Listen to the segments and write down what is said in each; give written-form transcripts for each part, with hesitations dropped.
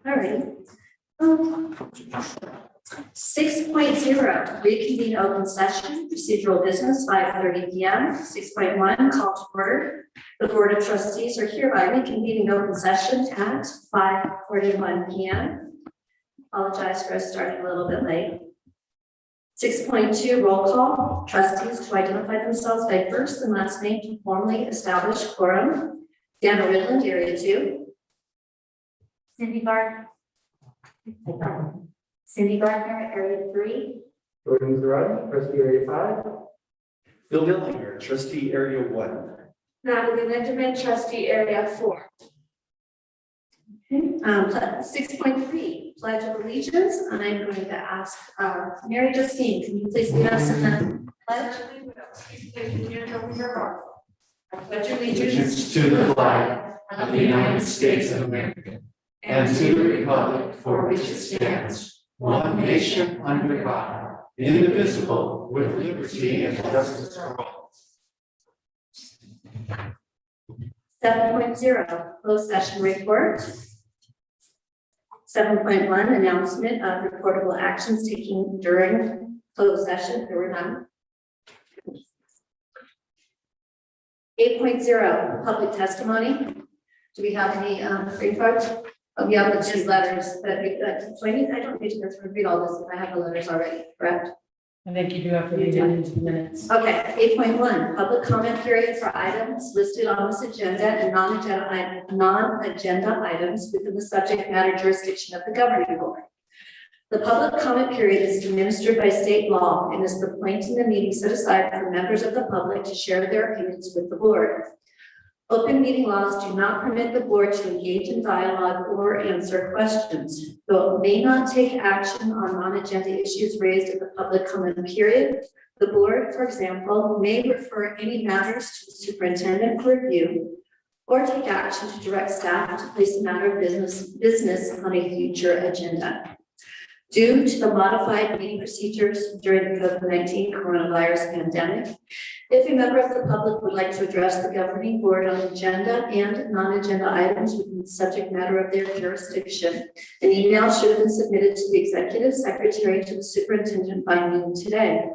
All right. 6.0, reconvene open session, procedural business, 5:30 p.m. 6.1, call to order. The Board of Trustees are hereby reconvening open session at 5:41 p.m. Apologize for us starting a little bit late. 6.2, roll call. Trustees to identify themselves by first and last name to formally establish quorum. Dana Ridland, Area 2. Cindy Gardner, Area 3. Jordan Zarate, trustee area 5. Bill Dillinger, trustee area 1. Natalie Lindeman, trustee area 4. Okay. 6.3, pledge of allegiance. I'm going to ask Mary Justine, can you please lead us in the pledge? I pledge allegiance to the flag of the United States of America and to the republic for which it stands, one nation under God, indivisible, with liberty and justice for all. 7.0, closed session report. 7.1, announcement of reportable actions taken during closed session. There were none. 8.0, public testimony. Do we have any reports? Oh, yeah, but just letters that we, so I don't need to go through and read all this if I have the letters already, correct? I think you do have to read it into the minutes. Okay, 8.1, public comment period for items listed on this agenda and non-agenda items within the subject matter jurisdiction of the governing board. The public comment period is administered by state law and is the point in the meeting set aside for members of the public to share their opinions with the board. Open meeting laws do not permit the board to engage in dialogue or answer questions. Though it may not take action on non-agenda issues raised at the public comment period, the board, for example, may refer any matters to the superintendent for review or take action to direct staff to place a matter of business on a future agenda. Due to the modified meeting procedures during the COVID-19 coronavirus pandemic, if a member of the public would like to address the governing board on agenda and non-agenda items within the subject matter of their jurisdiction, an email should have been submitted to the executive secretary to the superintendent by noon today.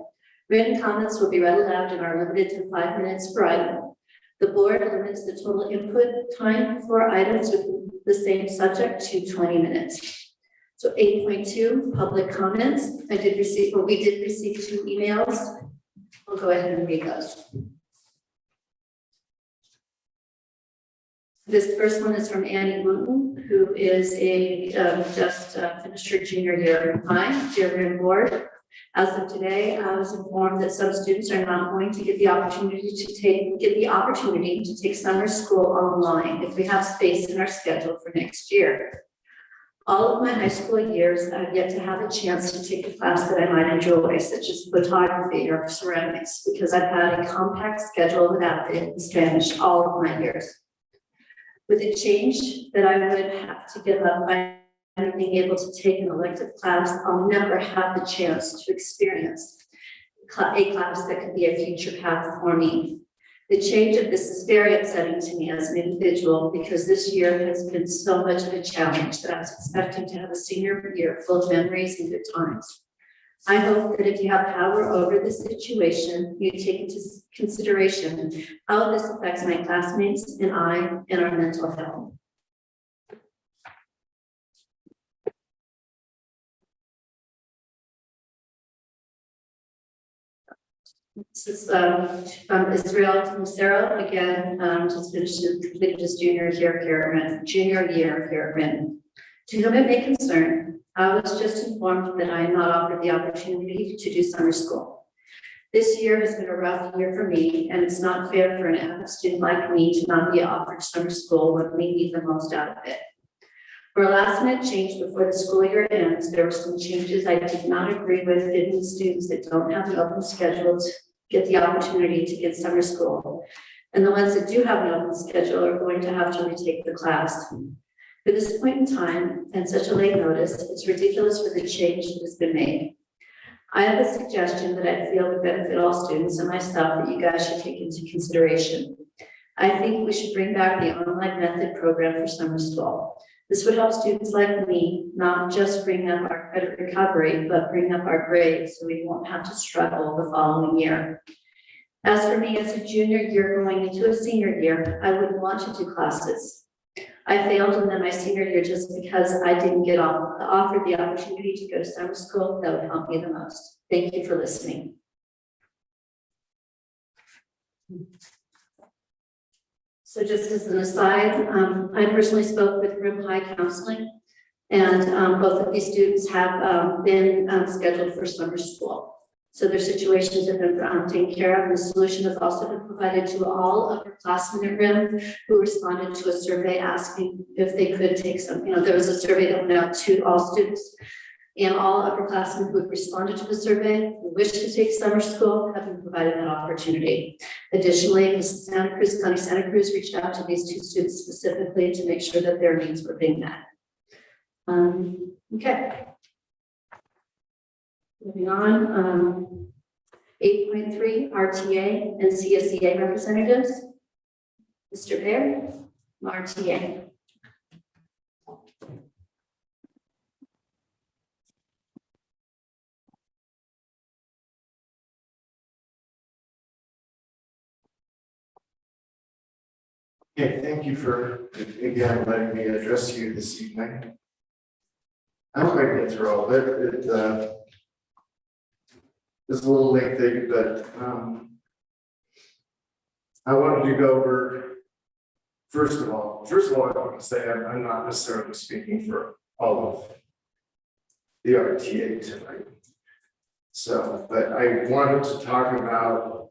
Written comments will be read aloud and are limited to 5 minutes per item. The board limits the total input time for items with the same subject to 20 minutes. So 8.2, public comments. We did receive 2 emails. We'll go ahead and read those. This first one is from Annie Wooten, who is just finished her junior year in high, Dear Board. As of today, I was informed that some students are not going to get the opportunity to take summer school online if we have space in our schedule for next year. All of my high school years, I've yet to have a chance to take a class that I might enjoy, such as photography or ceramics, because I've had a compact schedule without it in Spanish all of my years. With a change that I would have to give up by being able to take an elective class, I'll never have the chance to experience a class that could be a future path for me. The change of this is very upsetting to me as an individual because this year has been so much of a challenge that I was expecting to have a senior year full of memories and good times. I hope that if you have power over this situation, you take into consideration how this affects my classmates and I and our mental health. This is from Israel to Musero, again, just completed his junior year here at Renton. To whom it may concern, I was just informed that I am not offered the opportunity to do summer school. This year has been a rough year for me, and it's not fair for an avid student like me to not be offered summer school when we need the most out of it. For a last-minute change before the school year ends, there were some changes I did not agree with, giving students that don't have an open schedule to get the opportunity to get summer school. And the ones that do have an open schedule are going to have to retake the class. For this point in time and such a late notice, it's ridiculous for the change that has been made. I have a suggestion that I feel would benefit all students and myself that you guys should take into consideration. I think we should bring back the online method program for summer school. This would help students like me not just bring up our credit recovery, but bring up our grades so we won't have to struggle the following year. As for me as a junior year going into a senior year, I wouldn't want to do classes. I failed in my senior year just because I didn't get offered the opportunity to go to summer school that would help me the most. Thank you for listening. So just as an aside, I personally spoke with Room High Counseling, and both of these students have been scheduled for summer school. So their situations have been taken care of. The solution has also been provided to all upperclassmen at RIM who responded to a survey asking if they could take some, there was a survey that went out to all students. And all upperclassmen who had responded to the survey who wished to take summer school have been provided that opportunity. Additionally, Mrs. County Santa Cruz reached out to these two students specifically to make sure that their needs were being met. Okay. Moving on, 8.3 RTA and CSEA representatives. Mr. Bear, RTA. Okay, thank you for, again, letting me address you this evening. I hope I get through all of it. It's a little lengthy, but I wanted to go over, first of all, I want to say I'm not necessarily speaking for all of the RTA tonight. So, but I wanted to talk about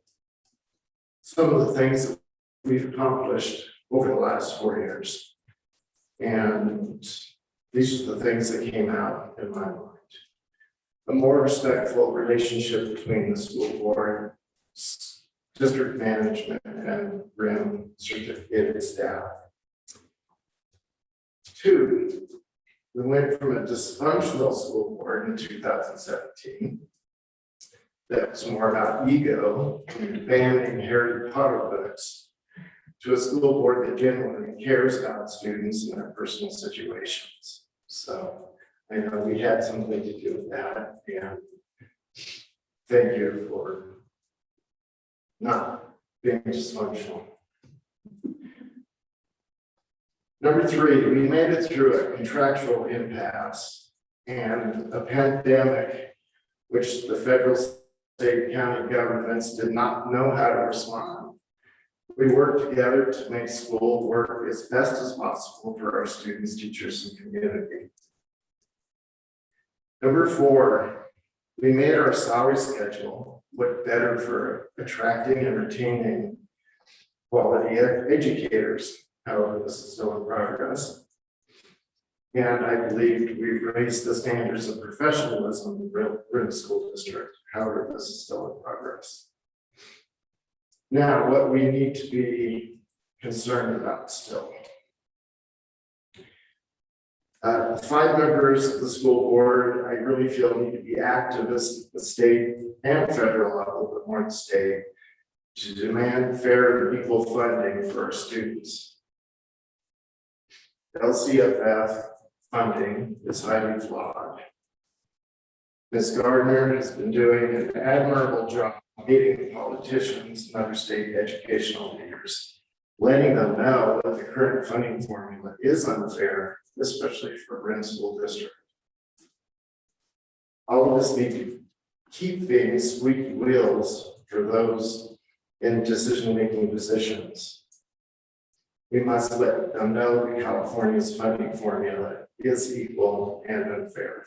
some of the things that we've accomplished over the last 4 years. And these are the things that came out in my mind. A more respectful relationship between the school board, district management, and RIM certificated staff. 2, we went from a dysfunctional school board in 2017 that was more about ego and banning Harry Potter books to a school board that genuinely cares about students and their personal situations. So I know we had something to do with that, and thank you for not being dysfunctional. Number 3, we made it through a contractual impasse and a pandemic, which the federal, state, county governments did not know how to respond. We worked together to make school work as best as possible for our students, teachers, and community. Number 4, we made our salary schedule look better for attracting and retaining quality educators. However, this is still in progress. And I believe we've raised the standards of professionalism in the RIM school district. However, this is still in progress. Now, what we need to be concerned about still. 5 members of the school board, I really feel need to be activists at the state and federal level, but more at the state, to demand fair and equal funding for our students. LCFF funding is highly flawed. Ms. Gardner has been doing an admirable job meeting politicians and other state educational leaders, letting them know that the current funding formula is unfair, especially for RIM school district. All of us need to keep being squeaky wheels for those in decision-making positions. We must let them know that California's funding formula is equal and unfair.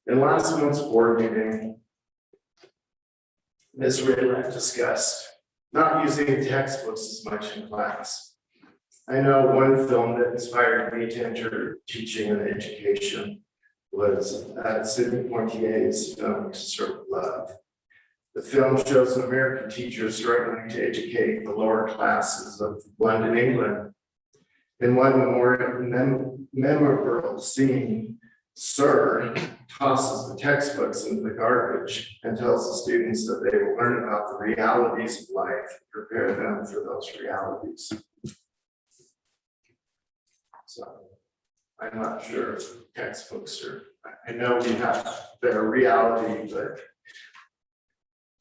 In last month's board meeting, Ms. Rayland discussed not using textbooks as much in class. I know one film that inspired me to enter teaching and education was Sidney Poitier's film, To Serve Love. The film shows an American teacher struggling to educate the lower classes of London, England. In one memorable scene, Sir tosses the textbooks into the garbage and tells the students that they will learn about the realities of life and prepare them for those realities. So I'm not sure if textbooks are, I know we have their reality, but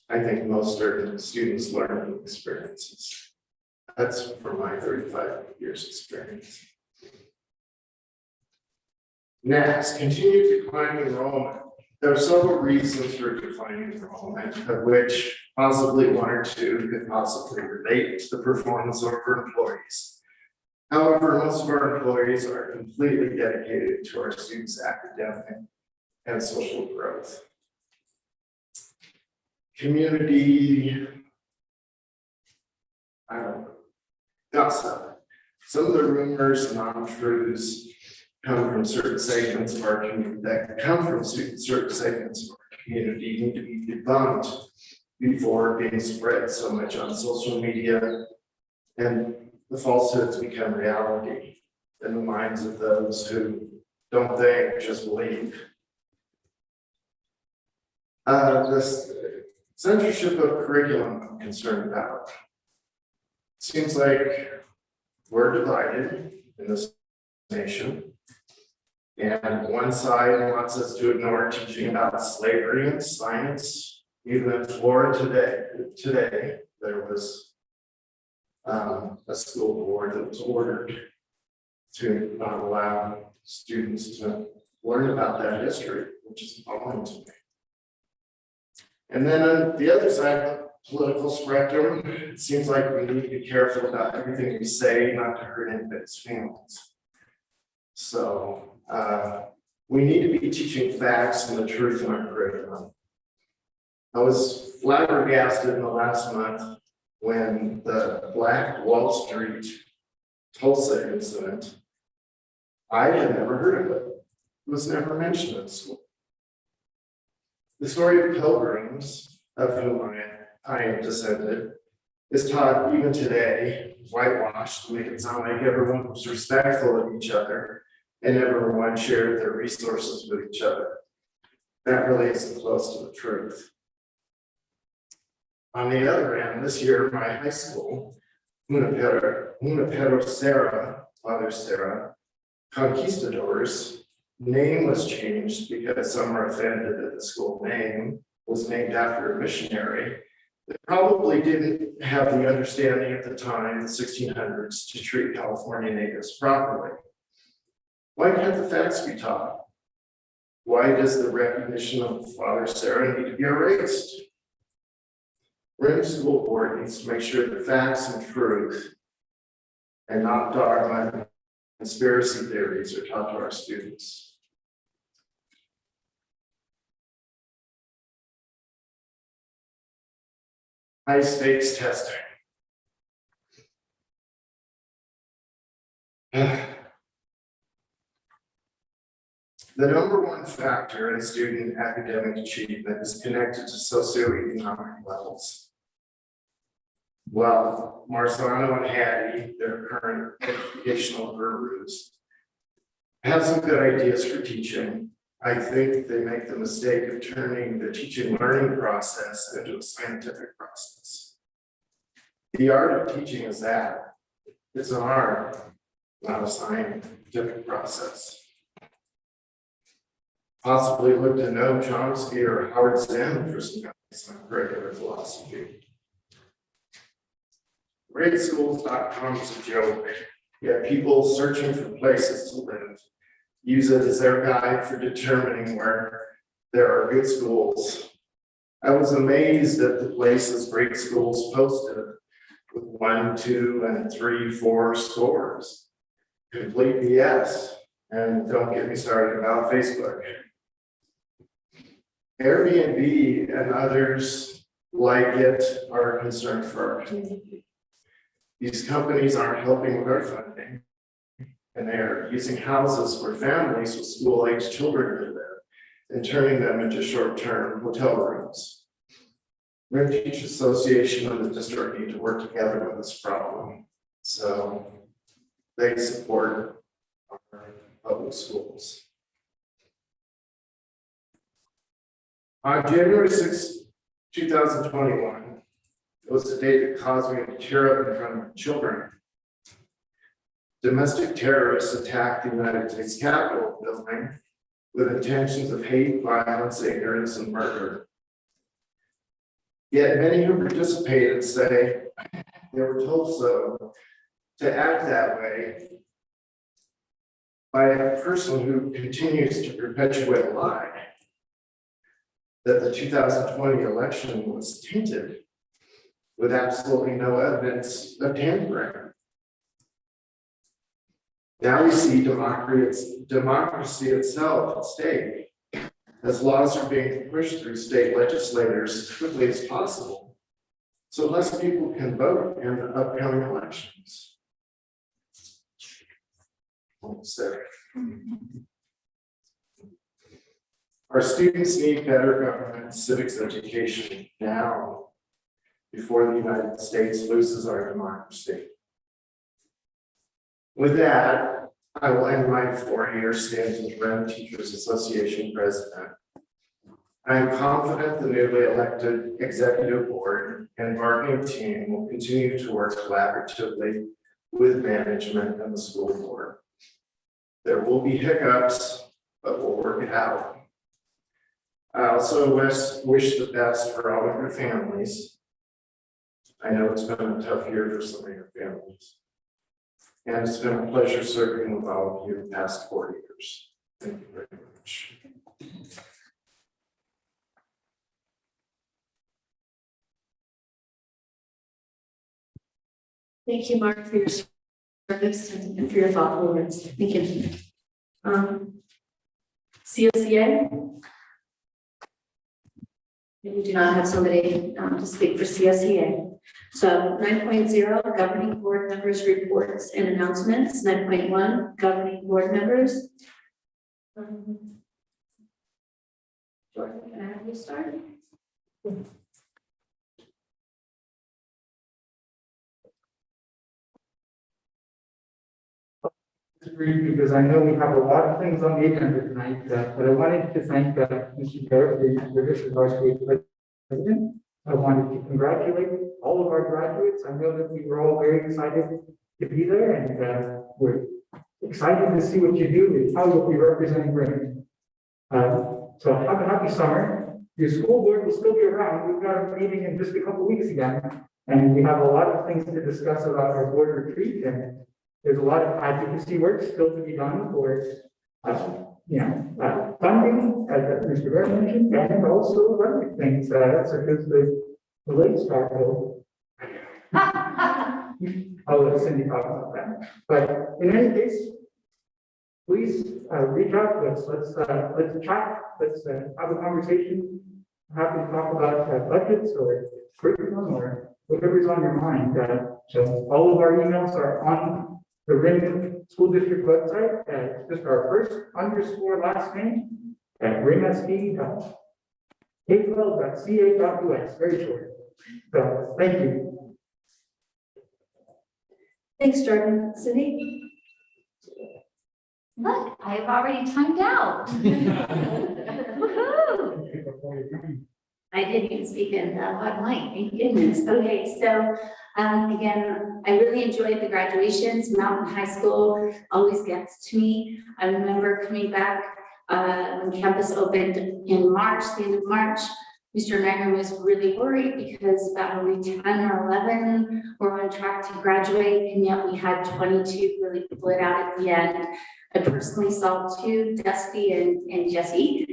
I think most are students' learning experiences. That's from my 35 years experience. Next, continued declining enrollment. There are several reasons for declining enrollment, of which possibly one or two could possibly relate to the performance of our employees. However, most of our employees are completely dedicated to our students' academic and social growth. Community, I don't know, gossip. Some of the rumors and untruths come from certain segments of our community need to be debunked before being spread so much on social media, and the falsehoods become reality in the minds of those who don't think, just believe. This censorship of curriculum I'm concerned about. Seems like we're divided in this nation. And one side wants us to ignore teaching about slavery and science. Even in Florida today there was a school board that was ordered to not allow students to learn about that history, which is appalling to me. And then on the other side of the political spectrum, it seems like we need to be careful about everything we say, not to hurt anybody's feelings. So we need to be teaching facts and the truth in our curriculum. I was flabbergasted in the last month when the Black Wall Street Tulsa incident, I had never heard of it. It was never mentioned in school. The story of pilgrims, of whom I am descended, is taught even today, whitewashed, to make it sound like everyone was respectful of each other and everyone shared their resources with each other. That really isn't close to the truth. On the other hand, this year, my high school, Junipero Serra, Father Serra, Conquistadors, name was changed because some were offended that the school name was named after a missionary that probably didn't have the understanding at the time, the 1600s, to treat California natives properly. Why can't the facts be taught? Why does the recognition of Father Serra need to be erased? Rim School Board needs to make sure the facts and truth and not dogma and conspiracy theories are taught to our students. High stakes testing. The number one factor in student academic achievement is connected to socioeconomic levels. Well, Marzano and Hattie, their current educational gurus, have some good ideas for teaching. I think they make the mistake of turning the teaching learning process into a scientific process. The art of teaching is that. It's an art, not a scientific process. Possibly look to Noam Chomsky or Howard Zinn for some guidance on curricular philosophy. Gradeschools.com is a joke, yet people searching for places to live use it as their guide for determining where there are good schools. I was amazed at the places grade schools posted with 1, 2, and 3, 4 scores. Complete BS. And don't get me started about Facebook. Airbnb and others like it are concerned for our community. These companies aren't helping with our funding, and they're using houses for families with school-age children to live and turning them into short-term hotel rooms. Rim Teach Association and the district need to work together with this problem. So they support our public schools. On January 6, 2021, it was the day that caused me to tear up in front of children. domestic terrorists attacked the United States Capitol building with intentions of hate, violence, ignorance, and murder. Yet many who participated say they were told so to act that way by a person who continues to perpetuate a lie that the 2020 election was tainted with absolutely no evidence of tampering. Now we see democracy itself at stake as laws are being pushed through state legislators as quickly as possible, so less people can vote in the upcoming elections. Almost there. Our students need better government and civics education now before the United States loses our democracy. With that, I will end my 4-year stint as REM Teachers Association president. I am confident the newly elected executive board and bargaining team will continue to work collaboratively with management and the school board. There will be hiccups, but we'll work it out. I also wish the best for all of your families. I know it's been a tough year for some of your families. And it's been a pleasure serving with all of you the past 4 years. Thank you very much. Thank you, Mark, for your service and for your thoughtful words. Thank you. COCA? We do not have somebody to speak for COCA. So 9.0, governing board members' reports and announcements. 9.1, governing board members. Jordan, can I have you start? Because I know we have a lot of things on the agenda tonight, but I wanted to thank Mr. Barrett for his service as our state president. I wanted to congratulate all of our graduates. I know that we were all very excited to be there, and we're excited to see what you do and how you'll be representing Britain. So have a happy summer. Your school board will still be around. We've got a meeting in just a couple of weeks again, and we have a lot of things to discuss about our board retreat, and there's a lot of advocacy work still to be done for, funding, as Mr. Barrett mentioned, and also other things, such as the late start bill. I'll let Cindy talk about that. But in any case, please reach out to us. Let's chat. Let's have a conversation. Happy to talk about budgets or curriculum or whatever's on your mind. So all of our emails are on the RIM School District website. It's just our first _ last name at rimsd.k12.ca.us. Very short. So thank you. Thanks, Jordan. Cindy? Look, I have already timed out. Woohoo! I didn't even speak in hot mic, thank goodness. Okay, so again, I really enjoyed the graduations. Mountain High School always gets to me. I remember coming back when campus opened in March, the end of March. Mr. Nagar was really worried because about only 10 or 11 were on track to graduate, and yet we had 22 really pull it out at the end. I personally saw 2, Dusty and Jesse.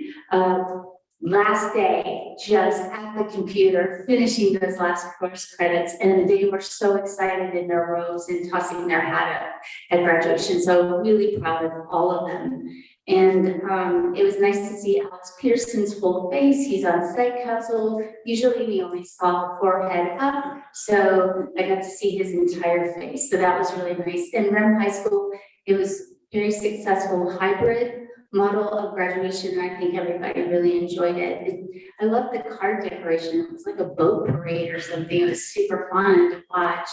Last day, just at the computer, finishing those last course credits, and they were so excited in their robes and tossing their hat up at graduation. So really proud of all of them. And it was nice to see Alex Pearson's full face. He's on site council. Usually we only saw forehead up, so I got to see his entire face. So that was really nice. In REM High School, it was very successful hybrid model of graduation, and I think everybody really enjoyed it. I love the card decoration. It was like a boat parade or something. It was super fun to watch.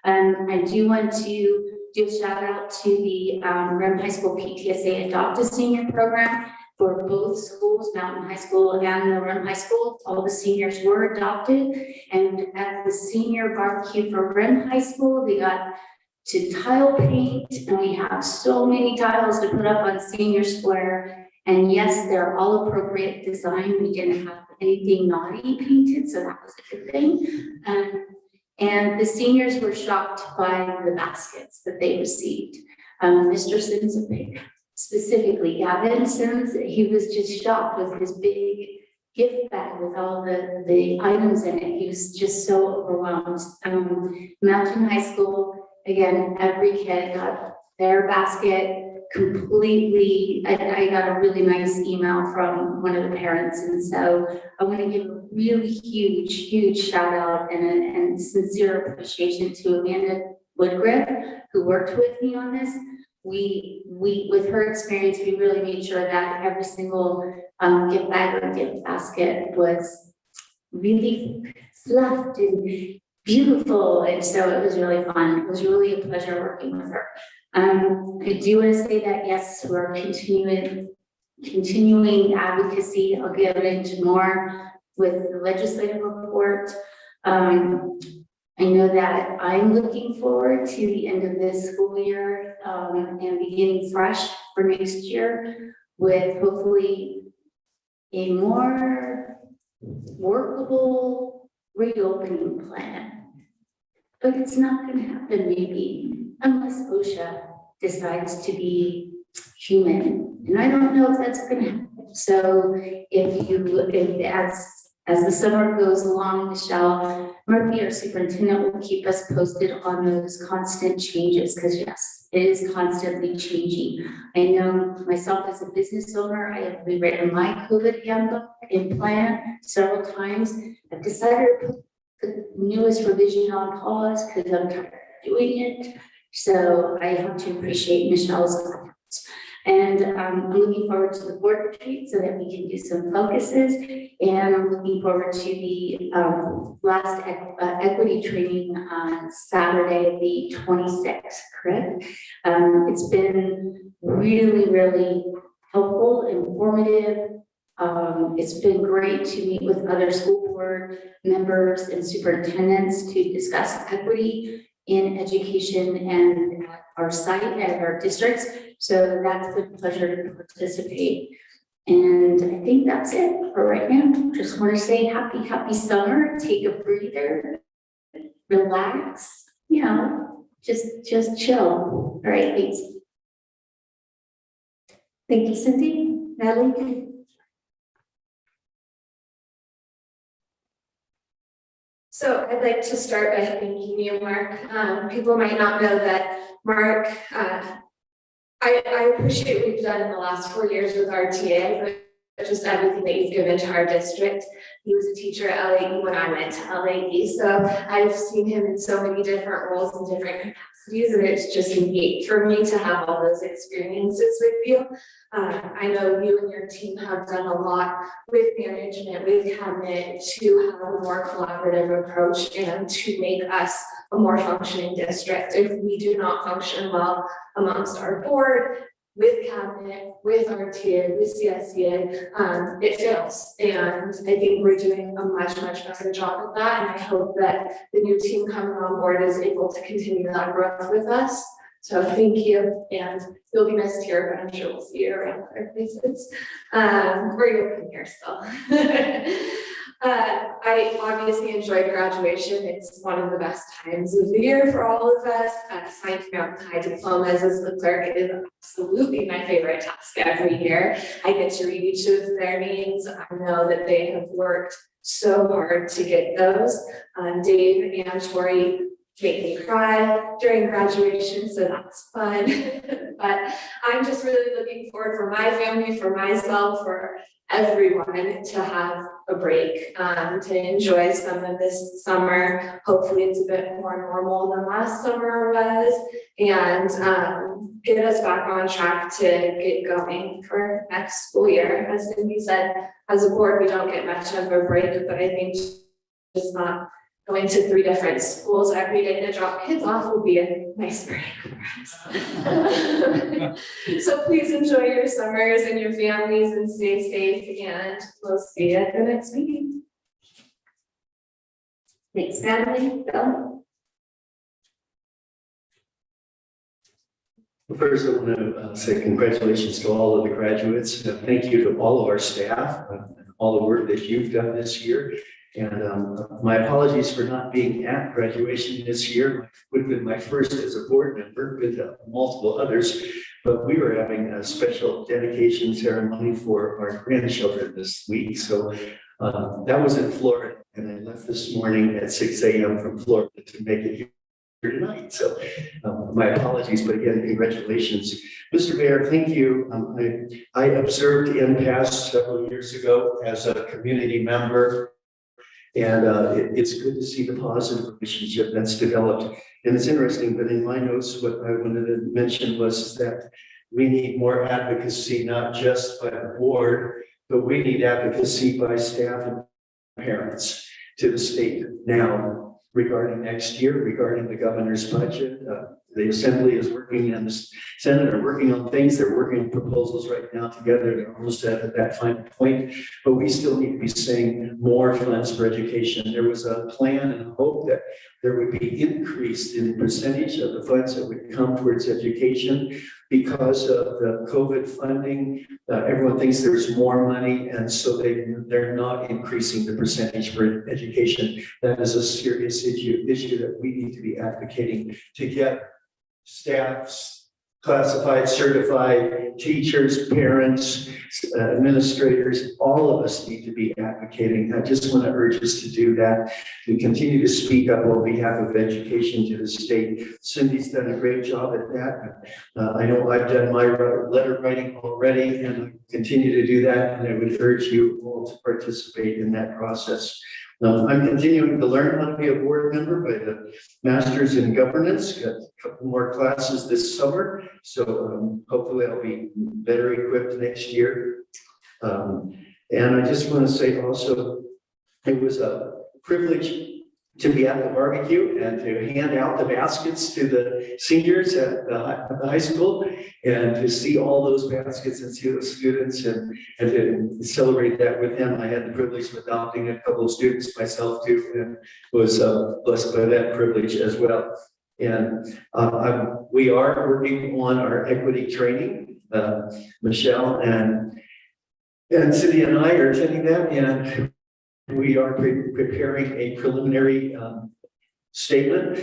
I do want to do a shout out to the REM High School PTSA Adopt a Senior program for both schools, Mountain High School and the REM High School. All the seniors were adopted, and at the senior barbecue for REM High School, they got to tile paint, and we have so many tiles to put up on Senior Square. And yes, they're all appropriate design. We didn't have anything naughty painted, so that was a good thing. And the seniors were shocked by the baskets that they received. Mr. Sims, specifically Gavin Sims, he was just shocked with his big gift bag with all the items in it. He was just so overwhelmed. Mountain High School, again, every kid got their basket completely. I got a really nice email from one of the parents, and so I want to give a really huge shout out and sincere appreciation to Amanda Woodgriff, who worked with me on this. We with her experience, we really made sure that every single gift bag or gift basket was really fluffed and beautiful, and so it was really fun. It was really a pleasure working with her. I do want to say that yes, we're continuing advocacy. I'll get into more with the legislative report. I know that I'm looking forward to the end of this school year and beginning fresh for next year with hopefully a more workable reopening plan. But it's not going to happen maybe unless OSHA decides to be human. And I don't know if that's going to happen. So as the summer goes along, Michelle Murphy, our superintendent, will keep us posted on those constant changes, because yes, it is constantly changing. I know myself as a business owner, I have rewritten my COVID handbook and plan several times. I've decided to put the newest revision on pause because I'm tired of doing it. So I have to appreciate Michelle's efforts. And I'm looking forward to the board retreat so that we can do some focuses. And I'm looking forward to the last equity training on Saturday, the 26th, correct? It's been really helpful, informative. It's been great to meet with other school board members and superintendents to discuss equity in education and at our site, at our districts. So that's been a pleasure to participate. And I think that's it for right now. Just want to say happy summer. Take a breather, relax, you know, just chill. All right, thanks. Thank you, Cindy. Natalie? So I'd like to start by thanking you, Mark. People might not know that Mark, I appreciate what we've done in the last 4 years with RTA, but just everything that you've given to our district. He was a teacher at LAE when I went to LAE, so I've seen him in so many different roles and different capacities, and it's just neat for me to have all those experiences with you. I know you and your team have done a lot with management, with cabinet, to have a more collaborative approach and to make us a more functioning district. If we do not function well amongst our board, with cabinet, with RTA, with CSEA, it fails. And I think we're doing a much better job of that. And I hope that the new team coming on board is able to continue that growth with us. So thank you, and you'll be missed here, but I'm sure we'll see you around other places. Or you'll come here still. I obviously enjoyed graduation. It's one of the best times of the year for all of us. Signing out high diplomas as the clerk is absolutely my favorite task every year. I get to read each of their names. I know that they have worked so hard to get those. Dave and Tori make me cry during graduation, so that's fun. But I'm just really looking forward for my family, for myself, for everyone to have a break, to enjoy some of this summer. Hopefully it's a bit more normal than last summer was, and get us back on track to get going for next school year. As Cindy said, as a board, we don't get much of a break, but I think just not going to 3 different schools every day to drop kids off will be a nice break for us. So please enjoy your summers and your families and stay safe, and we'll see you at the next meeting. Thanks, Natalie. Bill? First, I want to say congratulations to all of the graduates. Thank you to all of our staff, and all the work that you've done this year. And my apologies for not being at graduation this year. It would have been my first as a board member with multiple others, but we were having a special dedication ceremony for our grandchildren this week. So that was in Florida, and I left this morning at 6 a.m. from Florida to make it here tonight. So my apologies, but again, congratulations. Mr. Mayor, thank you. I observed InPass several years ago as a community member, and it's good to see the positive relationship that's developed. And it's interesting, but in my notes, what I wanted to mention was that we need more advocacy, not just by the board, but we need advocacy by staff and parents to the state now regarding next year, regarding the governor's budget. The Assembly is working and the Senate are working on things. They're working on proposals right now together. They're almost at that final point, but we still need to be saying more funds for education. There was a plan and a hope that there would be increased in percentage of the funds that would come towards education because of the COVID funding. Everyone thinks there's more money, and so they're not increasing the percentage for education. That is a serious issue that we need to be advocating to get staffs, classified, certified, teachers, parents, administrators, all of us need to be advocating. I just want to urge us to do that. We continue to speak up on behalf of education to the state. Cindy's done a great job at that. I know I've done my letter writing already, and I continue to do that, and I would urge you all to participate in that process. I'm continuing to learn how to be a board member by the Masters in Governance. Got a couple more classes this summer, so hopefully I'll be better equipped next year. And I just want to say also, it was a privilege to be at the barbecue and to hand out the baskets to the seniors at the high school, and to see all those baskets and see those students and to celebrate that with them. I had the privilege of adopting a couple of students myself too, and was blessed by that privilege as well. And we are working on our equity training. Michelle and Cindy and I are attending that, and we are preparing a preliminary statement,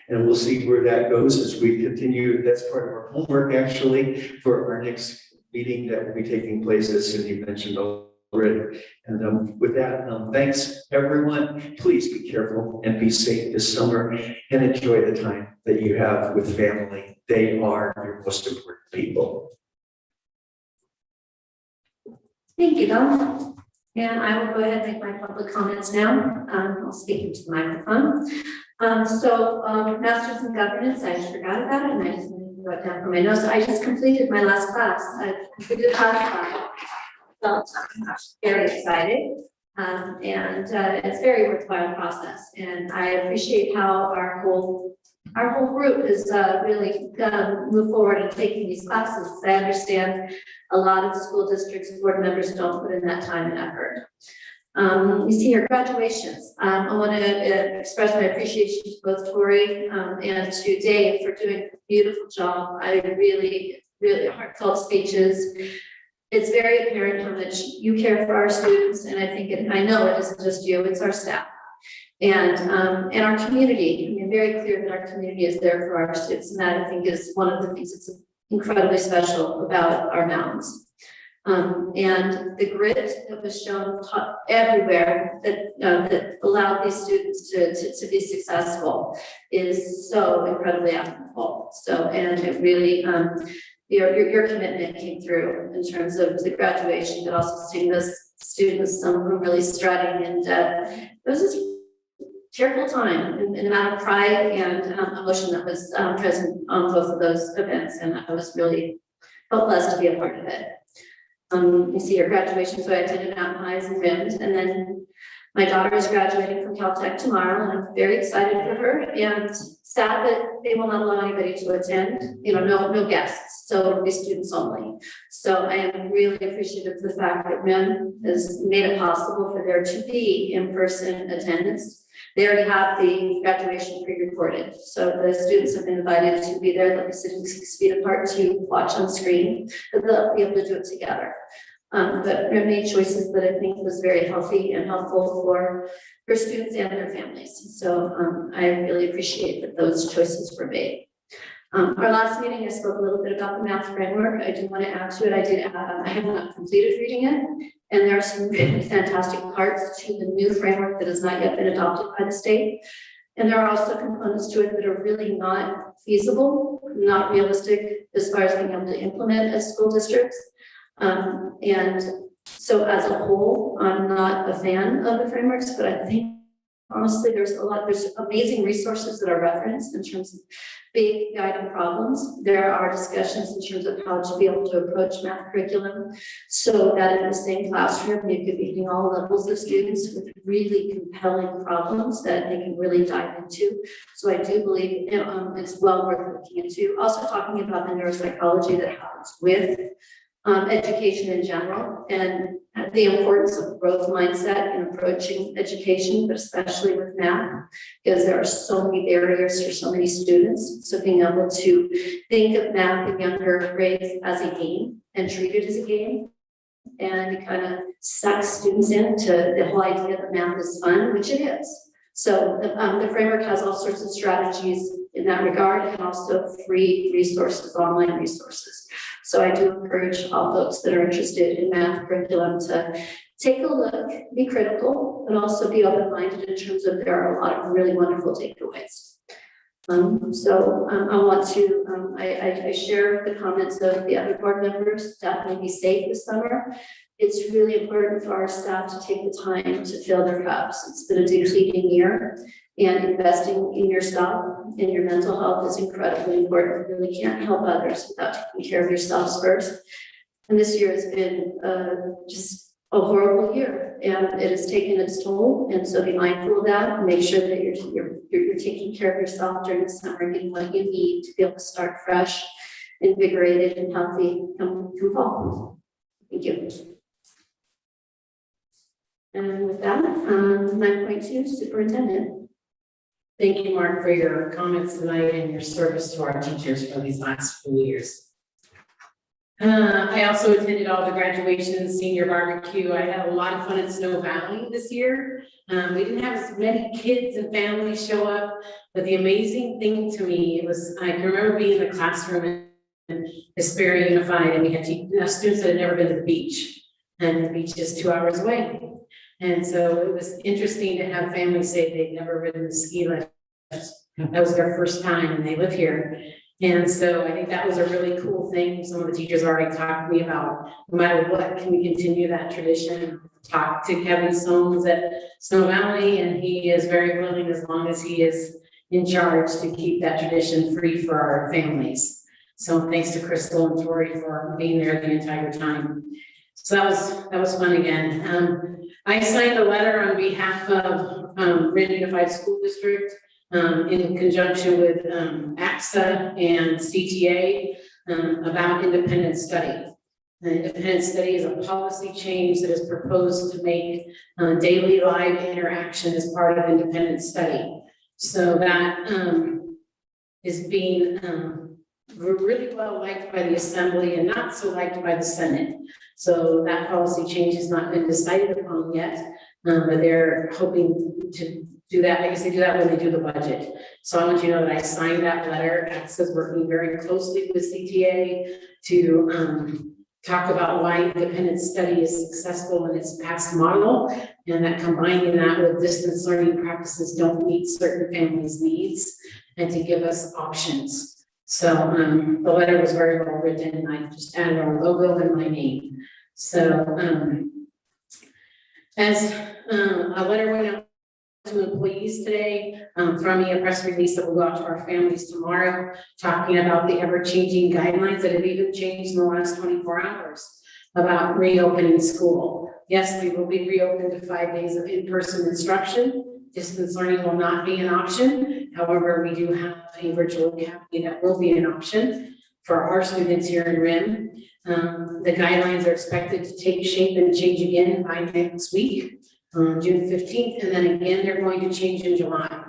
and we'll see where that goes as we continue. That's part of our homework, actually, for our next meeting that will be taking place, as Cindy mentioned already. And with that, thanks, everyone. Please be careful and be safe this summer, and enjoy the time that you have with family. They are your most important people. Thank you, Don. And I will go ahead and make my public comments now. I'll speak into the microphone. Masters in Governance, I just forgot about it, and I just wrote down for my notes. I just completed my last class. I completed class 5. So I'm very excited. It's a very worthwhile process. And I appreciate how our whole group is really move forward in taking these classes. I understand a lot of the school districts board members don't put in that time and effort. We see your graduations. I want to express my appreciation to both Tori and to Dave for doing a beautiful job. I really heartfelt speeches. It's very apparent how much you care for our students, and I know it isn't just you, it's our staff. And our community. I mean, very clear that our community is there for our students, and that I think is one of the things that's incredibly special about our mountains. And the grit that was shown everywhere that allowed these students to be successful is so incredibly admirable. So, and it really, your commitment came through in terms of the graduation, but also seeing those students, some of them really strutting, and it was this tearful time, and an amount of pride and emotion that was present on both of those events, and I was really felt blessed to be a part of it. You see your graduation, so I attended Mountain Highs and Rims, and then My daughter is graduating from Caltech tomorrow, and I'm very excited for her, and sad that they will not allow anybody to attend, no guests, so it'll be students only. So I am really appreciative of the fact that RIM has made it possible for there to be in-person attendance. They already have the graduation pre-recorded, so the students have been invited to be there. They'll be sitting 6 feet apart to watch on screen, but they'll be able to do it together. But RIM made choices that I think was very healthy and helpful for students and their families. So I really appreciate that those choices were made. Our last meeting, I spoke a little bit about the math framework. I do want to add to it. I have not completed reading it, and there are some really fantastic parts to the new framework that has not yet been adopted by the state. And there are also components to it that are really not feasible, not realistic as far as being able to implement as school districts. And so as a whole, I'm not a fan of the frameworks, but I think honestly, there's amazing resources that are referenced in terms of big guiding problems. There are discussions in terms of how to be able to approach math curriculum so that in the same classroom, you could be hitting all levels of students with really compelling problems that they can really dive into. So I do believe it's well worth looking into. Also talking about the neuropsychology that happens with education in general and the importance of growth mindset in approaching education, but especially with math, because there are so many barriers for so many students. So being able to think of math in younger grades as a game and treat it as a game, and it kind of sucks students into the whole idea that math is fun, which it is. So the framework has all sorts of strategies in that regard, and also free resources, online resources. So I do encourage all folks that are interested in math curriculum to take a look, be critical, but also be open-minded in terms of there are a lot of really wonderful takeaways. I want to, I share the comments of the other board members. Definitely be safe this summer. It's really important for our staff to take the time to fill their cups. It's been a depleting year, and investing in yourself and your mental health is incredibly important. You really can't help others without taking care of yourselves first. And this year has been just a horrible year, and it has taken its toll. And so be mindful of that. Make sure that you're taking care of yourself during the summer and getting what you need to be able to start fresh, invigorated, and healthy come fall. Thank you. And with that, 9.2, superintendent. Thank you, Mark, for your comments tonight and your service to our teachers for these last few years. I also attended all the graduations, senior barbecue. I had a lot of fun in Snow Valley this year. We didn't have as many kids and families show up, but the amazing thing to me was I can remember being in the classroom and it's very unified, and we had students that had never been to the beach, and the beach is 2 hours away. And so it was interesting to have families say they'd never ridden the ski lift. That was their first time, and they live here. And so I think that was a really cool thing. Some of the teachers already talked to me about, no matter what, can we continue that tradition? Talk to Kevin Soames at Snow Valley, and he is very willing, as long as he is in charge, to keep that tradition free for our families. So thanks to Crystal and Tori for being there the entire time. So that was fun again. I signed a letter on behalf of Ridge Unified School District in conjunction with AXA and CTA about independent study. Independent study is a policy change that is proposed to make daily live interaction as part of independent study. So that is being really well liked by the Assembly and not so liked by the Senate. So that policy change has not been decided upon yet, but they're hoping to do that. I guess they do that when they do the budget. So I want you to know that I signed that letter. AXA is working very closely with CTA to talk about why independent study is successful in its past model, and that combining that with distance learning practices don't meet certain families' needs, and to give us options. So the letter was very well written, and I just added our logo and my name. So as a letter went out to employees today, from me, a press release that will go out to our families tomorrow, talking about the ever-changing guidelines that have even changed in the last 24 hours about reopening school. yes, we will be reopened to 5 days of in-person instruction. Distance learning will not be an option. However, we do have a virtual academy that will be an option for our students here in RIM. The guidelines are expected to take shape and change again by next week, June 15th, and then again, they're going to change in July.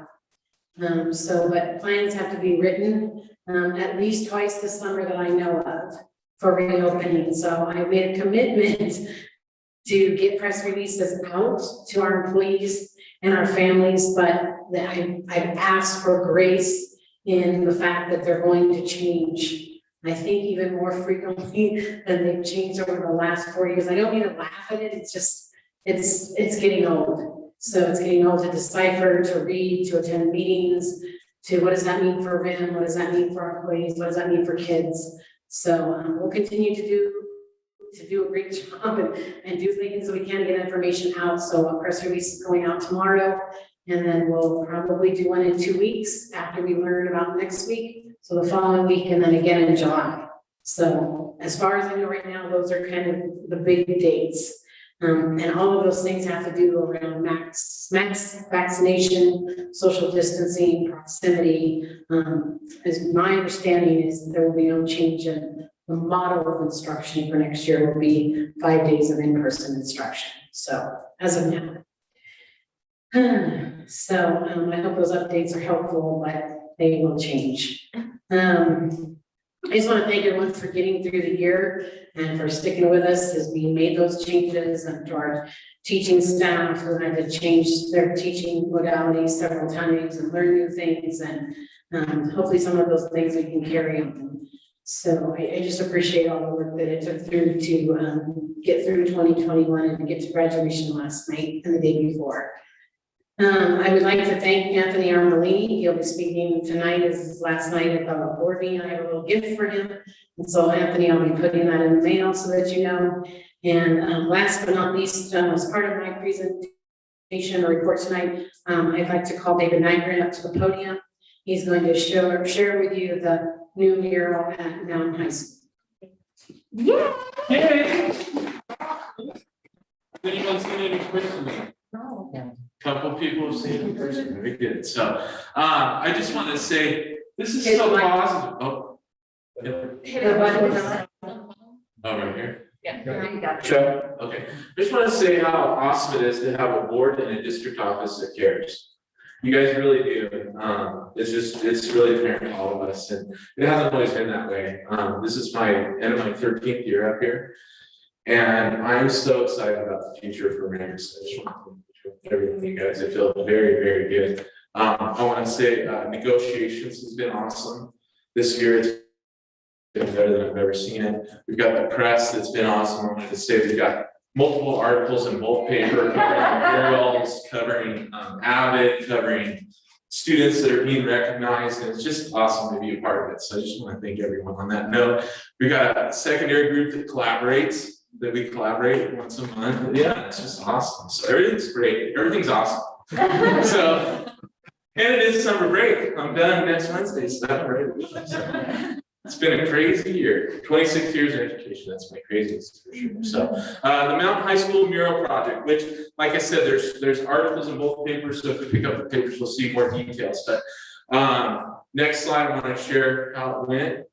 But plans have to be written at least twice this summer that I know of for reopening. So I made a commitment to get press releases out to our employees and our families, but that I've asked for grace in the fact that they're going to change. I think even more frequently than they've changed over the last 4 years. I don't mean to laugh at it, it's just, it's getting old. So it's getting old to decipher, to read, to attend meetings, to what does that mean for RIM, what does that mean for our employees, what does that mean for kids? So we'll continue to do a great job and do things so we can get information out. So a press release is going out tomorrow, and then we'll probably do one in 2 weeks after we learn about next week. So the following week, and then again in July. So as far as I know right now, those are kind of the big dates. And all of those things have to do around max vaccination, social distancing, proximity. As my understanding is there will be no change in the model of instruction for next year. Will be 5 days of in-person instruction. So as of now. So I hope those updates are helpful, but they will change. I just want to thank everyone for getting through the year and for sticking with us as we made those changes, and to our teaching staff who had to change their teaching modalities several times and learn new things, and hopefully some of those things we can carry on. So I just appreciate all the work that it took through to get through 2021 and get to graduation last night and the day before. I would like to thank Anthony Armelini. He'll be speaking tonight as his last night at the board meeting. I have a little gift for him. And so Anthony, I'll be putting that in the mail so that you know. And last but not least, as part of my presentation or report tonight, I'd like to call David Nygren up to the podium. He's going to share with you the new mural at Mountain High School. Yeah. Yay! Anyone seen any questions? No. Couple people have seen it in person. Very good. So I just want to say this is so positive. Oh, yeah. Oh, right here. Yeah. Chuck. Okay. I just want to say how awesome it is to have a board and a district office that cares. You guys really do. It's really apparent to all of us, and it hasn't always been that way. This is my end of my 13th year up here, and I'm so excited about the future for Rangers. I just want to everyone, you guys. I feel very, very good. I want to say negotiations has been awesome. This year it's been better than I've ever seen it. We've got the press that's been awesome. I wanted to say we've got multiple articles in both paper covering murals, covering Avid, covering students that are being recognized, and it's just awesome to be a part of it. So I just want to thank everyone on that note. We got a secondary group that collaborates. That we collaborate once a month. Yeah, it's just awesome. So everything's great. Everything's awesome. So, and it is summer break. I'm done next Wednesday, so that's great. So, it's been a crazy year. 26 years in education. That's my craziest for sure. So the Mountain High School mural project, which, like I said, there's articles in both papers. So if you pick up the papers, you'll see more details. But next slide, I want to share how it went.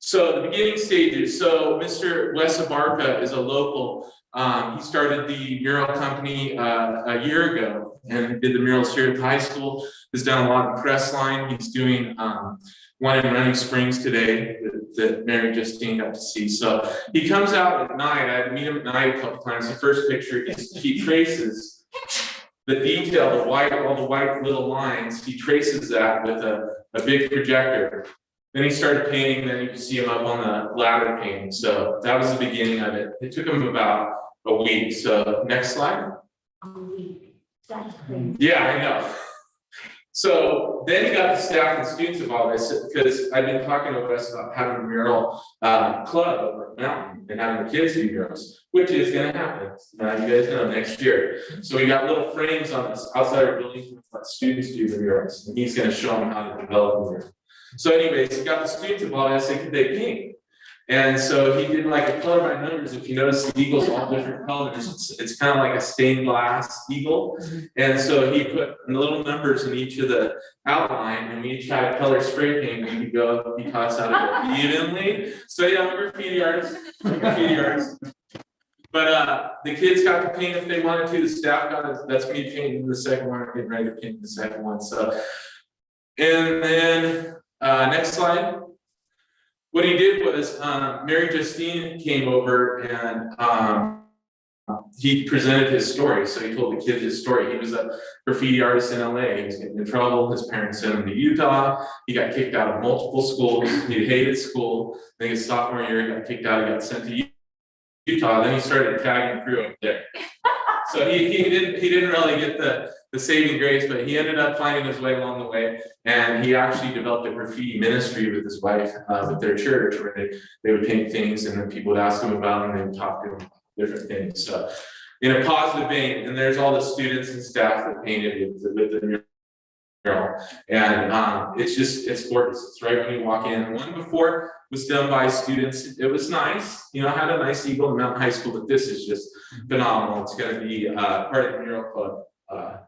So the beginning stages, so Mr. Wes Abarca is a local. He started the mural company a year ago and did the murals here at the high school. Has done a lot in Crestline. He's doing one in Running Springs today that Mary Justine got to see. So he comes out at night. I meet him at night a couple times. The first picture, he traces the detail, all the white little lines. He traces that with a big projector. Then he started painting, then you can see him up on the ladder painting. So that was the beginning of it. It took him about a week. So next slide. That's crazy. Yeah, I know. So then he got the staff and students involved. I said, because I've been talking to Wes about having a mural club over at Mountain and having the kids do murals, which is going to happen. You guys know next year. So we got little frames on this outside our building to let students do the murals, and he's going to show them how to develop a mural. So anyways, we got the students involved. I said, could they paint? And so he did like a color by numbers. If you notice, the eagle's all different colors. It's kind of like a stained glass eagle. And so he put little numbers in each of the outline, and we each had a color spray paint, and we could go, he taught us how to go evenly. So yeah, I'm a graffiti artist. But the kids got to paint if they wanted to. The staff got it. That's me painting the second one. I'm getting ready to paint the second one. So, and then next slide. What he did was Mary Justine came over and he presented his story. So he told the kids his story. He was a graffiti artist in LA. He was getting in trouble. His parents sent him to Utah. He got kicked out of multiple schools. He hated school. Then his sophomore year, he got kicked out. He got sent to Utah. Then he started tagging crew up there. So he didn't really get the saving grace, but he ended up finding his way along the way. And he actually developed a graffiti ministry with his wife, with their church, where they would paint things and then people would ask him about them and they would talk to him about different things. So in a positive vein, and there's all the students and staff that painted with the mural. And it's gorgeous. It's right when you walk in. One before was done by students. It was nice. You know, I had a nice eagle in Mountain High School, but this is just phenomenal. It's going to be part of the mural club.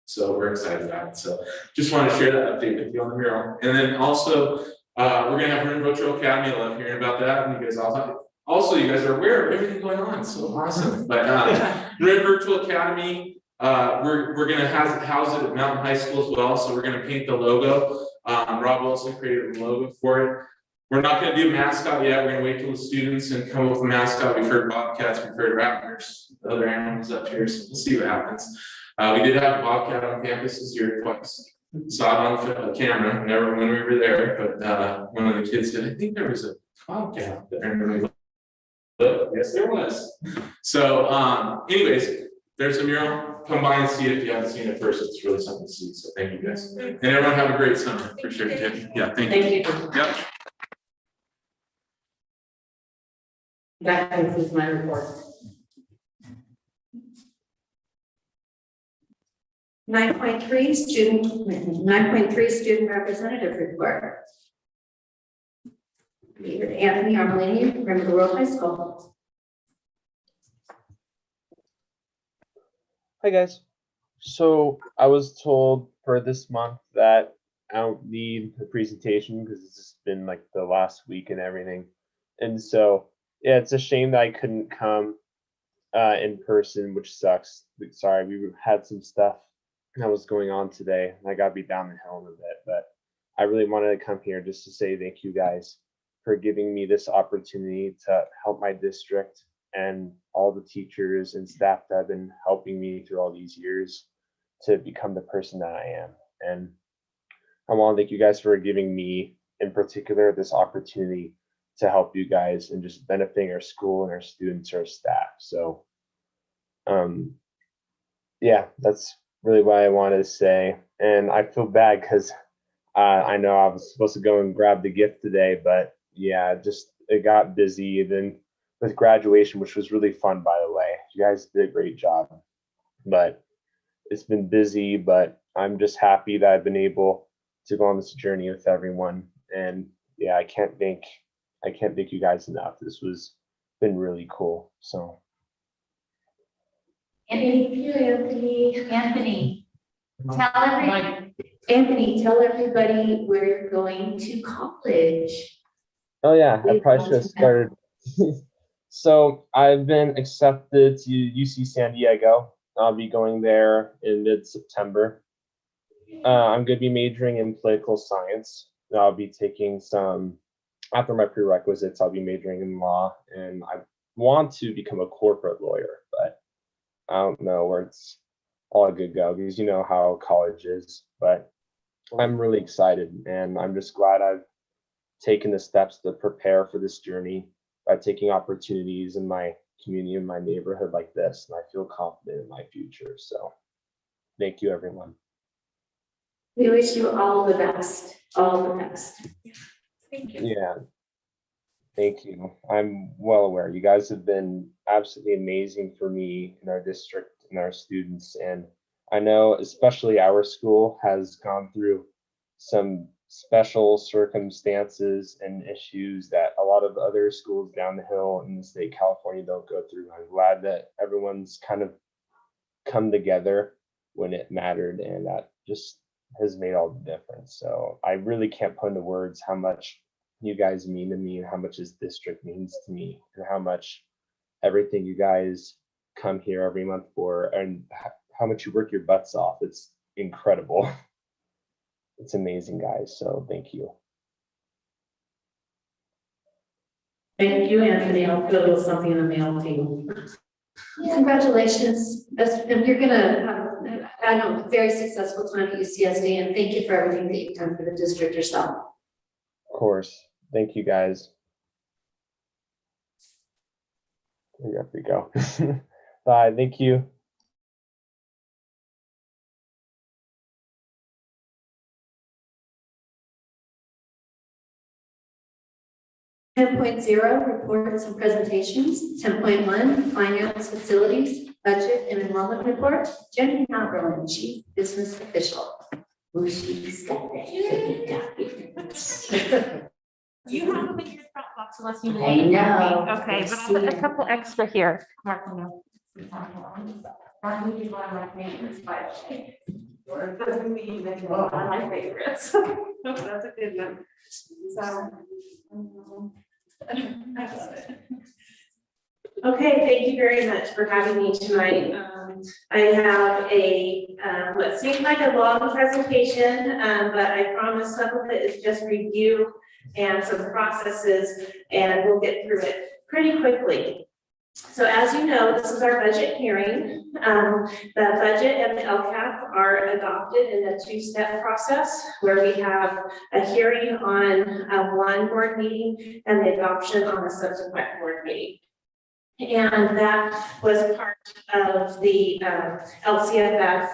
So we're excited about it. So just want to share that update with you on the mural. And then also, we're going to have Marin Virtual Academy. I love hearing about that. And you guys also, you guys are aware of everything going on. So awesome. But Marin Virtual Academy, we're going to house it at Mountain High School as well. So we're going to paint the logo. Rob Wilson created a logo for it. We're not going to do a mascot yet. We're going to wait till the students and come up with a mascot. We've heard bobcats, we've heard rattlers, other animals up here. So we'll see what happens. We did have a bobcat on campus this year twice. Saw it on the camera, never when we were there, but one of the kids said, I think there was a bobcat up there. And we looked, yes, there was. So anyways, there's a mural. Come by and see it if you haven't seen it first. It's really something to see. So thank you guys. And everyone have a great summer for sure. Yeah, thank you. Yep. That concludes my report. 9.3 student representative report. Anthony Armelini from Mural High School. Hi guys. So I was told for this month that I don't need a presentation because it's just been like the last week and everything. And so yeah, it's a shame that I couldn't come in person, which sucks. Sorry, we had some stuff that was going on today and I got to be down the hill in a bit, but I really wanted to come here just to say thank you guys for giving me this opportunity to help my district and all the teachers and staff that have been helping me through all these years to become the person that I am. And I want to thank you guys for giving me in particular this opportunity to help you guys and just benefiting our school and our students, our staff. So yeah, that's really what I wanted to say. And I feel bad because I know I was supposed to go and grab the gift today, but yeah, just it got busy. Then with graduation, which was really fun, by the way, you guys did a great job, but it's been busy. But I'm just happy that I've been able to go on this journey with everyone. And yeah, I can't thank you guys enough. This was been really cool. So Anthony, Anthony, tell everybody where you're going to college. oh yeah, I probably should have started. So I've been accepted to UC San Diego. I'll be going there in mid-September. I'm going to be majoring in political science. I'll be taking some, after my prerequisites, I'll be majoring in law, and I want to become a corporate lawyer, but I don't know where it's all good go because you know how college is. But I'm really excited, and I'm just glad I've taken the steps to prepare for this journey by taking opportunities in my community, in my neighborhood like this, and I feel confident in my future. So thank you, everyone. We wish you all the best, all the best. thank you. Yeah, thank you. I'm well aware you guys have been absolutely amazing for me in our district and our students. And I know especially our school has gone through some special circumstances and issues that a lot lot of other schools down the hill in the state of California don't go through. I'm glad that everyone's kind of come together when it mattered, and that just has made all the difference. So I really can't put into words how much you guys mean to me and how much this district means to me and how much everything you guys come here every month for and how much you work your butts off. It's incredible. It's amazing, guys. So thank you. Thank you, Anthony. I'll put a little something in the mail to you. Congratulations, and you're gonna have, I know, a very successful time at UCSD, and thank you for everything that you've done for the district yourself. Of course. Thank you, guys. There we go. Bye. Thank you. 10.0 reports and presentations. 10.1 finance, facilities, budget, and enrollment report. Jenny Haberlin, Chief Business Official. Oh, she's got that. You have them in your Dropbox unless you. I know. Okay, but I'll put a couple extra here. Mark, no. One of my favorites. That's a good one. So. Okay, thank you very much for having me tonight. I have a, what seems like a long presentation, but I promise some of it is just review and some processes, and we'll get through it pretty quickly. So as you know, this is our budget hearing. The budget and the LCAP are adopted in a two-step process where we have a hearing on one board meeting and the adoption on a subsequent board meeting. And that was part of the LCFF,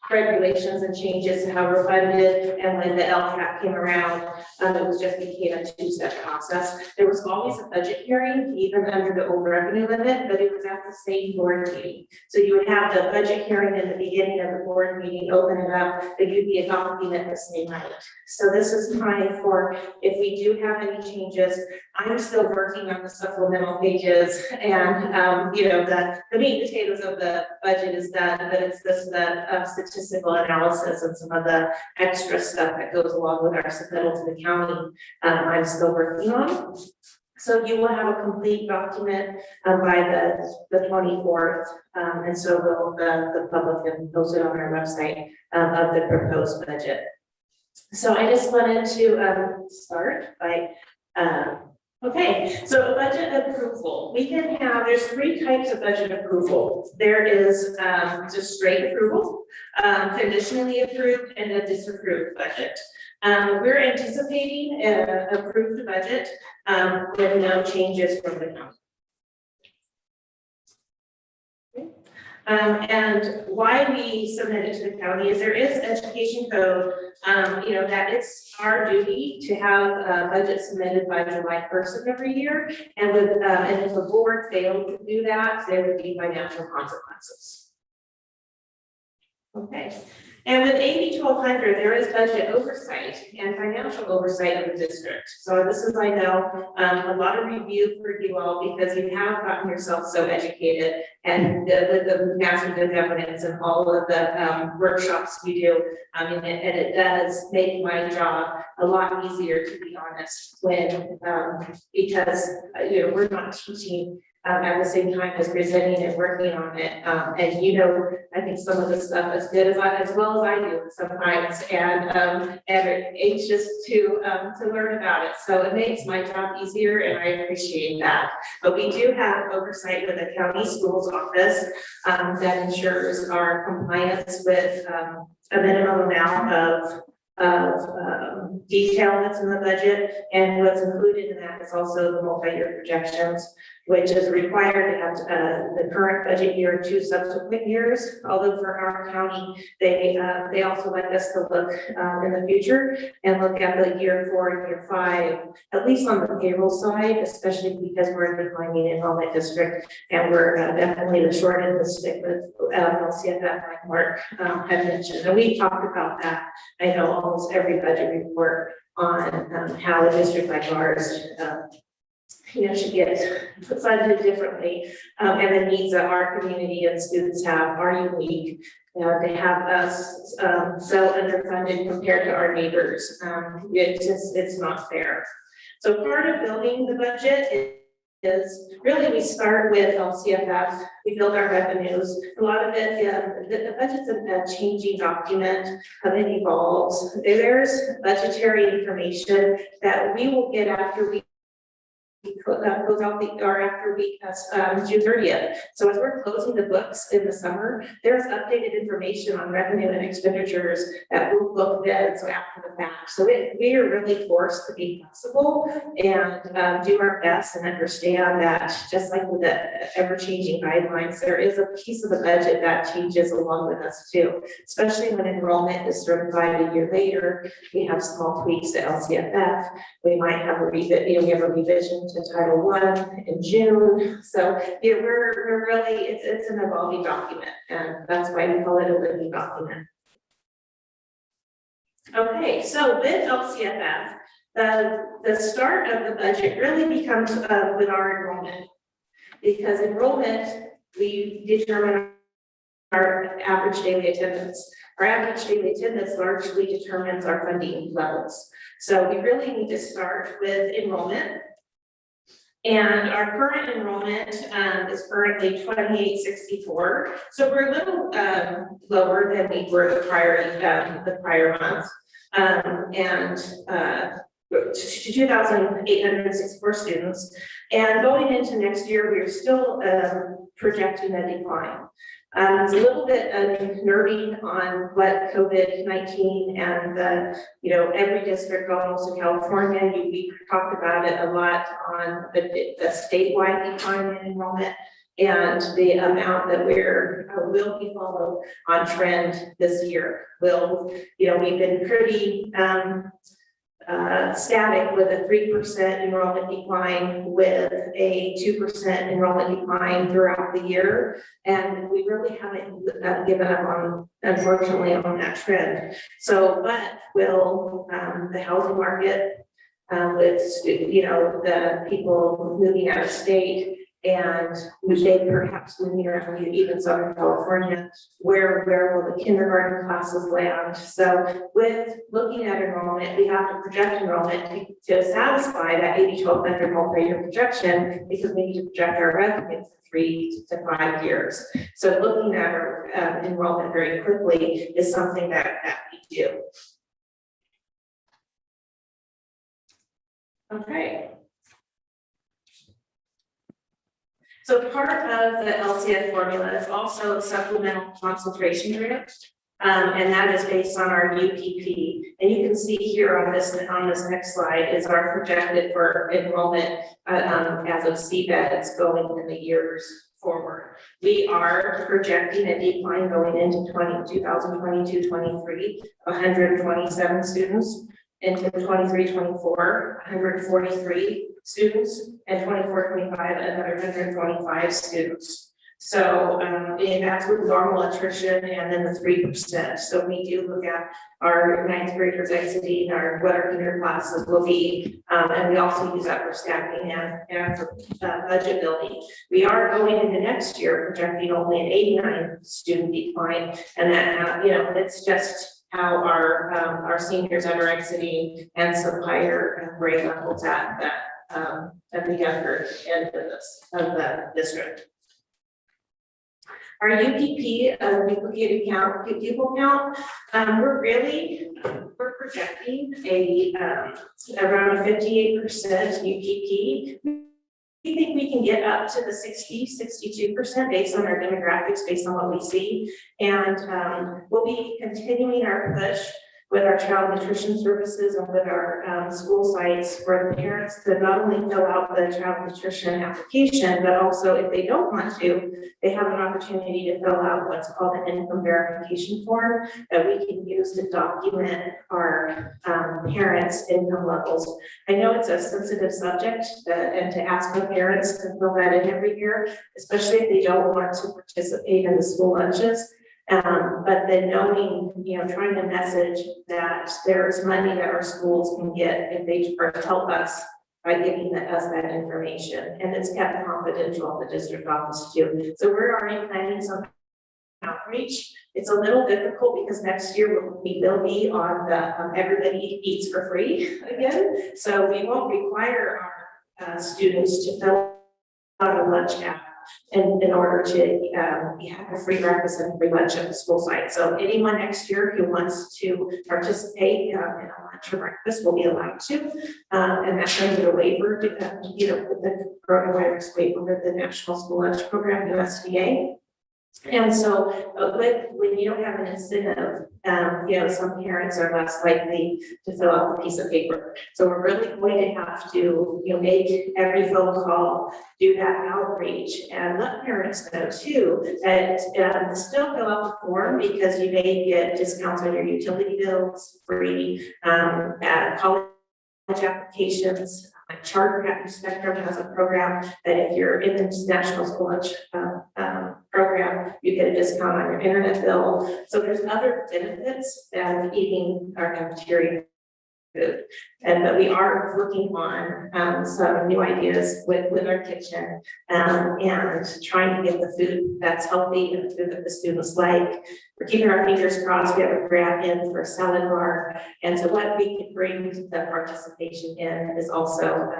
regulations and changes to how we're funded. And when the LCAP came around, it was just became a two-step process. There was always a budget hearing, even under the old revenue limit, but it was at the same board meeting. So you would have the budget hearing in the beginning of the board meeting, open it up, but you'd be adopting it the same night. So this is time for, if we do have any changes, I'm still working on the supplemental pages, and the meat and potatoes of the budget is done, but it's this statistical analysis and some of the extra stuff that goes along with our submittal to the county. I'm still working on. So you will have a complete document by the 24th, and so will the public can post it on our website of the proposed budget. So I just wanted to start by okay, so budget approval. We can have, there's three types of budget approval. There is just straight approval, conditionally approved, and a disapproved budget. We're anticipating an approved budget with no changes from the county. And why we submit it to the county is there is education code, that it's our duty to have a budget submitted by July 1st of every year. And and if the board failed to do that, there would be financial consequences. Okay. And with AB 1200, there is budget oversight and financial oversight of the district. So this is, I know, a lot of review for you all because you have gotten yourself so educated, and with the master of governance and all of the workshops you do, and it does make my job a lot easier, to be honest, when because we're not teaching at the same time as presenting and working on it. And I think some of the stuff as good as well as I do sometimes, and it's just to learn about it. So it makes my job easier, and I appreciate that. But we do have oversight with the county schools office that ensures our compliance with a minimum amount of detail that's in the budget, and what's included in that is also the multi-year projections. which is required to have the current budget year, 2 subsequent years. Although for our county, they also like us to look in the future and look at the year 4 and year 5, at least on the payroll side, especially because we're a declining enrollment district and we're definitely the short end of the stick with LCFF, like Mark had mentioned. And we talked about that, I know, almost every budget report on how a district like ours should get funded differently, and the needs that our community and students have are unique. They have us so underfunded compared to our neighbors. It's not fair. So part of building the budget is really we start with LCFF, we build our revenues. A lot of it, the budget's a changing document, it evolves. There's budgetary information that we will get after we goes out after June 30th. So as we're closing the books in the summer, there's updated information on revenue and expenditures that will look then, so after the fact. So we are really forced to be flexible and do our best and understand that just like with the ever-changing guidelines, there is a piece of the budget that changes along with us too, especially when enrollment is certified a year later. We have small tweaks to LCFF. We might have a revision to Title I in June. So we're really, it's an evolving document, and that's why we call it a living document. Okay, so with LCFF, the start of the budget really becomes with our enrollment, because enrollment, we determine our average daily attendance. Our average daily attendance largely determines our funding levels. So we really need to start with enrollment. And our current enrollment is currently 2864. So we're a little lower than we were the prior month. And 2,864 students. And going into next year, we're still projecting a decline. It's a little bit unnerving on what COVID-19 and every district almost in California, we talked about it a lot on the statewide decline in enrollment and the amount that will be followed on trend this year. We've been pretty static with a 3% enrollment decline with a 2% enrollment decline throughout the year. And we really haven't given up on, unfortunately, on that trend. So, but will the housing market with, the people moving out of state and they perhaps moving around even Southern California, where will the kindergarten classes land? So with looking at enrollment, we have to project enrollment to satisfy that 8,1200 multi-year projection, because we need to project our revenue for 3 to 5 years. So looking at our enrollment very quickly is something that we do. Okay. So part of the LCF formula is also a supplemental concentration grant, and that is based on our UPP. And you can see here on this next slide is our projected for enrollment as of CBEDs going in the years forward. We are projecting a decline going into 2022-23, 127 students. Into 23-24, 143 students, and 24-25, another 125 students. So and that's with normal attrition and then the 3%. So we do look at our 9th graders exiting, what our kinder classes will be, and we also use that for staffing and for budget building. We are going into next year projecting only an 89 student decline, and that it's just how our seniors that are exiting and some higher grade levels at the younger end of the district. Our UPP, duplicated count, pupil count, we're projecting around a 58% UPP. We think we can get up to the 62% based on our demographics, based on what we see. And we'll be continuing our push with our child nutrition services and with our school sites for the parents to not only fill out the child nutrition application, but also if they don't want to, they have an opportunity to fill out what's called an income verification form that we can use to document our parents' income levels. I know it's a sensitive subject and to ask our parents to fill that in every year, especially if they don't want to participate in the school lunches. But then knowing, trying to message that there's money that our schools can get if they help us by giving us that information. And it's kept confidential at the district office too. So we're already planning some outreach. It's a little difficult because next year we will be on the everybody eats for free again. So we won't require our students to fill out a lunch app in order to have a free breakfast and free lunch at the school site. So anyone next year who wants to participate in a lunch or breakfast will be allowed to. And that comes with a waiver, with the coronavirus waiver with the National School Lunch Program, USDA. And so when you don't have an incentive, some parents are less likely to fill out a piece of paper. So we're really going to have to, make every phone call, do that outreach, and let parents know too that still fill out the form because you may get discounts on your utility bills, free college applications. Charter Spectrum has a program that if you're in the National School Lunch program, you get a discount on your internet bill. So there's other benefits than eating our cafeteria food. But we are working on some new ideas with our kitchen and trying to get the food that's healthy and the food that the students like. We're keeping our fingers crossed. We have a grant in for a salad bar. And so what we can bring to the participation in is also,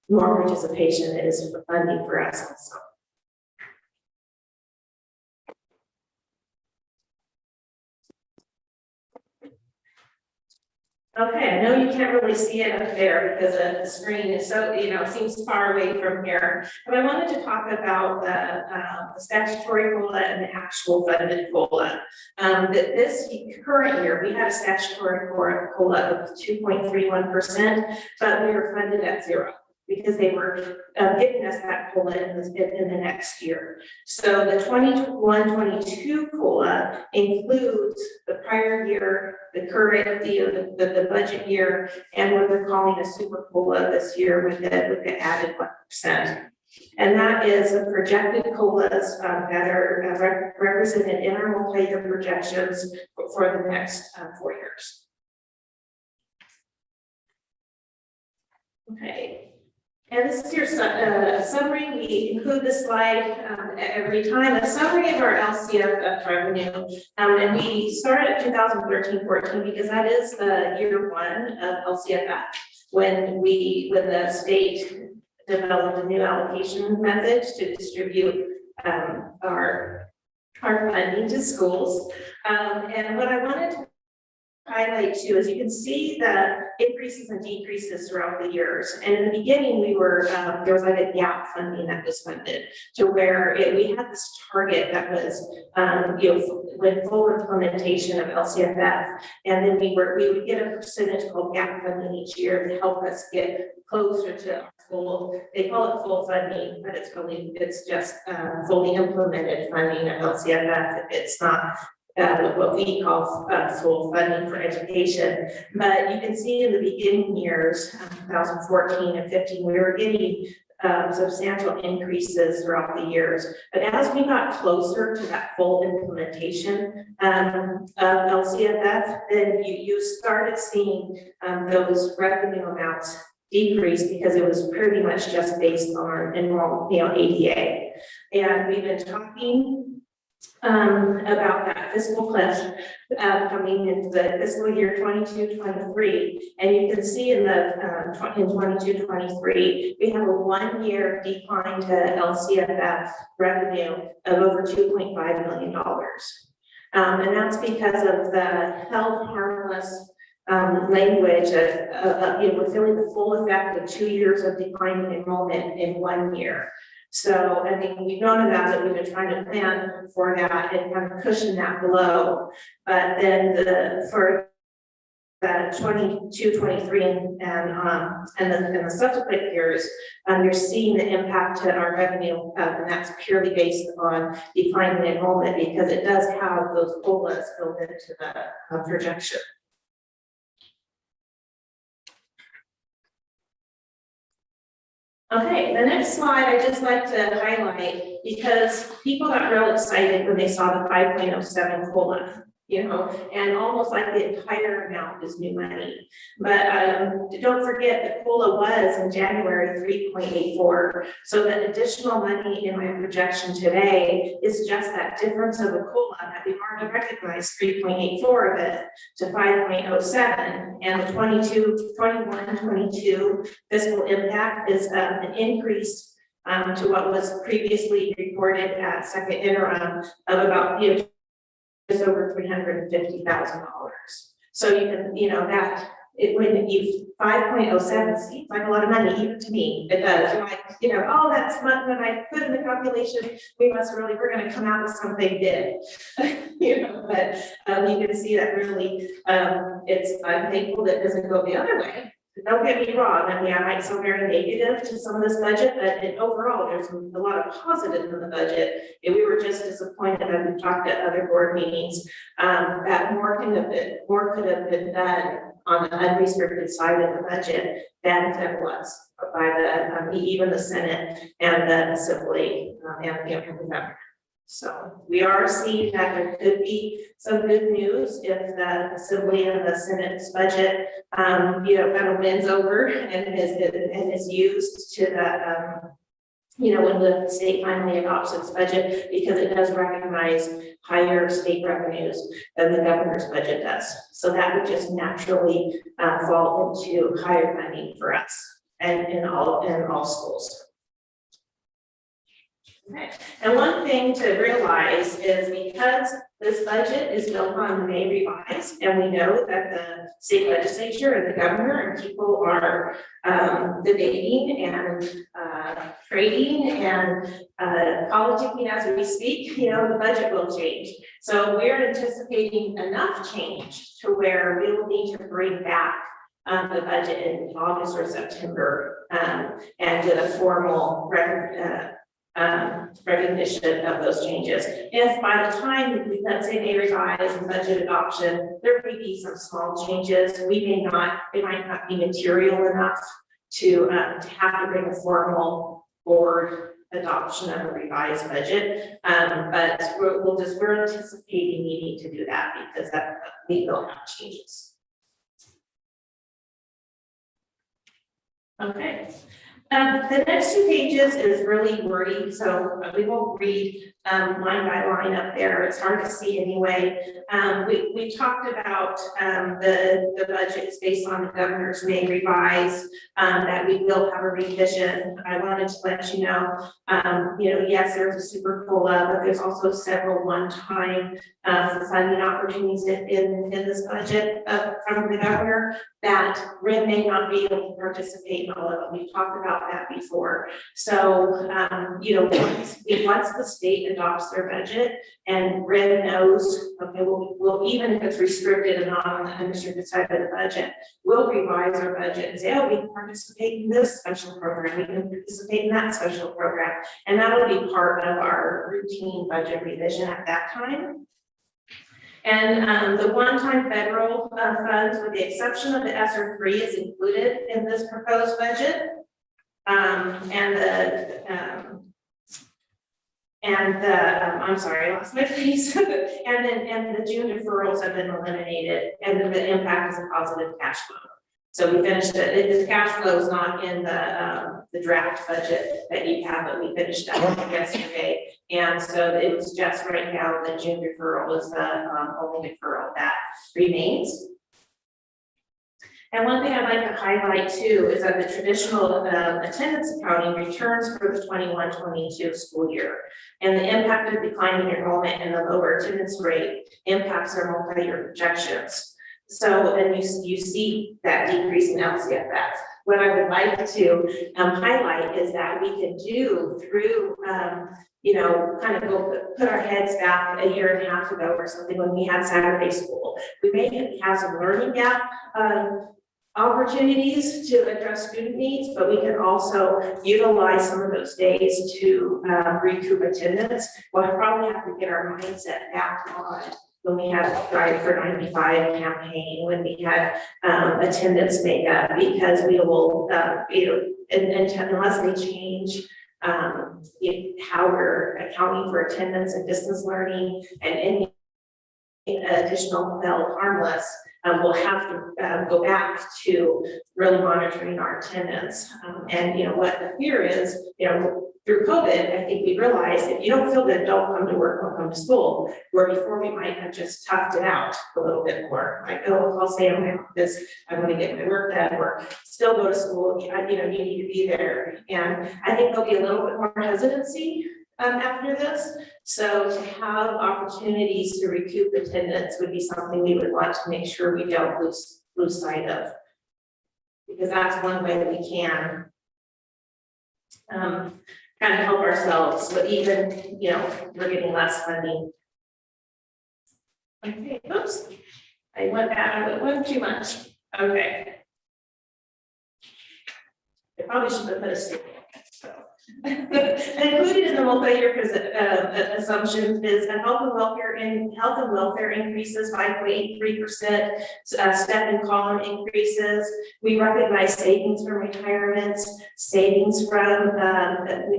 more participation is funding for us also. Okay, I know you can't really see it up there because the screen is so, it seems far away from here. But I wanted to talk about the statutory COLA and the actual funded COLA. This current year, we had a statutory COLA of 2.31%, but we were funded at 0. Because they were giving us that COLA in the next year. So the 21-22 COLA includes the prior year, the current, the budget year, and what they're calling a super COLA this year with the added 1%. And that is the projected COLAs that are represented in our multi-year projections for the next 4 years. Okay. And this is your summary. We include this slide every time, a summary of our LCFF revenue. And we started at 2013-14 because that is the year 1 of LCFF when the state developed a new allocation method to distribute our funding to schools. And what I wanted to highlight too is you can see the increases and decreases throughout the years. And in the beginning, we were there was like a gap funding that was funded to where we had this target that was when full implementation of LCFF, and then we would get a percentage called gap funding each year to help us get closer to our full. They call it full funding, but it's just fully implemented funding of LCFF. It's not what we call full funding for education. But you can see in the beginning years, 2014 and 15, we were getting substantial increases throughout the years. But as we got closer to that full implementation of LCFF, then you started seeing those revenue amounts decrease because it was pretty much just based on our enrollment, ADA. And we've been talking about that fiscal cliff coming into the fiscal year 22-23, and you can see in the in 22-23 we have a 1-year decline to LCFF revenue of over $2.5 million, and that's because of the held harmless language of we're feeling the full effect of 2 years of declining enrollment in 1 year. So, I mean, we've known about it, we've been trying to plan for that and kind of cushion that blow. But then for 22, 23, and the subsequent years, you're seeing the impact to our revenue, and that's purely based on declining enrollment because it does have those COLAs built into the projection. Okay, the next slide I just like to highlight because people got real excited when they saw the 5.07 COLA, you know, and almost like the entire amount is new money. But don't forget that COLA was in January 3.84. So the additional money in my projection today is just that difference of a COLA that we've already recognized 3.84 of it to 5.07. And the 21-22 fiscal impact is an increase to what was previously reported at second interim of about, you know, just over $350,000. So you can, you know, that when you 5.07 seems like a lot of money, even to me, it does. You're like, you know, oh, that's what when I put in the calculation, we're going to come out with something big, you know. But you can see that really, I'm thankful that it doesn't go the other way. Don't get me wrong, I mean, I might sound very negative to some of this budget, but overall, there's a lot of positives in the budget. And we were just disappointed that we talked at other board meetings that more could have been done on the unrestricted side of the budget than it was by even the Senate and the Assembly and the governor. So we are seeing that there could be some good news if the Assembly and the Senate's budget, you know, kind of wins over and is used to the, you know, when the state finally adopts its budget, because it does recognize higher state revenues than the governor's budget does. So that would just naturally fall into higher money for us and in all schools. Okay. And one thing to realize is because this budget is built on the May revise, and we know that the state legislature and the governor and people are debating and trading and politicking as we speak, you know, the budget will change. So we're anticipating enough change to where we will need to bring back the budget in August or September and do a formal recognition of those changes. If by the time we, let's say, they revise and budget adoption, there may be some small changes. They might not be material enough to have to bring a formal board adoption of a revised budget. But we're anticipating needing to do that because that we will have changes. Okay. The next 2 pages is really wordy, so we won't read line by line up there. It's hard to see anyway. We talked about the budgets based on the governor's May revise, that we will have a revision. I wanted to let you know, yes, there's a super COLA, but there's also several one-time funding opportunities in this budget from the governor that RIM may not be able to participate in all of it. We've talked about that before. So, once the state adopts their budget and RIM knows, okay, we'll even if it's restricted and not on the unrestricted side of the budget, we'll revise our budget and say, oh, we can participate in this special program, we can participate in that special program. And that'll be part of our routine budget revision at that time. And the one-time federal funds, with the exception of the ESSER 3, is included in this proposed budget. I'm sorry, I lost my place. and the June deferrals have been eliminated, and then the impact is a positive cash flow. So we finished it. The cash flow is not in the draft budget that you have, but we finished that yesterday. And so it was just right now the June deferral is the only deferral that remains. And one thing I'd like to highlight too is that the traditional attendance accounting returns for the 21-22 school year. And the impact of declining enrollment and the lower attendance rate impacts our multi-year projections. So, and you see that decrease in LCFF. What I would like to highlight is that we can do through, kind of go put our heads back a year and a half ago or something when we had Saturday school. We may have some learning gap opportunities to address student needs, but we can also utilize some of those days to recoup attendance. We'll probably have to get our mindset back on when we had Drive for 95 campaign, when we had attendance makeup, because we will, unless they change how we're accounting for attendance and distance learning and any additional felt harmless, we'll have to go back to really monitoring our attendance. And what the fear is, through COVID, I think we realized if you don't feel good, don't come to work, don't come to school. Where before we might have just toughed it out a little bit more. Like, oh, I'll stay in my office, I want to get my work done, or still go to school, you need to be there. And I think there'll be a little bit more hesitancy after this. So to have opportunities to recoup attendance would be something we would want to make sure we don't lose sight of. Because that's one way that we can kind of help ourselves, but even, we're getting less funding. Okay, oops, I went one too much. Okay. I probably should have put a stick. Included in the multi-year assumptions is a health and welfare increases 5.83%, step and column increases. We recognize savings from retirements, savings from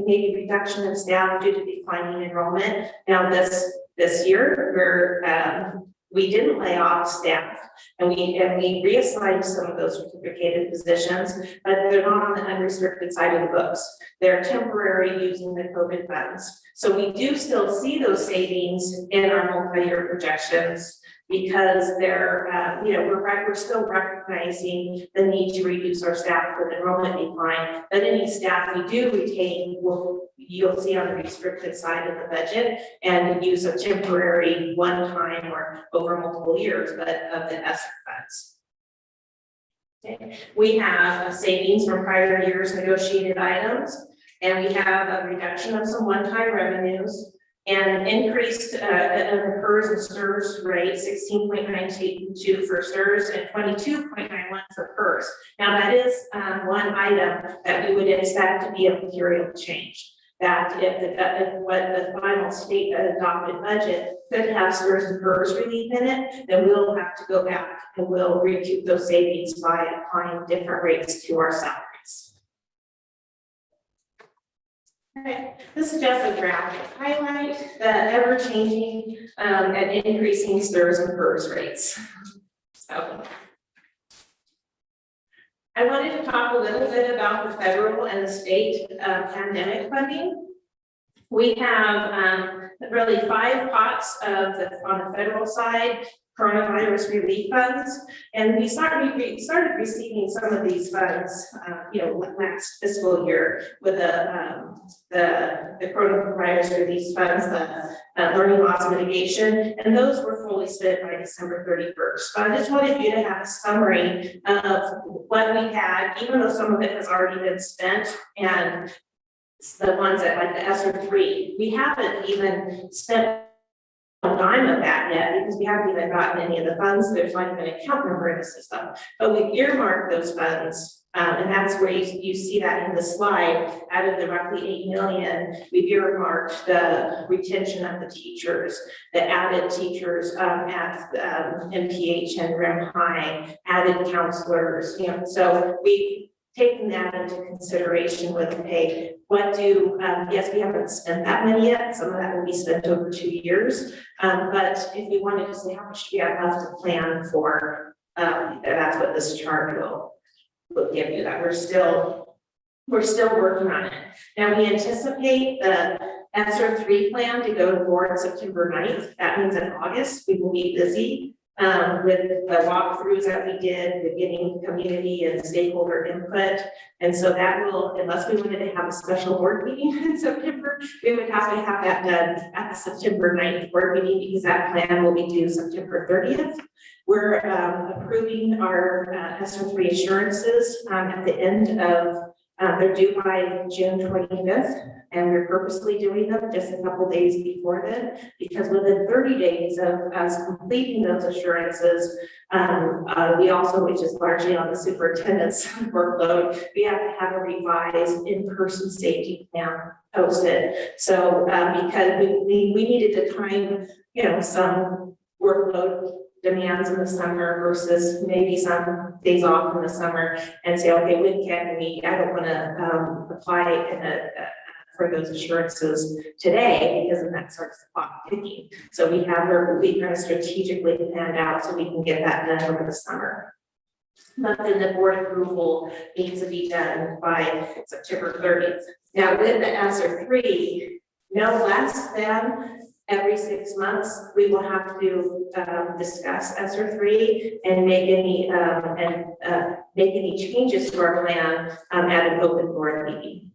maybe reduction in staff due to declining enrollment. Now this year we didn't lay off staff, and we reassigned some of those certificated positions, but they're not on the unrestricted side of the books. They're temporary using the COVID funds. So we do still see those savings in our multi-year projections because they're, we're still recognizing the need to reduce our staff with enrollment decline. But any staff we do retain, you'll see on the restricted side of the budget, and use a temporary one-time or over multiple years, but of the ESSER funds. Okay. We have savings from prior years negotiated items, and we have a reduction of some one-time revenues, and increased of the PERS and STRS rate, 16.92 for STRS and 22.91 for PERS. Now that is one item that we would expect to be a material change. That if what the final state adopted budget could have STRS and PERS relief in it, then we'll have to go back and we'll recoup those savings by applying different rates to our salaries. Okay, this is just a graph to highlight the ever-changing and increasing STRS and PERS rates. So I wanted to talk a little bit about the federal and the state pandemic funding. We have really 5 pots on the federal side, coronavirus relief funds, and we started receiving some of these funds, last fiscal year with the coronavirus relief funds, the learning loss mitigation, and those were fully spent by December 31st. But I just wanted you to have a summary of what we had, even though some of it has already been spent, and the ones that like the ESSER 3, we haven't even spent a dime of that yet because we haven't even gotten any of the funds. There's not even an account number in the system, but we earmarked those funds, and that's where you see that in the slide. Out of the roughly 8 million, we've earmarked the retention of the teachers, the added teachers at MPH and REM High, added counselors. So we taking that into consideration with, hey, what do, yes, we haven't spent that money yet. Some of that will be spent over 2 years. But if you wanted to say how much do we have left to plan for, that's what this chart will give you, that we're still working on it. Now we anticipate the ESSER 3 plan to go to board September 9th. That means in August, we will be busy with the walkthroughs that we did, with getting community and stakeholder input. And so that will, unless we wanted to have a special board meeting in September, we would have to have that done at the September 9th board meeting, because that plan will be due September 30th. We're approving our SR3 assurances at the end of, they're due by June 25th, and we're purposely doing them just a couple days before then, because within 30 days of us completing those assurances, we also, which is largely on the superintendent's workload, we have to have a revised in-person safety plan posted. So because we needed to time, some workload demands in the summer versus maybe some days off in the summer, and say, okay, when can we, I don't want to apply for those assurances today, because then that starts the clock ticking. So we kind of strategically planned out so we can get that done over the summer. But then the board approval needs to be done by September 30th. Now with the SR3, no less than every 6 months, we will have to discuss SR3 and make any changes to our plan at an open board meeting.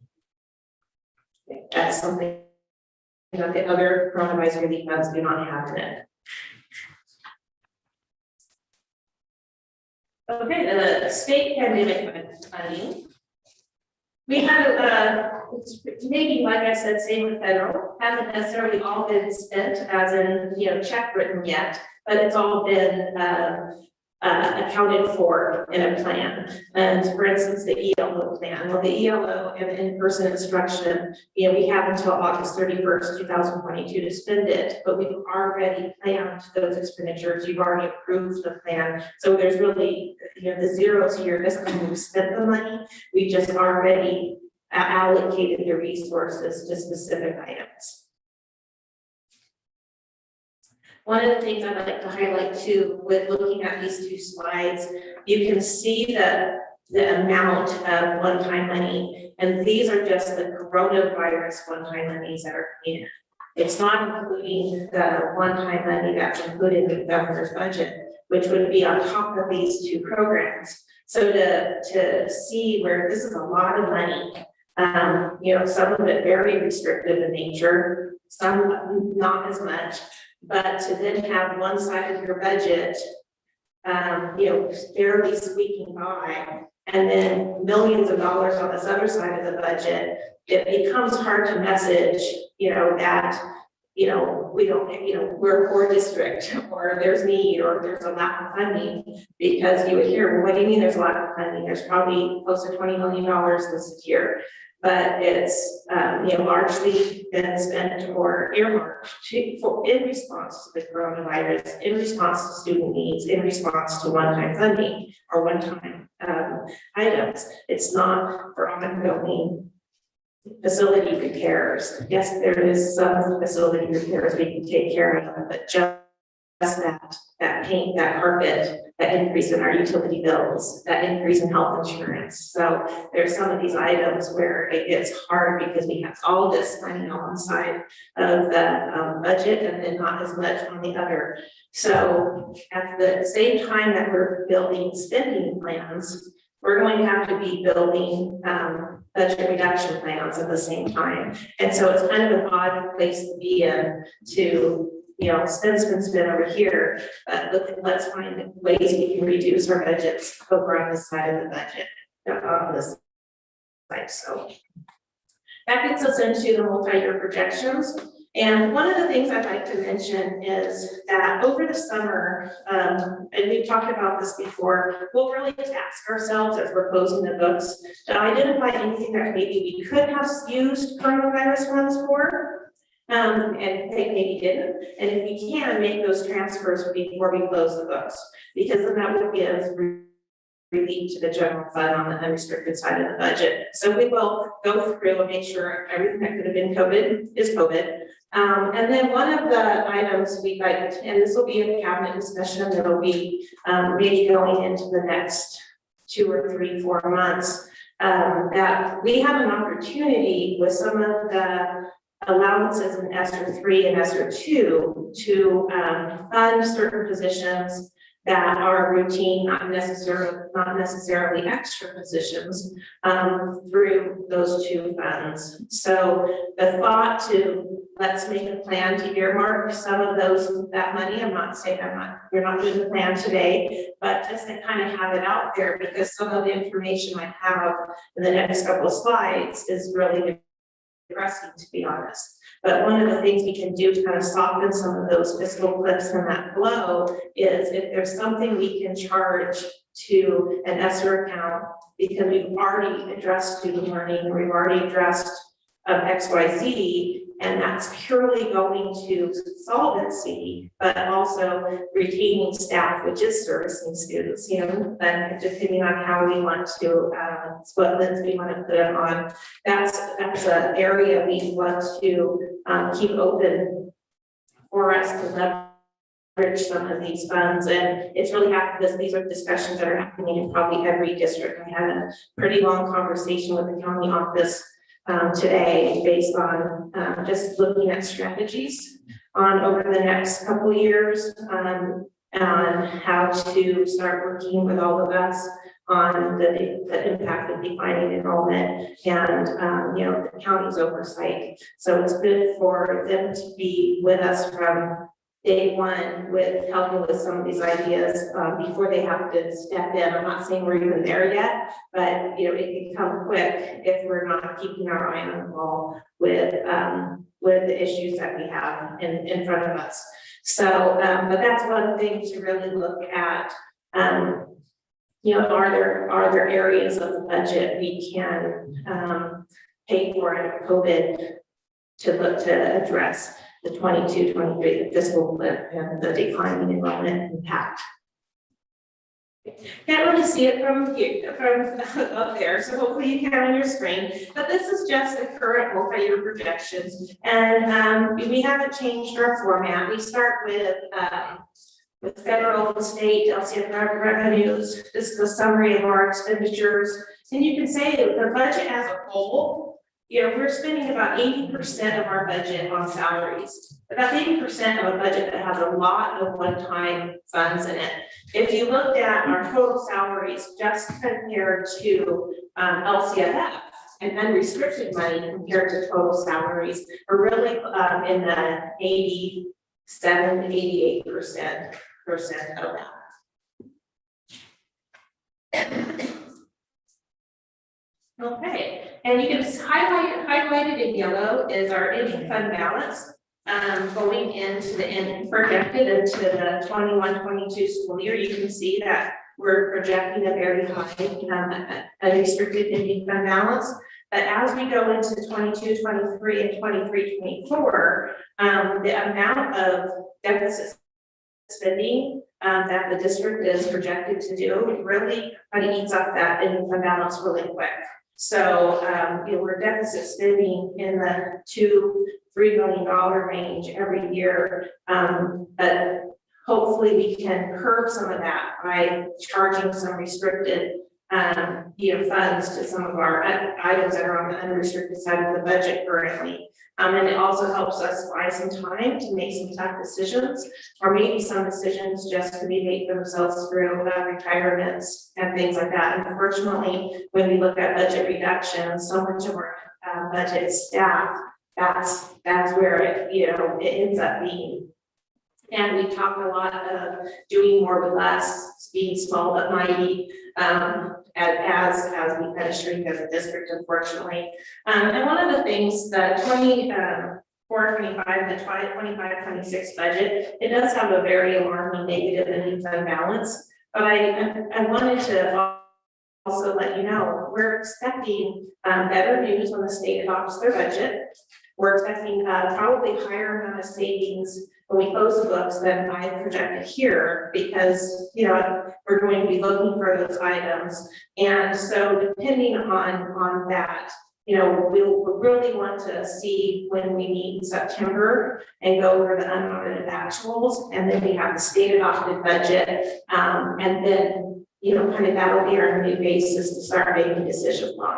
That's something that the other coronavirus relief funds do not have in it. Okay, the state pandemic funding. We have maybe, like I said, same with federal, hasn't necessarily all been spent as in, check written yet, but it's all been accounted for in a plan. And for instance, the ELO plan, well, the ELO and in-person instruction, we have until August 31st, 2022 to spend it, but we've already planned those expenditures. You've already approved the plan. So there's really, the zeros here doesn't mean we've spent the money. We just already allocated the resources to specific items. One of the things I'd like to highlight too, with looking at these two slides, you can see the amount of one-time money, and these are just the coronavirus one-time monies that are in. It's not including the one-time money that's included in the governor's budget, which would be on top of these two programs. So to see where this is a lot of money, some of it very restrictive in nature, some not as much. But to then have one side of your budget, barely squeaking by, and then millions of dollars on this other side of the budget, it becomes hard to message, that, we don't, we're a poor district, or there's need, or there's a lack of funding, because you would hear, well, what do you mean there's a lack of funding? There's probably close to $20 million listed here. But it's largely been spent or earmarked in response to the coronavirus, in response to student needs, in response to one-time funding or one-time items. It's not for ongoing facility repairs. Yes, there is some facility repairs we can take care of, but just that paint, that carpet, that increase in our utility bills, that increase in health insurance. So there's some of these items where it gets hard because we have all this money on one side of the budget and then not as much on the other. So at the same time that we're building spending plans, we're going to have to be building budget reduction plans at the same time. And so it's kind of an odd place to be in to spend over here, but let's find ways we can reduce our budgets over on this side of the budget, on this side. So that gets us into the multi-year projections. And one of the things I'd like to mention is that over the summer, and we've talked about this before, we'll really task ourselves as we're closing the books to identify anything that maybe we could have used coronavirus funds for. And they maybe didn't. And if we can, make those transfers before we close the books, because then that would give relief to the general fund on the unrestricted side of the budget. So we will go through and make sure everything that could have been COVID is COVID. And then one of the items we'd like, and this will be a cabinet discussion that will be maybe going into the next 2 or 3, 4 months, that we have an opportunity with some of the allowances in ESER 3 and ESER 2 to fund certain positions that are routine, not necessarily extra positions, through those two funds. So the thought to let's make a plan to earmark some of that money. I'm not saying we're not doing the plan today, but just to kind of have it out there, because some of the information I have in the next couple of slides is really depressing, to be honest. But one of the things we can do to kind of soften some of those fiscal cliffs and that blow is if there's something we can charge to an ESSER account, because we've already addressed student learning, we've already addressed XYZ, and that's purely going to solvency, but also retaining staff, which is servicing students, and depending on how we want to, what lens we want to put it on, that's an area we want to keep open for us to leverage some of these funds. And it's really happening, these are discussions that are happening in probably every district. I had a pretty long conversation with the county office today based on just looking at strategies on over the next couple of years on how to start working with all of us on the impact of declining enrollment and the county's oversight. So it's good for them to be with us from day one with helping with some of these ideas before they have to step in. I'm not saying we're even there yet, but it can come quick if we're not keeping our eye on the ball with the issues that we have in front of us. So, but that's one thing to really look at. Are there areas of the budget we can pay for in COVID to look to address the 22-23 fiscal cliff and the declining enrollment impact? Can't really see it from here, from up there, so hopefully you can on your screen. But this is just the current multi-year projections, and we haven't changed our format. We start with federal and state LCF revenues. This is a summary of our expenditures, and you can say that the budget as a whole, we're spending about 80% of our budget on salaries. About 80% of a budget that has a lot of one-time funds in it. If you looked at our total salaries just compared to LCFF and unrestricted money compared to total salaries, we're really in the 87 to 88% of that. Okay, and you can highlighted in yellow is our ending fund balance going into the end, projected into the 21-22 school year. You can see that we're projecting a very high unrestricted ending fund balance. But as we go into 22-23 and 23-24, the amount of deficit spending that the district is projected to do really kind of eats up that ending fund balance really quick. So, we're deficit spending in the $2-3 million range every year, but hopefully we can curb some of that by charging some restricted, funds to some of our items that are on the unrestricted side of the budget currently. And it also helps us buy some time to make some tough decisions, or maybe some decisions just to be made themselves through retirements and things like that. And unfortunately, when we look at budget reductions, so much of our budget is staff. That's where it ends up being. And we talk a lot of doing more with less, being small but mighty, as we kind of shrink as a district, unfortunately. And one of the things, the 24-25 and the 25-26 budget, it does have a very alarming negative ending fund balance. But I wanted to also let you know, we're expecting better news when the state adopts their budget. We're expecting probably higher amount of savings when we close the books than I projected here, because we're going to be looking for those items. And so depending on that, we'll really want to see when we meet in September and go over the unaudited actuals, and then we have the state adopted budget, and then kind of that'll be our new basis to start making decisions on.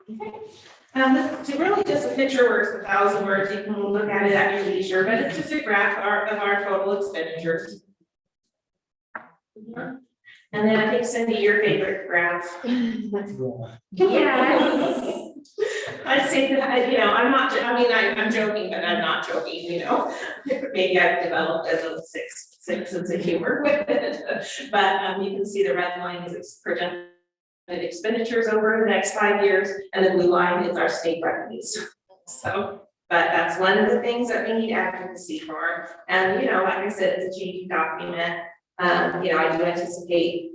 This is really just a picture worth 1,000 words. You can look at it at your leisure, but it's just a graph of our total expenditures. And then I think Cindy, your favorite graph. Yes. I say that, you know, I'm joking, but I'm not joking, you know. Maybe I've developed a little sixth sense of humor with it. But you can see the red line is projected expenditures over the next 5 years, and the blue line is our state revenues. So, but that's one of the things that we need advocacy for. And, you know, like I said, it's a changing document. You know, I do anticipate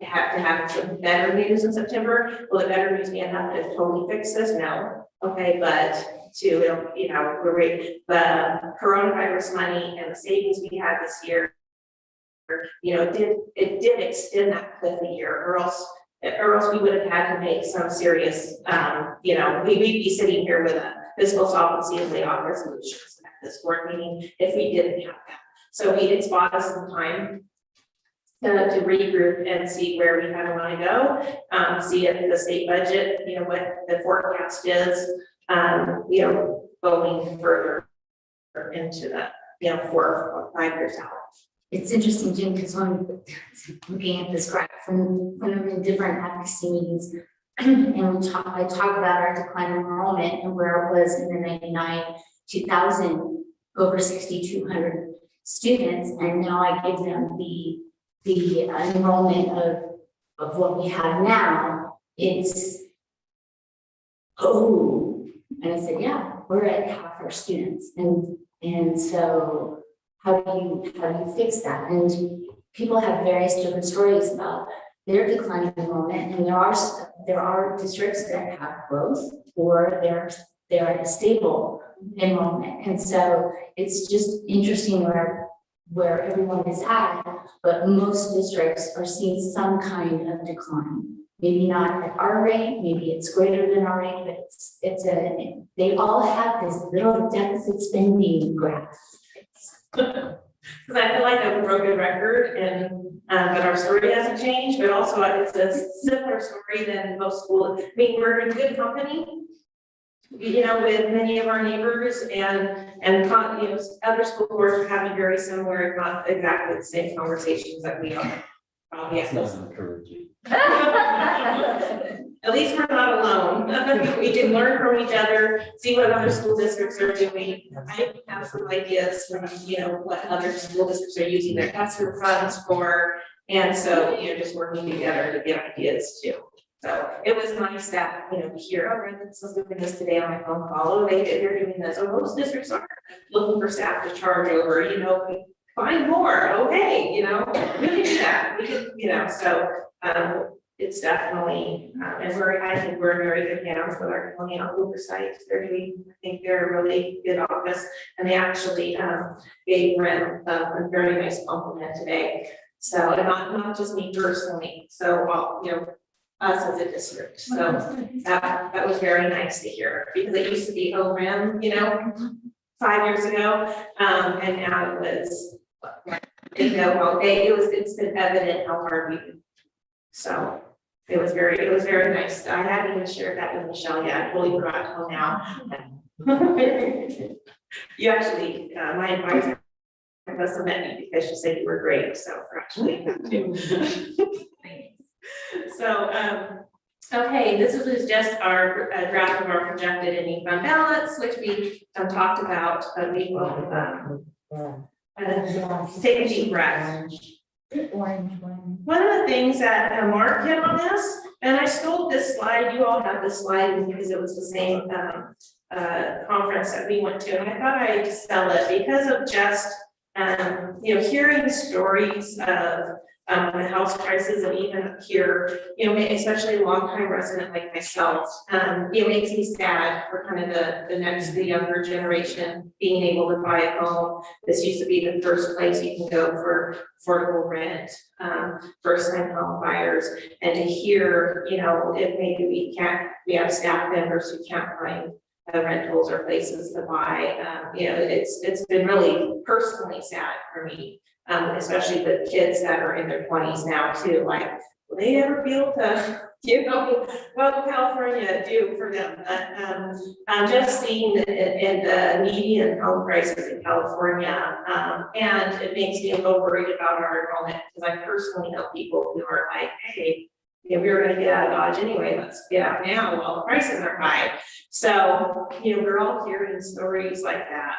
to have some better news in September. Will the better news be enough to totally fix this? No. Okay, but you know, the coronavirus money and the savings we had this year, you know, it did extend that cliff a year, or else we would have had to make some serious, you know, we'd be sitting here with a fiscal solvency and layoff resolutions at this board meeting if we didn't have that. So it's bought us some time to regroup and see where we kind of want to go, see if the state budget, you know, what the forecast is, you know, going further into the, you know, 4 or 5 years out. It's interesting, Jim, because when I'm looking at this graph from when I'm in different advocacy meetings, and I talk about our decline in enrollment and where it was in the 99, 2000, over 6,200 students, and now I give them the enrollment of what we have now. It's and I said, yeah, we're at half our students, and so. How do you fix that? And people have various different stories about their declining enrollment, and there are districts that have growth, or they're at a stable enrollment. And so it's just interesting where everyone is at, but most districts are seeing some kind of decline. Maybe not at our rate, maybe it's greater than our rate, but they all have this little deficit spending graph. Because I feel like I'm a broken record, and but our story hasn't changed, but also it's a similar story than most schools. I mean, we're in good company, you know, with many of our neighbors, and you know, other school boards are having very similar, if not exactly the same conversations that we are. That's encouraging. At least we're not alone. We can learn from each other, see what other school districts are doing. I have some ideas from, you know, what other school districts are using their ESSER funds for. And so, you know, just working together to get ideas too. So it was nice that, you know, to hear, oh, Brendan was doing this today on my phone call. Oh, they're doing this. Oh, most districts are looking for staff to charge over, you know, find more. Okay, you know, we can do that. We can, you know, so it's definitely, and I think we're in very good hands with our county oversight. They're doing, I think they're a really good office, and they actually gave Ren a very nice compliment today. So, and not just me personally. So, well, you know, us as a district. So that was very nice to hear, because it used to be Ren, you know, 5 years ago, and now it was. You know, it's been evident how hard we do. So it was very nice. I hadn't even shared that with Michelle yet. I totally forgot till now. You actually, my advisor must have met me because she said you were great. So for actually that too. So okay, this was just our draft of our projected ending fund balance, which we talked about. We will take a deep breath. One of the things that Mark hit on this, and I stole this slide, you all have this slide because it was the same conference that we went to, and I thought I'd sell it because of just you know, hearing stories of the house prices, and even here, you know, especially a longtime resident like myself, it makes me sad for kind of the younger generation being able to buy a home. This used to be the first place you can go for affordable rent, first time home buyers, and to hear, you know, if maybe we have staff members who can't find rentals or places to buy, you know, it's been really personally sad for me. Especially the kids that are in their 20s now too, like will they ever be able to, what will California do for them? But, I'm just seeing in the median home prices in California, and it makes me a little worried about our enrollment, because I personally know people who are like, hey, we were gonna get out of Dodge anyway, let's get out now while the prices are high. So, we're all hearing stories like that.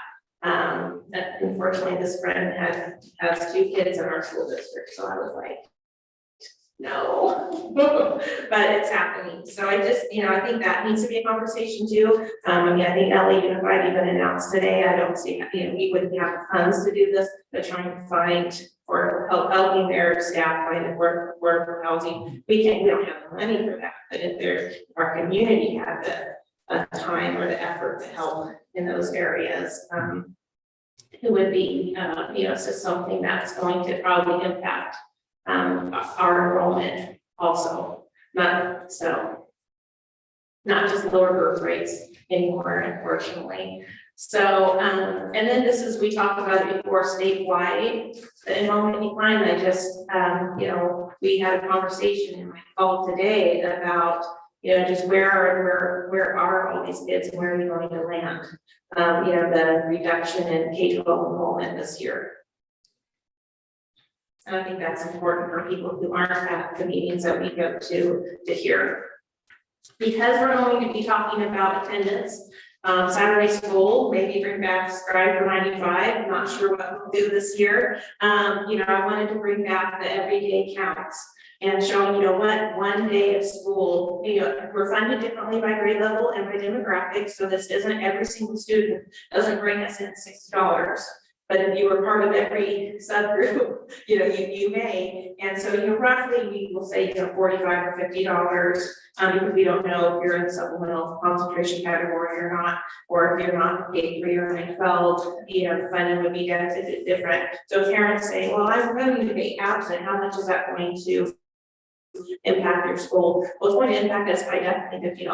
That unfortunately, this friend has 2 kids in our school district, so I was like, no, but it's happening. So I just, I think that needs to be a conversation too. I think LA Unified even announced today, I don't see, we wouldn't have the funds to do this, but trying to find for helping their staff find work housing. We don't have the money for that, but if our community had the time or the effort to help in those areas, it would be, it's just something that's going to probably impact our enrollment also, not just lower birth rates anymore, unfortunately. So, and then we talked about it before, statewide, the enrollment decline. I just, we had a conversation in my call today about, just where are all these kids and where are we going to land? The reduction in K-12 enrollment this year. And I think that's important for people who aren't at the meetings that we go to hear. Because we're going to be talking about attendance, Saturday school, maybe bring back Scribe for 95, not sure what we'll do this year. I wanted to bring back the everyday counts and showing, what one day of school, we're funded differently by grade level and by demographics. So this isn't every single student, doesn't bring us in $60. But if you were part of every subgroup, you may. And so, roughly we will say, $45 or $50, because we don't know if you're in the supplemental concentration category or not, or if you're not K-3 or 9-12, the funding would be different. So parents say, well, I'm going to be absent. How much is that going to impact your school? Well, it's going to impact us by definitely $50.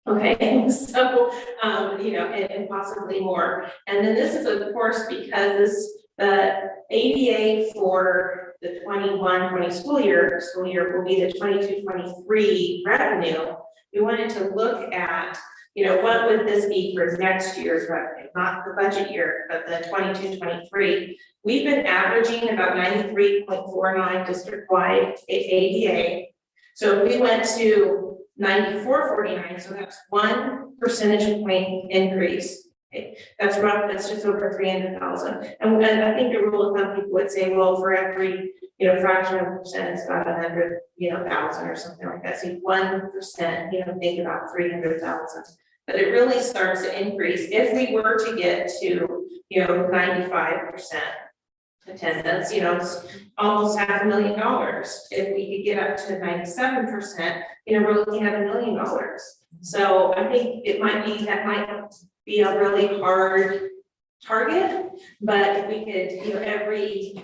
Okay, so, and possibly more. And then this is, of course, because the ADA for the 21-20 school year will be the 22-23 revenue. We wanted to look at, what would this be for next year's revenue, not the budget year, but the 22-23. We've been averaging about 93.49 district-wide ADA. So if we went to 94.49, so that's 1 percentage point increase. Okay. That's rough, that's just over 300,000. And I think the rule of thumb, people would say, well, for every, fraction of a percent, it's about 100,000 or something like that. So 1%, think about 300,000. But it really starts to increase if we were to get to, 95% attendance, it's almost $500,000. If we could get up to 97%, we're looking at $1 million. So I think that might be a really hard target, but if we could, every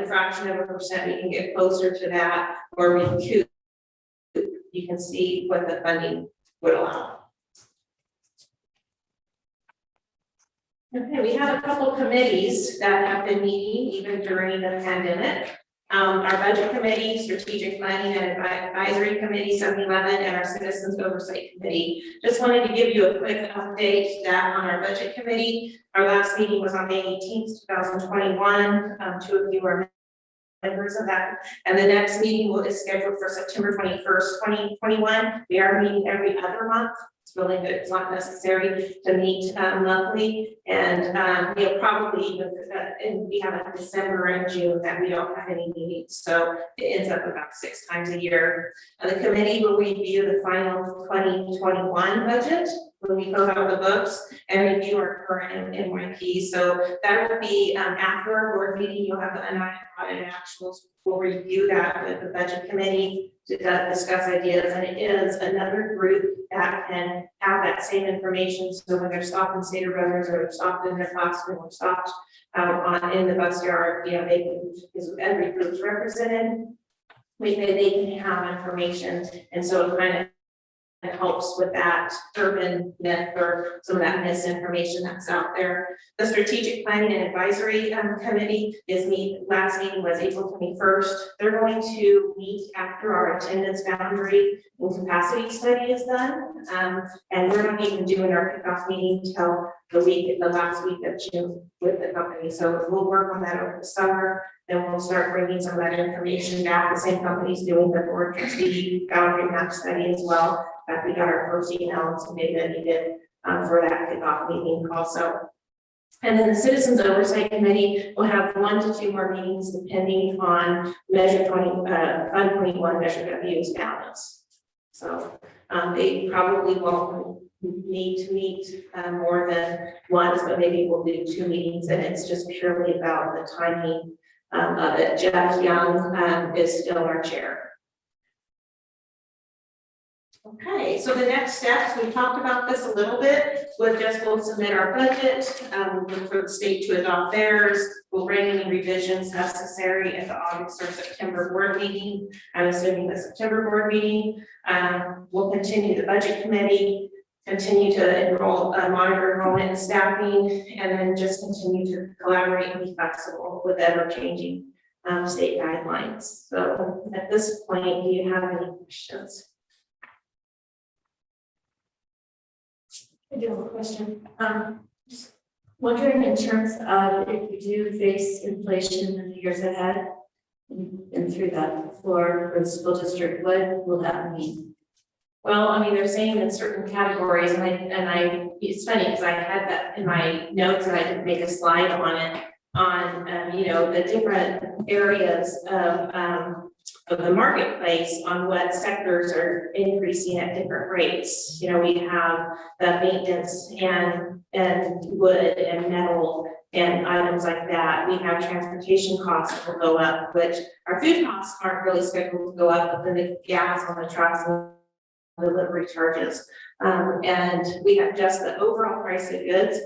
fraction of a percent, we can get closer to that, or we could, you can see what the funding would allow. Okay, we have a couple committees that have been meeting even during the pandemic. Our budget committee, strategic planning and advisory committee, 711, and our citizens oversight committee. Just wanted to give you a quick update that on our budget committee. Our last meeting was on May 18th, 2021. 2 of you are members of that. And the next meeting is scheduled for September 21st, 2021. We are meeting every other month. It's really good. It's not necessary to meet monthly, and probably even and we have a December and June that we don't have any meetings, so it ends up about 6 times a year. The committee will review the final 2021 budget when we fill out the books and review our current NYP. So that will be after our board meeting. You'll have the unaudited actuals. We'll review that with the budget committee to discuss ideas, and it is another group that can have that same information. So when they're stopped in Stater Brothers, or they're stopped in their classroom, or stopped in the bus yard, they can, because every group's represented, they can have information, and so it kind of it helps with that urban myth or some of that misinformation that's out there. The Strategic Planning and Advisory Committee last meeting was April 21st. They're going to meet after our attendance boundary and capacity study is done. And we're not even doing our kickoff meeting till the last week of June with the company. So we'll work on that over the summer. Then we'll start bringing some of that information back. The same company's doing the board trustee boundary map study as well. We got our first email to maybe that needed for that kickoff meeting also. And then the Citizens Oversight Committee will have 1 to 2 more meetings depending on Fund 21 Measure W's balance. So they probably won't need to meet more than once, but maybe we'll do 2 meetings, and it's just purely about the timing of it. Jeff Young is still our chair. Okay, so the next steps, we talked about this a little bit, we'll submit our budget, look for the state to adopt theirs. We'll bring any revisions necessary at the August or September board meeting. I'm assuming the September board meeting. We'll continue the budget committee, continue to monitor enrollment and staffing, and then just continue to collaborate and be flexible with ever-changing state guidelines. So at this point, do you have any questions? I do have a question. Just wondering in terms of if we do face inflation in the years ahead, and through that for the school district, what will that mean? Well, I mean, they're saying in certain categories, and it's funny because I had that in my notes and I didn't make a slide on it, on you know, the different areas of the marketplace on what sectors are increasing at different rates. You know, we have the maintenance and wood and metal and items like that. We have transportation costs that will go up, which our food costs aren't really scheduled to go up, but then the gas on the trucks and delivery charges. And we have just the overall price of goods.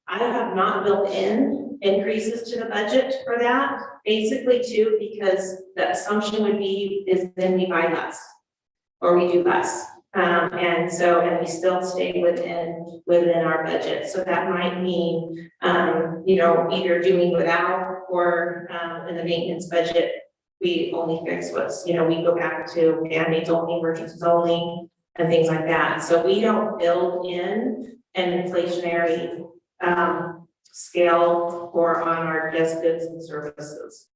I have not built in increases to the budget for that, basically too, because the assumption would be is then we buy less or we do less. And we still stay within our budget. So that might mean, you know, either doing without or in the maintenance budget, we only fix what's, you know, we go back to band-aids only, emergencies only, and things like that. So we don't build in an inflationary scale or on our just goods and services.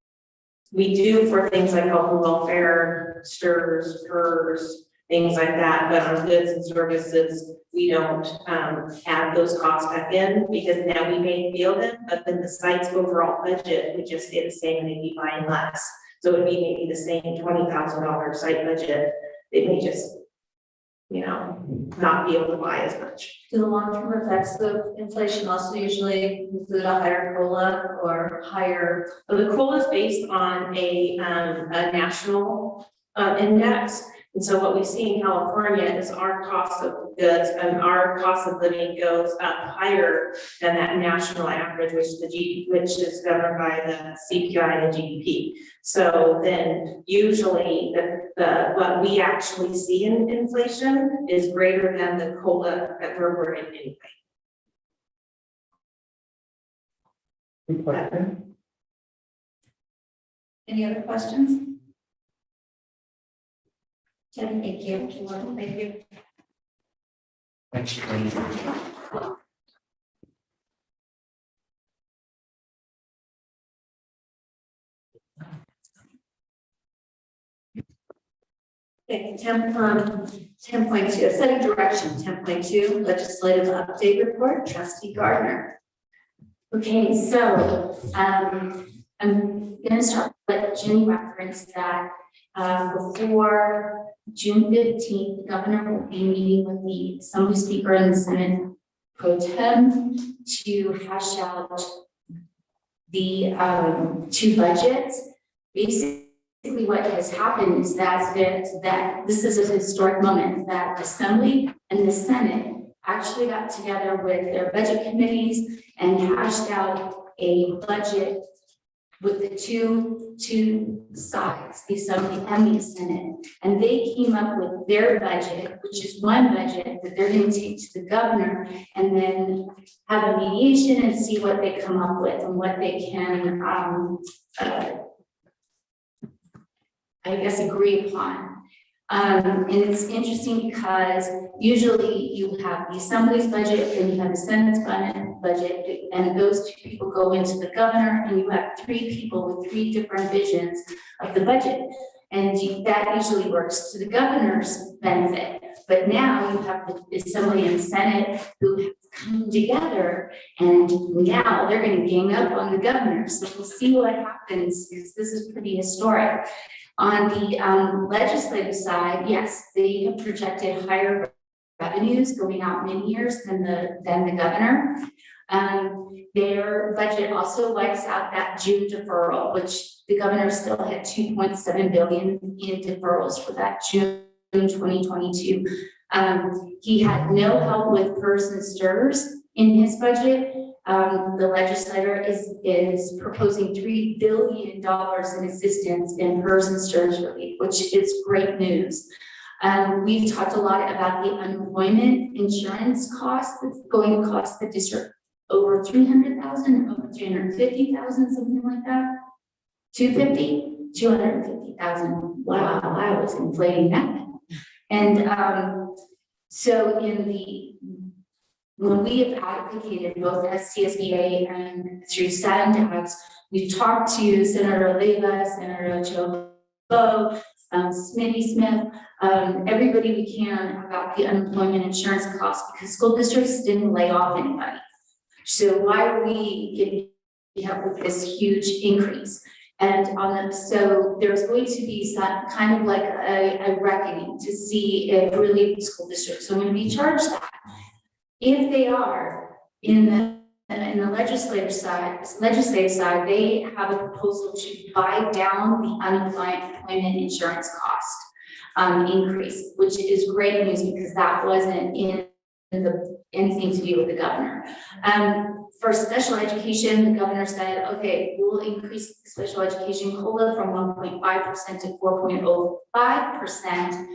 We do for things like health and welfare, STRS, PERS, things like that, but on goods and services, we don't add those costs back in because now we may feel them, but then the site's overall budget would just stay the same and they'd be buying less. So it would be maybe the same $20,000 site budget. It may just, you know, not be able to buy as much. Do the long-term effects of inflation also usually include a higher COLA or higher? So the COLA is based on a national index. And so what we see in California is our cost of goods and our cost of living goes up higher than that national average, which is governed by the CPI and the GDP. So then usually what we actually see in inflation is greater than the COLA that we're working anyway. Good question. Any other questions? Jen, thank you. Thank you. Thanks, Jenny. Okay, 10.2, setting direction, 10.2, legislative update report, Trustee Gardner. Okay, so I'm gonna start with Jenny referenced that before June 15th, the governor will be meeting with the Assembly Speaker and the Senate Pro Tem to hash out the two budgets. Basically, what has happened is that this is a historic moment that Assembly and the Senate actually got together with their budget committees and hashed out a budget with the two two sides, the Assembly and the Senate, and they came up with their budget, which is one budget that they're gonna take to the governor and then have a mediation and see what they come up with and what they can, I guess, agree upon. And it's interesting because usually you have the Assembly's budget and you have the Senate's budget, and those two people go into the governor, and you have three people with three different visions of the budget. And that usually works to the governor's benefit. But now you have the Assembly and Senate who have come together, and now they're going to gang up on the governor. So we'll see what happens, because this is pretty historic. On the legislative side, yes, they have projected higher revenues going out many years than the governor. Their budget also wipes out that June deferral, which the governor still had 2.7 billion in deferrals for that June 2022. He had no help with PERS and STIRS in his budget. The legislator is proposing $3 billion in assistance in PERS and STIRS relief, which is great news. We've talked a lot about the unemployment insurance cost that's going to cost the district over 300,000, over 350,000, something like that. 250,000. Wow, I was inflating that. And so when we have advocated both as CSBA and through SANDAGs, we've talked to Senator Leyva, Senator Joe, Smitty Smith, everybody we can about the unemployment insurance costs, because school districts didn't lay off anybody. So why are we getting help with this huge increase? And so there's going to be some kind of like a reckoning to see if really school districts are going to be charged that. If they are, in the legislative side, they have a proposal to buy down the unemployment insurance cost increase, which is great news because that wasn't in anything to do with the governor. For special education, the governor said, okay, we'll increase the special education COLA from 1.5% to 4.05%.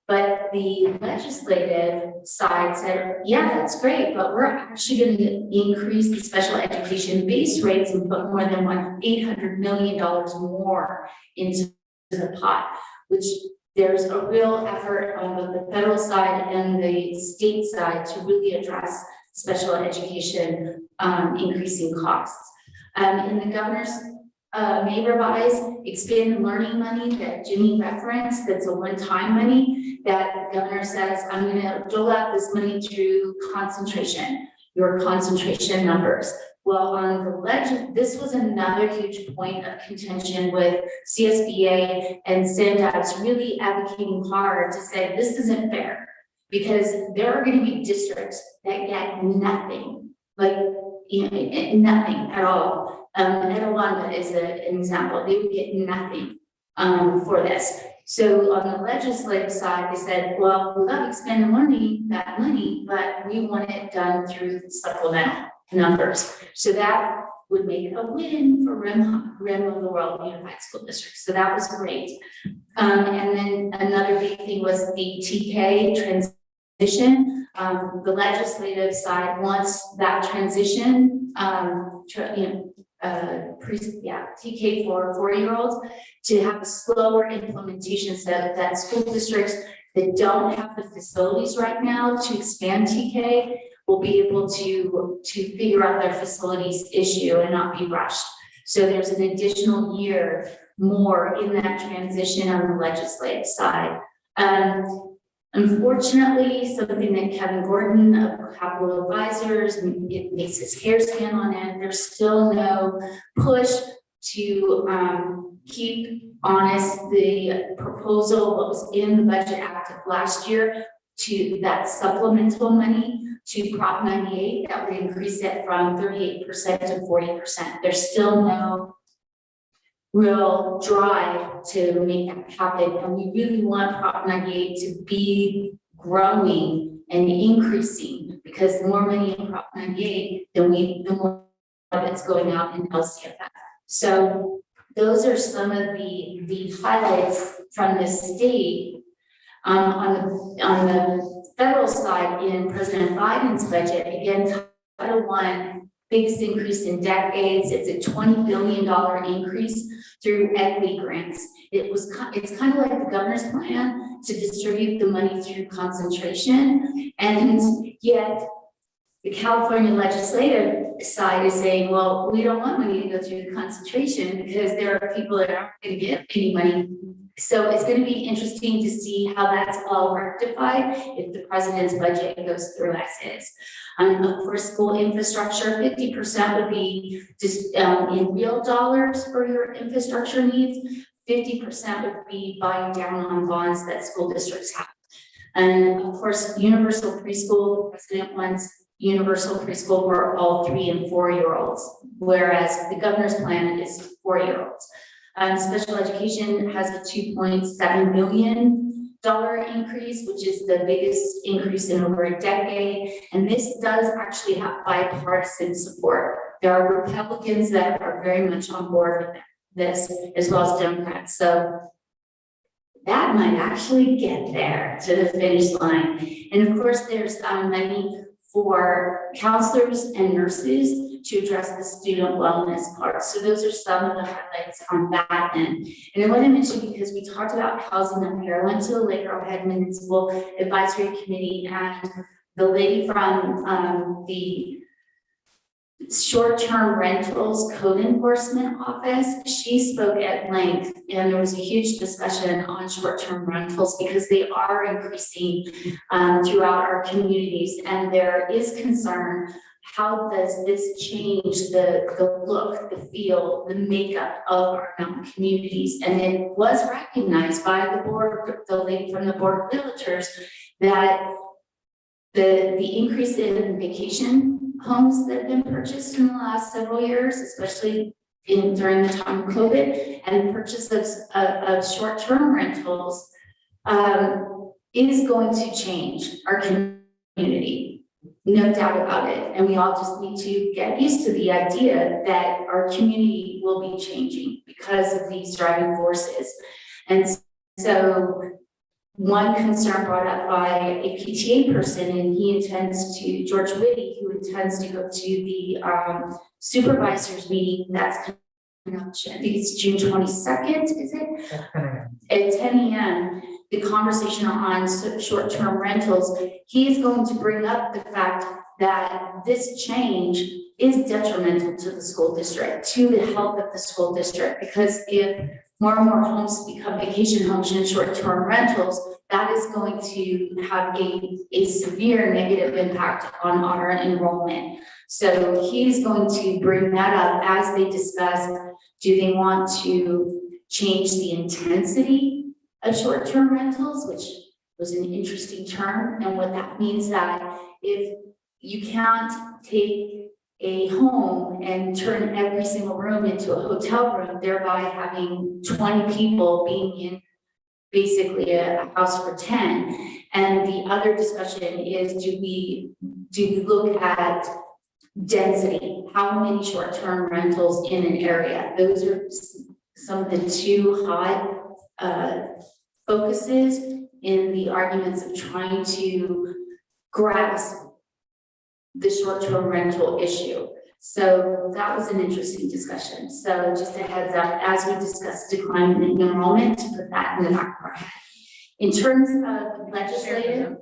But the legislative side said, yeah, that's great, but we're actually going to increase the special education base rates and put more than $800 million more into the pot, which there's a real effort on both the federal side and the state side to really address special education increasing costs. In the governor's may revise expanded learning money that Jimmy referenced, that's a one-time money that the governor says, I'm going to dole out this money through your concentration numbers. Well, on the this was another huge point of contention with CSBA and SANDAGs really advocating hard to say this isn't fair, because there are going to be districts that get nothing, like nothing at all. Etowanda is an example. They would get nothing for this. So on the legislative side, they said, well, we love expanded learning, that money, but we want it done through the supplemental numbers. So that would make a win for RIM of the World Unified School District. So that was great. And then another big thing was the TK transition. The legislative side wants that transition, TK for 4-year-olds to have a slower implementation so that school districts that don't have the facilities right now to expand TK will be able to figure out their facilities issue and not be rushed. So there's an additional year more in that transition on the legislative side. Unfortunately, something that Kevin Gordon of Capital Advisors, it makes his hair stand on end. There's still no push to keep honest the proposal what was in the Budget Act of last year to that supplemental money to Prop 98 that would increase it from 38% to 40%. There's still no real drive to make that happen. And we really want Prop 98 to be growing and increasing, because the more money in Prop 98, the more that's going out in LCFF. So those are some of the highlights from the state. On the federal side, in President Biden's budget, again, Title I, biggest increase in decades. It's a $20 billion increase through equity grants. It's kind of like the governor's plan to distribute the money through concentration, and yet the California legislative side is saying, well, we don't want money to go through the concentration because there are people that aren't going to get any money. So it's going to be interesting to see how that's all rectified if the president's budget goes through as is. Of course, school infrastructure, 50% would be just in real dollars for your infrastructure needs. 50% would be buying down on bonds that school districts have. And of course, universal preschool, the president wants universal preschool for all 3 and 4-year-olds, whereas the governor's plan is 4-year-olds. Special education has a $2.7 million increase, which is the biggest increase in over a decade. And this does actually have bipartisan support. There are Republicans that are very much on board with this, as well as Democrats. So that might actually get there to the finish line. And of course, there's money for counselors and nurses to address the student wellness part. So those are some of the highlights on that end. And I want to mention, because we talked about housing up here, I went to the Lake Arrowhead Municipal Advisory Committee, and the lady from the short-term rentals code enforcement office, she spoke at length, and there was a huge discussion on short-term rentals because they are increasing throughout our communities, and there is concern. How does this change the look, the feel, the makeup of our mountain communities? And it was recognized by the lady from the Board of Realtors that the increase in vacation homes that have been purchased in the last several years, especially during the time of COVID, and purchase of short-term rentals is going to change our community. No doubt about it. And we all just need to get used to the idea that our community will be changing because of these driving forces. And so one concern brought up by a PTA person, and he intends to, George Whitty, who intends to go to the supervisors meeting that's coming up, I think it's June 22nd, is it? At 10 a.m. The conversation on short-term rentals, he is going to bring up the fact that this change is detrimental to the school district, to the health of the school district, because if more and more homes become vacation homes and short-term rentals, that is going to have a severe negative impact on our enrollment. So he's going to bring that up as they discuss, do they want to change the intensity of short-term rentals, which was an interesting term, and what that means that if you can't take a home and turn every single room into a hotel room, thereby having 20 people being in basically a house for 10. And the other discussion is, do we look at density? How many short-term rentals in an area? Those are some of the two hot focuses in the arguments of trying to grasp the short-term rental issue. So that was an interesting discussion. So just a heads up, as we discuss decline in enrollment, to put that in the back of our head. In terms of legislative,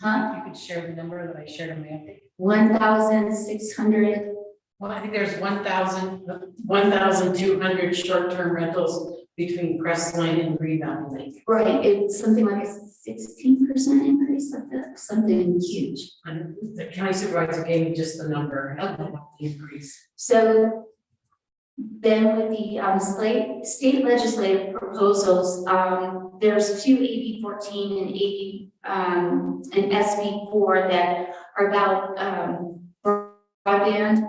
You could share the number that I shared in my update. 1,600. Well, I think there's 1,200 short-term rentals between Crestline and Green Mountain Lake. Right, it's something like a 16% increase, something huge. And the county supervisor gave me just the number, I don't know about the increase. So then with the state legislative proposals, there's two AB 14 and AB and SB 4 that are about broadband.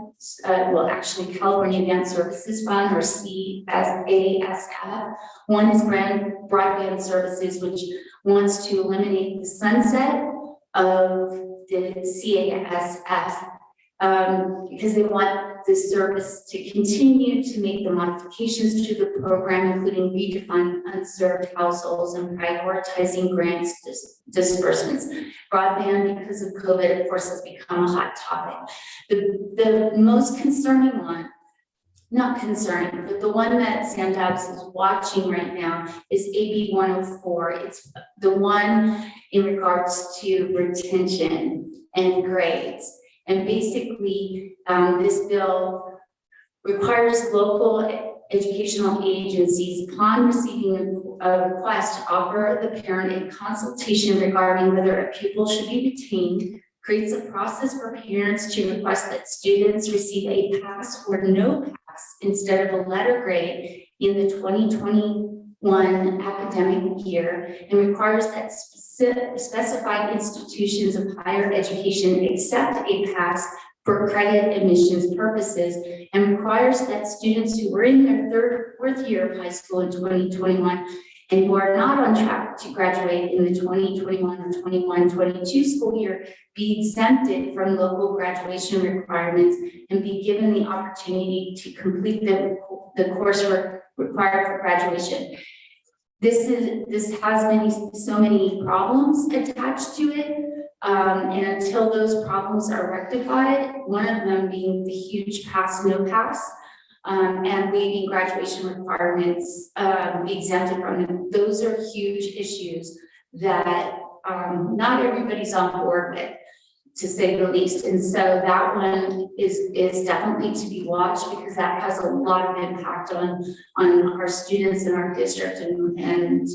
Well, actually, California Advanced Services Fund, or CASF. One is broadband services, which wants to eliminate the sunset of the CASF because they want the service to continue to make the modifications to the program, including redefining unserved households and prioritizing grants disbursements. Broadband, because of COVID, of course, has become a hot topic. The most concerning one, not concerning, but the one that Sandabs is watching right now is AB 104. It's the one in regards to retention and grades. And basically, this bill requires local educational agencies, upon receiving a request, to offer the parent a consultation regarding whether a pupil should be retained, creates a process for parents to request that students receive a pass or no pass instead of a letter grade in the 2021 academic year, and requires that specified institutions of higher education accept a pass for credit admissions purposes, and requires that students who were in their third or fourth year of high school in 2021 and who are not on track to graduate in the 2021 or 21-22 school year be exempted from local graduation requirements and be given the opportunity to complete the coursework required for graduation. This has so many problems attached to it. And until those problems are rectified, one of them being the huge pass, no pass, and waiving graduation requirements, be exempted from them. Those are huge issues that not everybody's on board with, to say the least. And so that one is definitely to be watched, because that has a lot of impact on our students in our district, and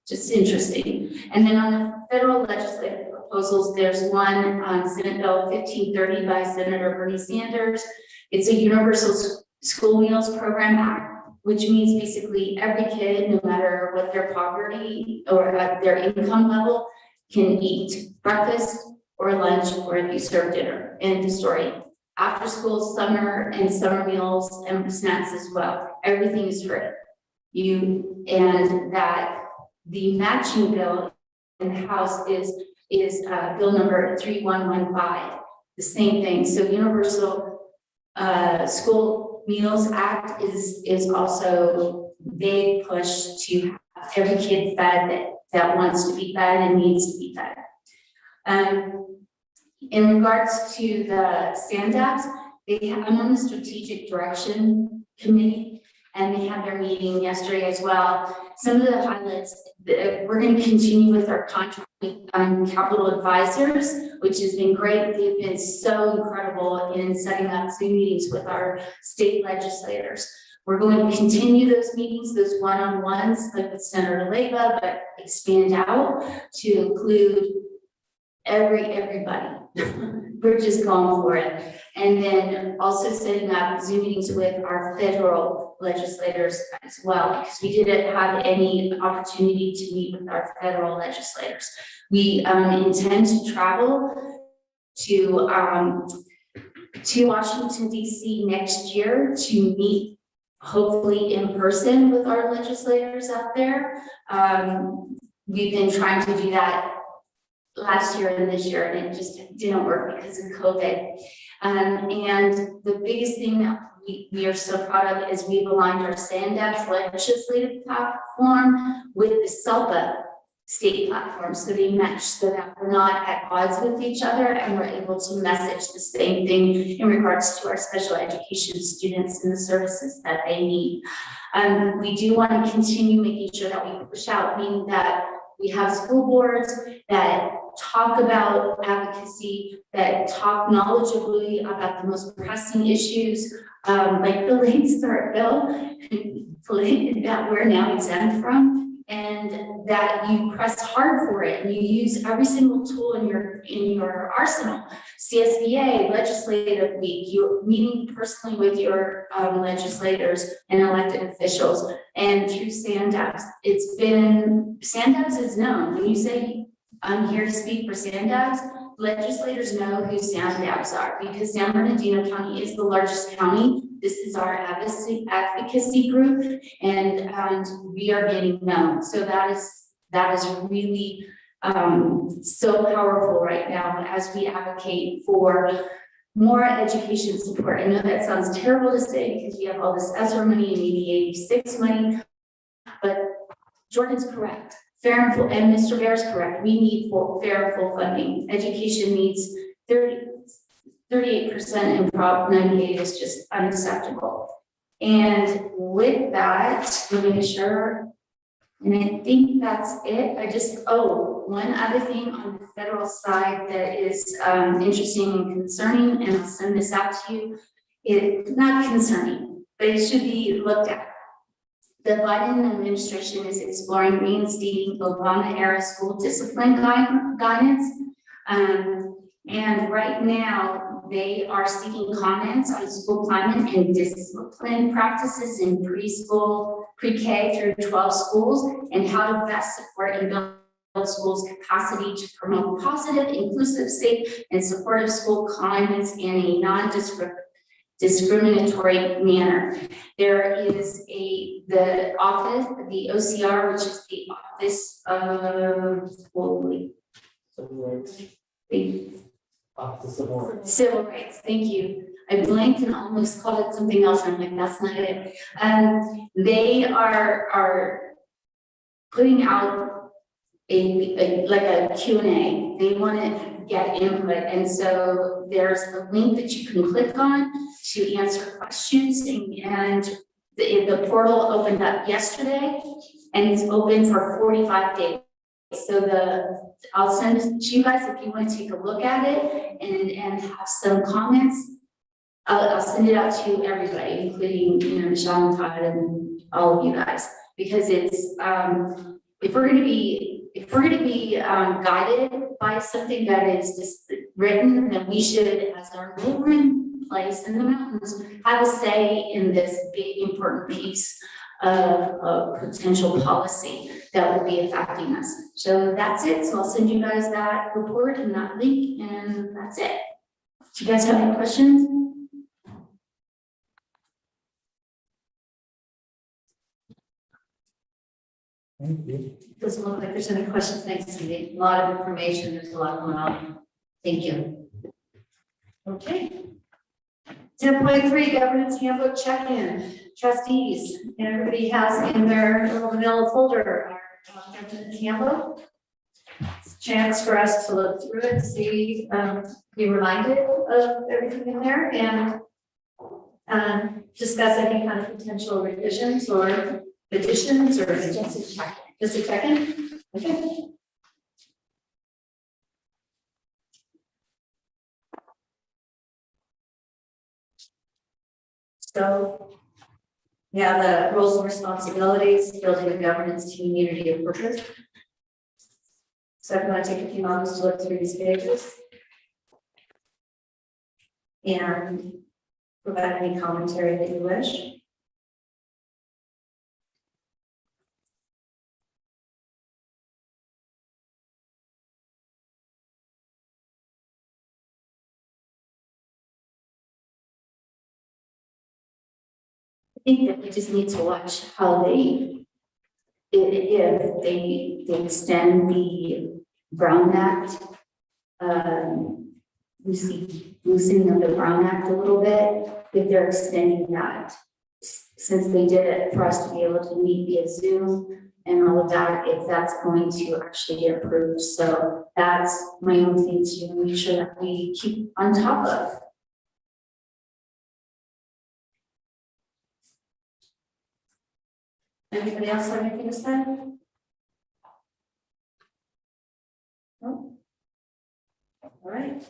just interesting. And then on the federal legislative proposals, there's one on Senate Bill 1530 by Senator Bernie Sanders. It's a universal school meals program act, which means basically every kid, no matter what their poverty or their income level, can eat breakfast or lunch, or if you serve dinner. End of story. After school, summer meals and snacks as well. Everything is free. And that the matching bill in the House is bill number 3115. The same thing. So Universal School Meals Act is also big push to have every kid fed that wants to be fed and needs to be fed. In regards to the Sandabs, I'm on the Strategic Direction Committee, and they had their meeting yesterday as well. Some of the highlights, we're going to continue with our contract with Capital Advisors, which has been great. They've been so incredible in setting up Zoom meetings with our state legislators. We're going to continue those meetings, those one-on-ones, like with Senator Leyva, but expand out to include everybody. We're just going for it. And then also setting up Zoom meetings with our federal legislators as well, because we didn't have any opportunity to meet with our federal legislators. We intend to travel to Washington, D.C. next year to meet, hopefully in person, with our legislators out there. We've been trying to do that last year and this year, and it just didn't work because of COVID. And the biggest thing that we are so proud of is we've aligned our Sandabs legislative platform with the SELPA state platform, so they match, so that we're not at odds with each other, and we're able to message the same thing in regards to our special education students and the services that they need. We do want to continue making sure that we push out, meaning that we have school boards that talk about advocacy, that talk knowledgeably about the most pressing issues, like the late start bill that we're now exempt from, and that you press hard for it and you use every single tool in your arsenal. CSBA, Legislative Week, you're meeting personally with your legislators and elected officials, and through Sandabs. Sandabs is known. When you say, I'm here to speak for Sandabs, legislators know who Sandabs are, because San Bernardino County is the largest county. This is our advocacy group, and we are getting known. So that is really so powerful right now as we advocate for more education support. I know that sounds terrible to say because we have all this ESSER money and maybe 86 money, but Jordan's correct. Fair and full, and Mr. Bear's correct. We need fair and full funding. Education needs 38% and Prop 98 is just unacceptable. And with that, let me make sure. And I think that's it. One other thing on the federal side that is interesting and concerning, and I'll send this out to you. It's not concerning, but it should be looked at. The Biden administration is exploring reinstating Obama-era school discipline guidance. And right now, they are seeking comments on school climate and discipline practices in preschool, pre-K through 12 schools, and how to best support and build schools' capacity to promote positive, inclusive, safe, and supportive school climates in a non-discriminatory manner. There is the OCR, which is the Office of Civil Rights, thank you. I blanked and almost called it something else. I'm like, that's not it. They are putting out a Q&A. They want to get input. And so there's a link that you can click on to answer questions. And the portal opened up yesterday and it's open for 45 days. So I'll send it to you guys if you want to take a look at it and have some comments. I'll send it out to everybody, including Michelle and Todd and all of you guys, because it's if we're going to be guided by something that is just written, then we should, as our neighboring place in the mountains, have a say in this big important piece of potential policy that will be affecting us. So that's it. So I'll send you guys that report and that link, and that's it. Do you guys have any questions? Thank you. Doesn't look like there's any questions. Thanks, Cindy. A lot of information. There's a lot going on. Thank you. Okay. 10.3 Governance Handbook check-in. Trustees, everybody has in their little vanilla folder our governance handbook. It's a chance for us to look through it, see, be reminded of everything in there, and discuss any kind of potential revisions or additions, or just a check-in. Just a check-in? Okay. So, the roles and responsibilities, building a governance team, unity of purpose. So I'm going to take a few moments to look through these pages and provide any commentary that you wish. I think that we just need to watch how if they extend the Brown Act, loosening of the Brown Act a little bit, if they're extending that, since they did it for us to be able to meet via Zoom and all of that, if that's going to actually get approved. So that's my own thing to make sure that we keep on top of. Anybody else have anything to say? No? All right.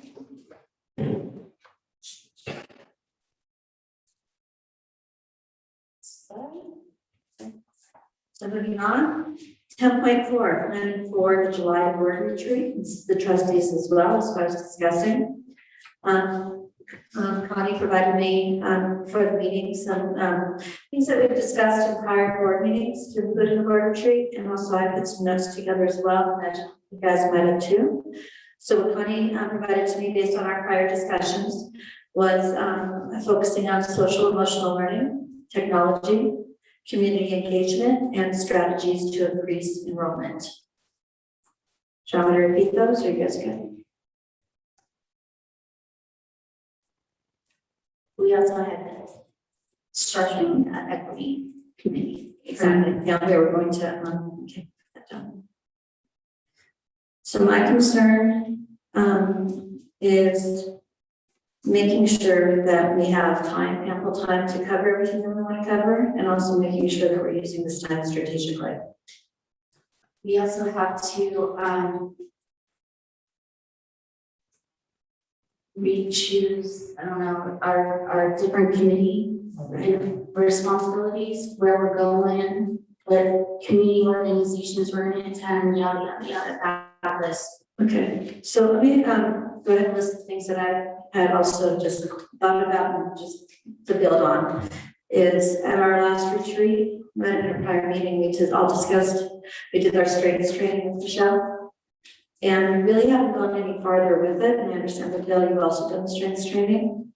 So moving on, 10.4, planning for the July board retreat. This is the trustees as well, as far as discussing. Connie provided me for the meeting some things that we've discussed in prior board meetings to include in the board retreat, and also I put some notes together as well that you guys might have too. So what Connie provided to me based on our prior discussions was focusing on social emotional learning, technology, community engagement, and strategies to increase enrollment. Shall I repeat those, or you guys good? We also had the structuring equity committee. Exactly, yeah, we were going to, okay, put that down. So my concern, is making sure that we have time, ample time to cover everything that we want to cover, and also making sure that we're using this time strategically. We also have to, re-choose, I don't know, our different committee responsibilities, where we're going, what community organizations we're gonna attend, yada, yada, yada, that list. Okay, so let me, go ahead and list the things that I had also just thought about and just to build on. Is at our last retreat, at our prior meeting, we just all discussed, we did our strengths training with Michelle. And we really haven't gone any farther with it, and I understand that Bill, you've also done strengths training.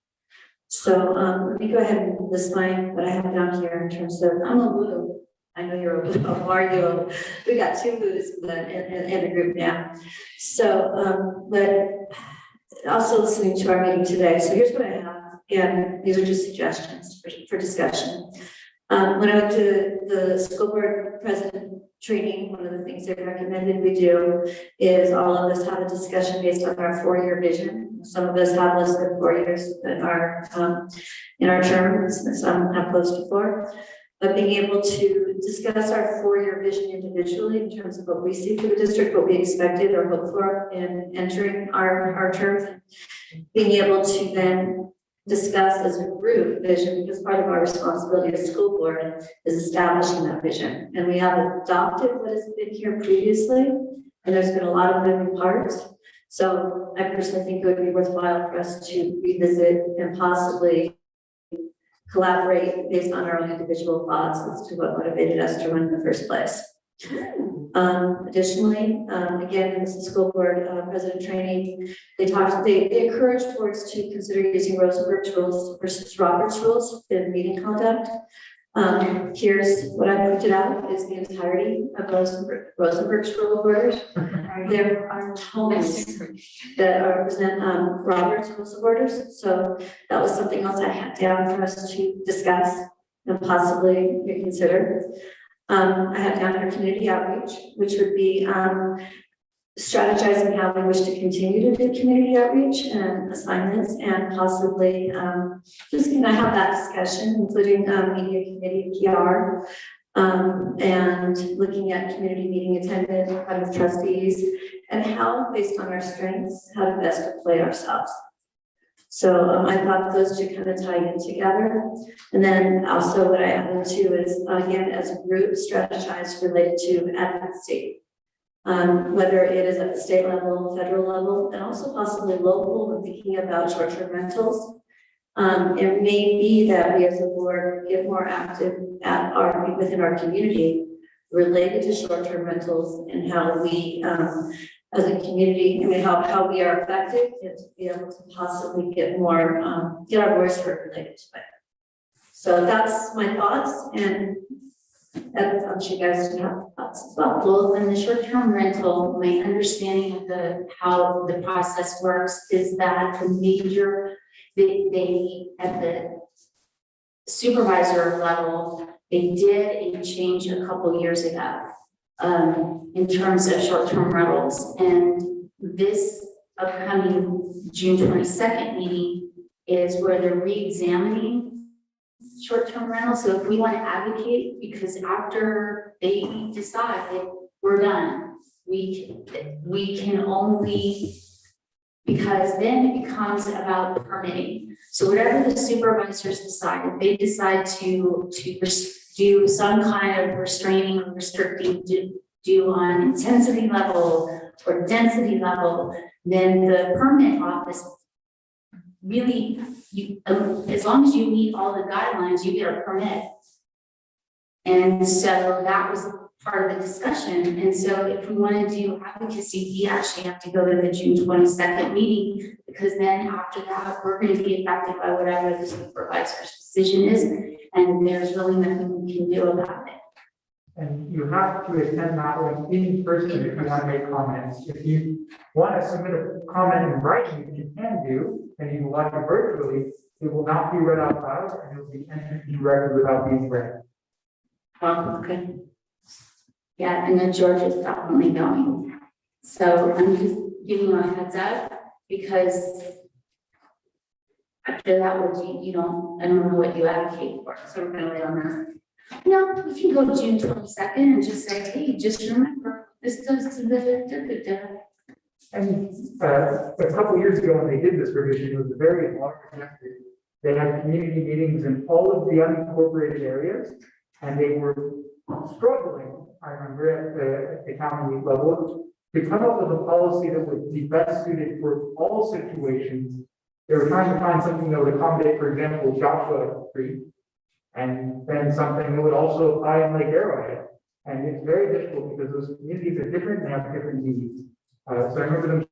So, let me go ahead and list what I have down here in terms of, I'm a woo. I know you're a woo, are you? We got 2 woos in the group now. So, but also listening to our meeting today, so here's what I have, and these are just suggestions for discussion. When I went to the school board president training, one of the things they recommended we do is all of us have a discussion based on our 4-year vision. Some of us have less than 4 years in our terms, and some have close to 4. But being able to discuss our 4-year vision individually in terms of what we see for the district, what we expected or hoped for in entering our terms, being able to then discuss as a group vision, because part of our responsibility as school board is establishing that vision. And we have adopted what has been here previously, and there's been a lot of moving parts. So I personally think it would be worthwhile for us to revisit and possibly collaborate based on our own individual thoughts as to what motivated us to run in the first place. Additionally, again, in the school board president training, they encourage boards to consider using Rosenberg's rules versus Robert's rules in meeting conduct. Here's what I printed out is the entirety of Rosenberg's rule of order. There are tomes that represent Robert's rules of orders. So that was something else I had down for us to discuss and possibly reconsider. I have down here community outreach, which would be strategizing how we wish to continue to do community outreach and assignments, and possibly just going to have that discussion, including media committee, PR, and looking at community meeting attendance, kind of trustees, and how, based on our strengths, how to best play ourselves. So I thought those two kind of tie in together. And then also what I added to is, again, as a group, strategize related to advocacy. Whether it is at the state level, federal level, and also possibly local, when thinking about short-term rentals. It may be that we as a board get more active within our community related to short-term rentals and how we, as a community, I mean, how we are effective and to be able to possibly get more, get our voice heard related to it. So that's my thoughts, and I want you guys to have thoughts as well. Well, in the short-term rental, my understanding of how the process works is that the major, they at the supervisor level, they did a change a couple years ago in terms of short-term rentals, and this upcoming June 22nd meeting is where they're re-examining short-term rental. So if we want to advocate, because after they decide we're done, we can only, because then it becomes about permitting. So whatever the supervisors decide, if they decide to do some kind of restraining or restricting do on intensity level or density level, then the permit office really, as long as you meet all the guidelines, you get a permit. And so that was part of the discussion. And so if we want to do advocacy, we actually have to go to the June 22nd meeting, because then after that, we're going to be affected by whatever the supervisor's decision is. And there's really nothing we can do about it. And you have to attend that one in person if you want to make comments. If you want to submit a comment in writing, which you can do, and you can watch it virtually, it will not be read out loud and it will be entered into record without being read. Okay. Yeah, and then George is definitely going. So I'm just giving you a heads up because after that, I don't know what you advocate for. So we're gonna wait on that. No, we can go June 22nd and just say, hey, just remember, this goes to the. And a couple years ago, when they did this revision, it was a very large effort. They had community meetings in all of the unincorporated areas, and they were struggling, I remember, at the county level, to come up with a policy that would be best suited for all situations. They were trying to find something that would accommodate, for example, Joshua Street, and then something that would also apply in Lake Arrowhead. And it's very difficult because those communities are different and have different needs. So I remember them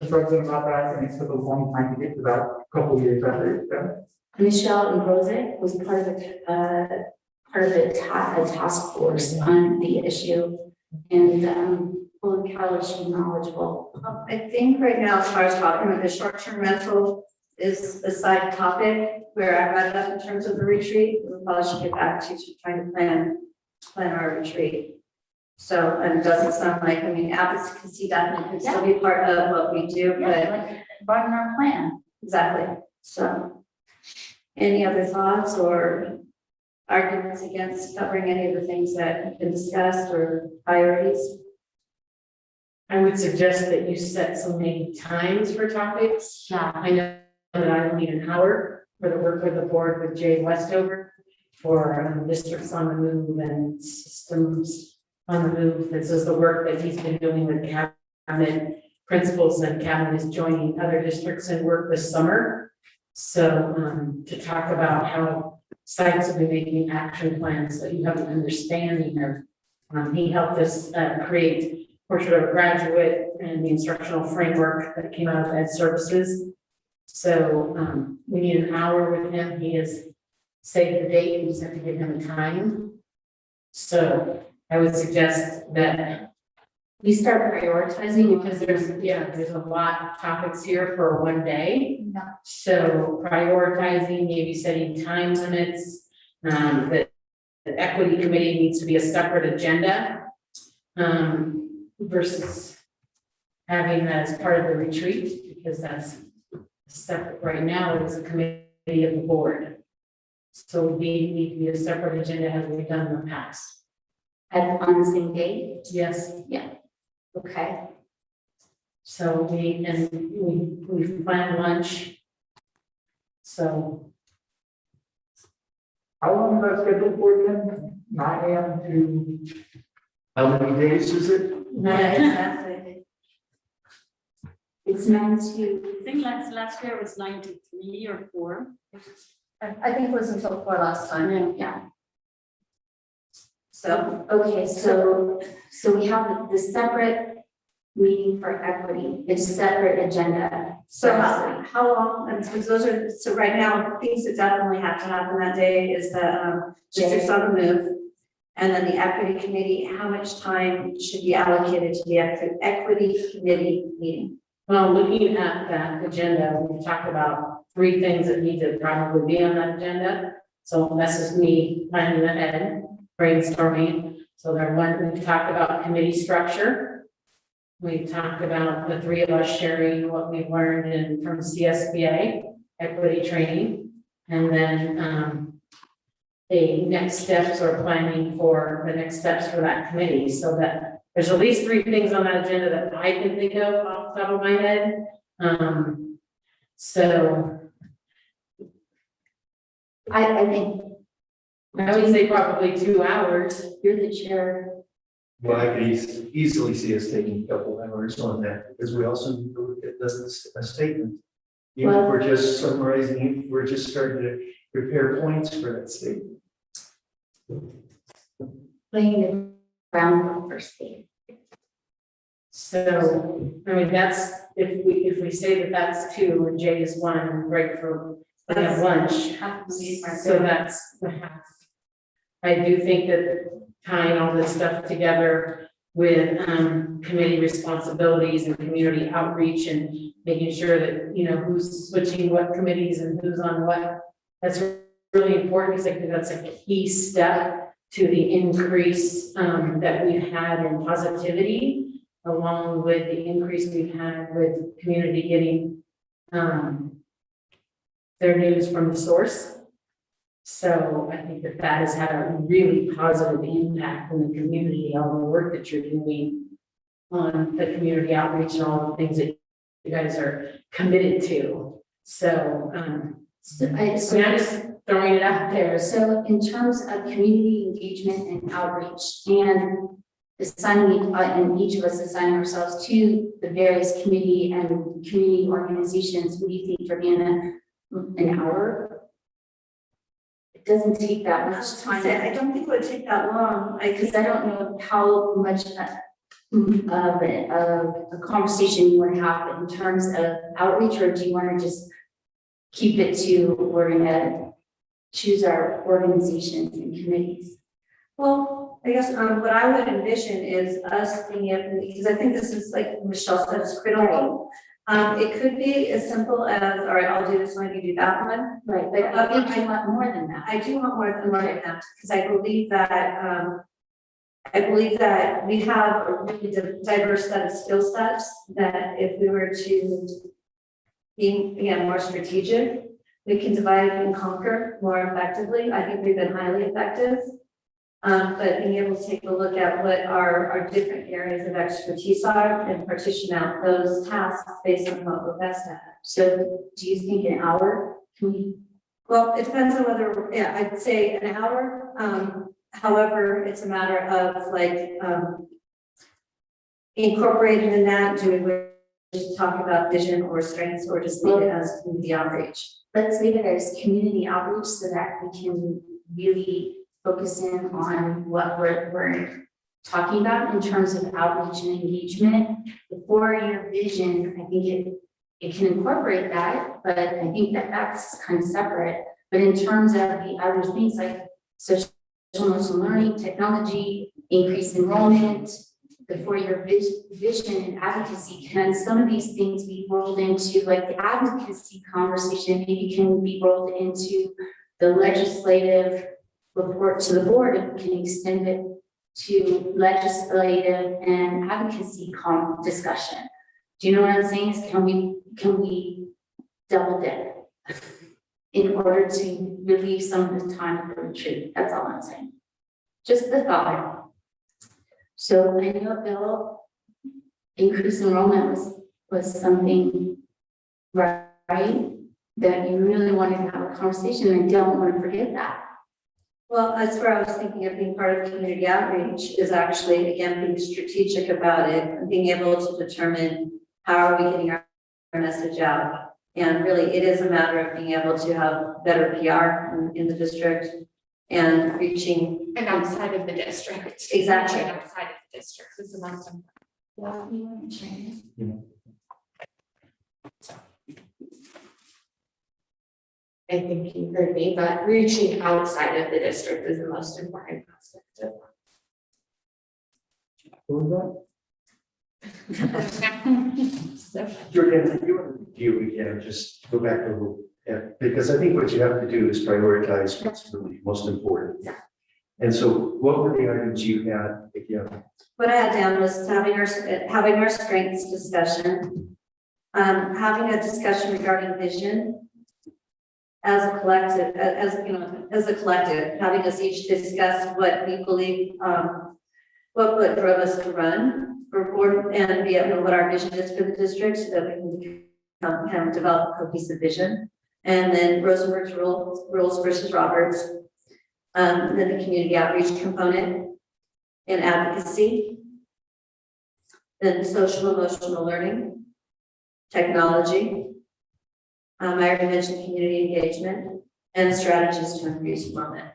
struggling about that, and it took a long time to get to that, a couple of years after it's done. Michelle and Rose was part of a task force on the issue, and Holy cow, is she knowledgeable. I think right now, as far as talking about the short-term rental is a side topic where I read up in terms of the retreat. We probably should get back to trying to plan our retreat. So, and it doesn't sound like, I mean, advocacy definitely can still be part of what we do, but Like, part of our plan. exactly. So, any other thoughts or arguments against covering any of the things that have been discussed or priorities? I would suggest that you set some maybe times for topics. Yeah. I know that I will need an hour for the work of the board with Jay Westover for districts on the move and systems on the move. This is the work that he's been doing with cabinet principals, and cabinet is joining other districts in work this summer. So to talk about how sites will be making action plans so you have an understanding of, he helped us create portrait of a graduate and the instructional framework that came out of Ed Services. So we need an hour with him. He has saved the date. We just have to give him a time. So I would suggest that We start prioritizing because there's a lot of topics here for one day. Yeah. So prioritizing, maybe setting time limits, that the equity committee needs to be a separate agenda. Versus having that as part of the retreat, because that's separate right now, it is a committee of the board. So we need to be a separate agenda as we've done in the past. on the same day. Yes, Okay. so we plan lunch. So How long is that scheduled for then? 9 AM to, How many days is it? Exactly. It's 9 to. I think last year was 93 or 4. I think it was until 4 last time. Yeah. So, Okay, so we have the separate meeting for equity, it's a separate agenda. so how long, and because those are, so right now, things that definitely have to happen that day is the districts on the move. And then the equity committee, how much time should be allocated to the equity committee meeting? well, looking at that agenda, we talked about 3 things that need to probably be on that agenda. So this is me planning ahead, brainstorming. So we talked about committee structure. We talked about the 3 of us sharing what we've learned from CSBA, equity training. And then the next steps or planning for the next steps for that committee, so that there's at least 3 things on that agenda that I can think of off the top of my head. So I think I would say probably 2 hours. you're the chair. Well, I could easily see us taking a couple hours on that, because we also need to look at a statement. Even if we're just summarizing, even if we're just starting to prepare points for that statement. Playing the groundwork for state. So, I mean, that's, if we say that that's 2 and Jay is 1 and break for lunch. So that's the half. I do think that tying all this stuff together with, committee responsibilities and community outreach and making sure that, you know, who's switching what committees and who's on what. That's really important, because I think that's a key step to the increase, that we've had in positivity, along with the increase we've had with community getting, their news from the source. So I think that that has had a really positive impact on the community, all the work that you're doing on the community outreach and all the things that you guys are committed to. So, So I'm just throwing it out there. So in terms of community engagement and outreach and assigning, and each of us assigning ourselves to the various committee and community organizations, what do you think, Jordana? An hour? It doesn't take that much time. I don't think it would take that long. Because I don't know how much of a conversation you want to have in terms of outreach, or do you want to just keep it to, we're gonna choose our organizations and committees? Well, I guess what I would envision is us being able, because I think this is, like Michelle said, it's critical. It could be as simple as, all right, I'll do this one, you do that one. Right, but I think I want more than that. I do want more than that, because I believe that we have a really diverse set of skill sets that if we were to be, again, more strategic, we can divide and conquer more effectively. I think we've been highly effective. But being able to take a look at what our different areas of expertise are and partition out those tasks based on what we're best at. So do you think an hour? Can we? Well, it depends on whether, yeah, I'd say an hour. However, it's a matter of like incorporating in that, do we wish to talk about vision or strengths, or just leave it as community outreach? Let's leave it as community outreach so that we can really focus in on what we're talking about in terms of outreach and engagement. The 4-year vision, I think it can incorporate that, but I think that that's kind of separate. But in terms of the other things like social emotional learning, technology, increased enrollment, the 4-year vision and advocacy, can some of these things be rolled into, like the advocacy conversation maybe can be rolled into the legislative report to the board, and we can extend it to legislative and advocacy discussion. Do you know what I'm saying? Is can we double dip in order to relieve some of the time for retreat? That's all I'm saying. Just the thought. So I know, Bill, increased enrollment was something, right, that you really wanted to have a conversation, and I don't want to forget that. Well, that's where I was thinking of being part of community outreach is actually, again, being strategic about it and being able to determine how are we getting our message out. And really, it is a matter of being able to have better PR in the district and reaching. And outside of the district. Exactly. Reaching outside of the district is the most important. I think you heard me, but reaching outside of the district is the most important aspect of What was it. Jordan, you want to review again, just go back a little, because I think what you have to do is prioritize what's really most important. And so what were the items you had again? What I had down was having our strengths discussion, having a discussion regarding vision as a collective, as a collective, having us each discuss what we believe, what drove us to run for board and what our vision is for the district, so that we can kind of develop a cohesive vision. And then Rosenberg's rules versus Roberts, then the community outreach component and advocacy, then social emotional learning, technology. I already mentioned community engagement and strategies to increase enrollment.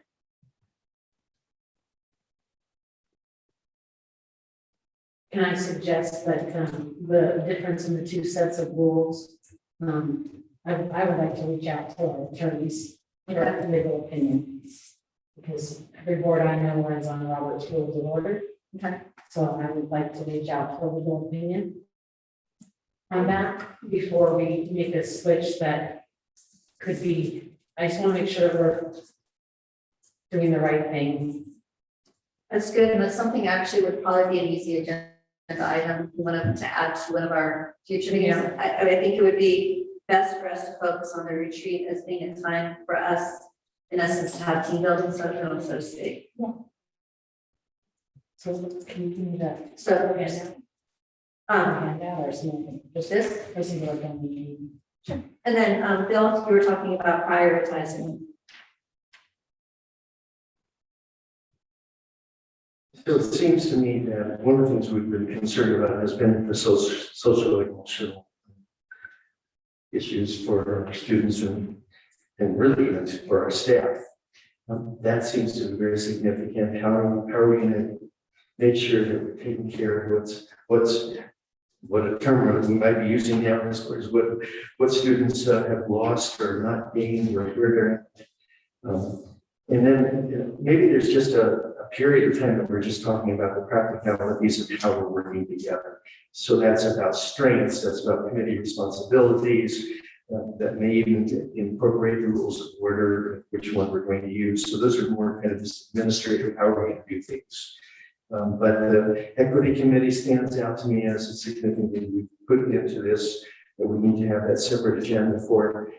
Can I suggest that the difference in the two sets of rules, I would like to reach out to our attorneys for a legal opinion. because every board I know runs on Robert's Rules of Order. Okay. So I would like to reach out for legal opinion on that before we make a switch that could be, I just want to make sure we're doing the right thing. That's good, and that's something actually would probably be an easy agenda item, if we wanted to add to one of our future meetings. I think it would be best for us to focus on the retreat as being a time for us, in essence, to have team building, so to speak. So can you give me that? So, Handout or something? Just this, this is what I'm meeting. and then, Bill, you were talking about prioritizing. So it seems to me that one of the things we've been concerned about has been the social emotional issues for our students and really even for our staff. That seems to be very significant. How are we going to make sure that we're taking care of what a term we might be using now as far as what students have lost or not gained or where they're and then maybe there's just a period of time that we're just talking about the practicalities of how we're working together. So that's about strengths, that's about committee responsibilities, that may even incorporate the rules of order, which one we're going to use. So those are more kind of this administrative, how we're going to do things. But the equity committee stands out to me as a significant thing we put into this, that we need to have that separate agenda for.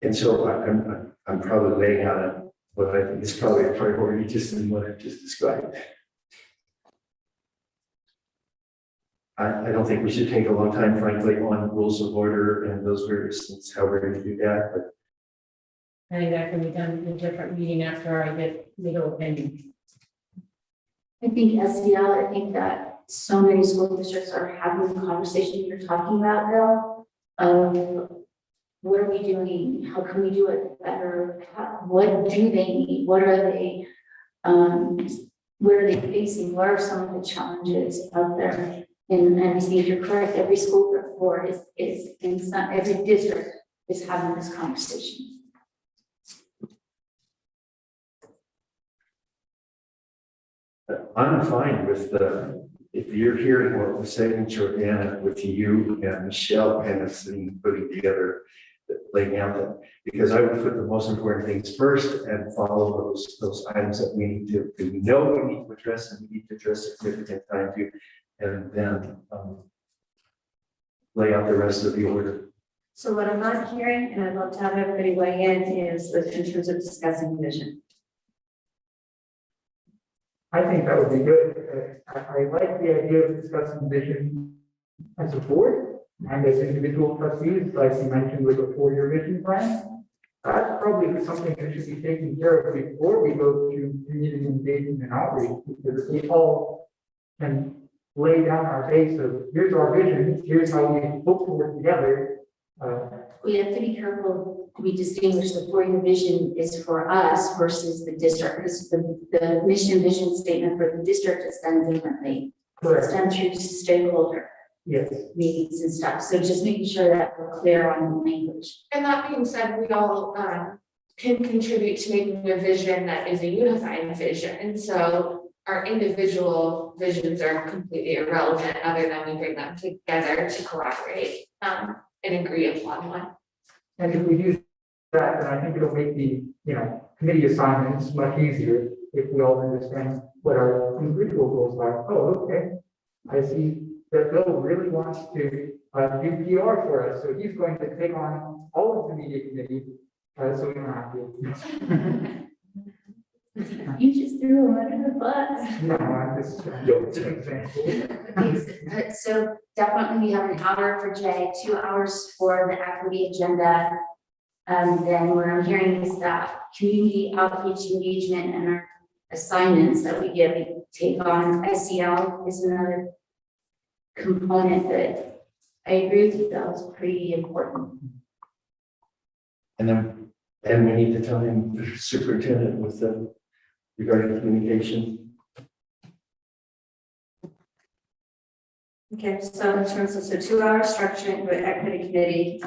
And so I'm probably laying out what I think is probably a priority just in what I've just described. I don't think we should take a long time, frankly, on rules of order and those various things, how we're going to do that, but I think that can be done in a different meeting after I get legal opinion. I think SDL, I think that so many school districts are having the conversation you're talking about, Bill. What are we doing? How can we do it better? What do they need? What are they facing? What are some of the challenges out there? And I think you're correct. Every school board is in some, every district is having this conversation. I'm fine with if you're hearing what we're saying, Jordana, with you and Michelle kind of putting together, laying out that, because I would put the most important things first and follow those items that we need to, we know we need to address and we need to address significant time to, and then lay out the rest of the order. So what I'm not hearing, and I'd love to have everybody weigh in, is in terms of discussing vision. I think that would be good. I like the idea of discussing vision as a board and as individual trustees, like you mentioned with a 4-year vision plan. That's probably something that should be taken care of before we go to community engagement and outreach, because we all can lay down our base of here's our vision, here's how we hope to work together. We have to be careful. We distinguish the 4-year vision is for us versus the district, because the mission vision statement for the district is done differently. Correct. It's done through stakeholder Yes. meetings and stuff. So just making sure that we're clear on the language. And that being said, we all can contribute to making a vision that is a unified vision. And so our individual visions are completely irrelevant other than we bring them together to collaborate and agree upon one. And if we do that, then I think it'll make the, committee assignments much easier if we all understand what our individual goals are. Oh, okay. I see that Bill really wants to do PR for us, so he's going to take on all of the media committee, so we don't have to. You just threw him under the bus. No, I'm just, it's an example. So definitely we have an hour for Jay, 2 hours for the equity agenda. Then what I'm hearing is that community outreach engagement and our assignments that we take on SEL is another component that I agree with you, that was pretty important. And we need to tell him, the superintendent, with the regarding communication. Okay, so in terms of 2 hour structure into an equity committee,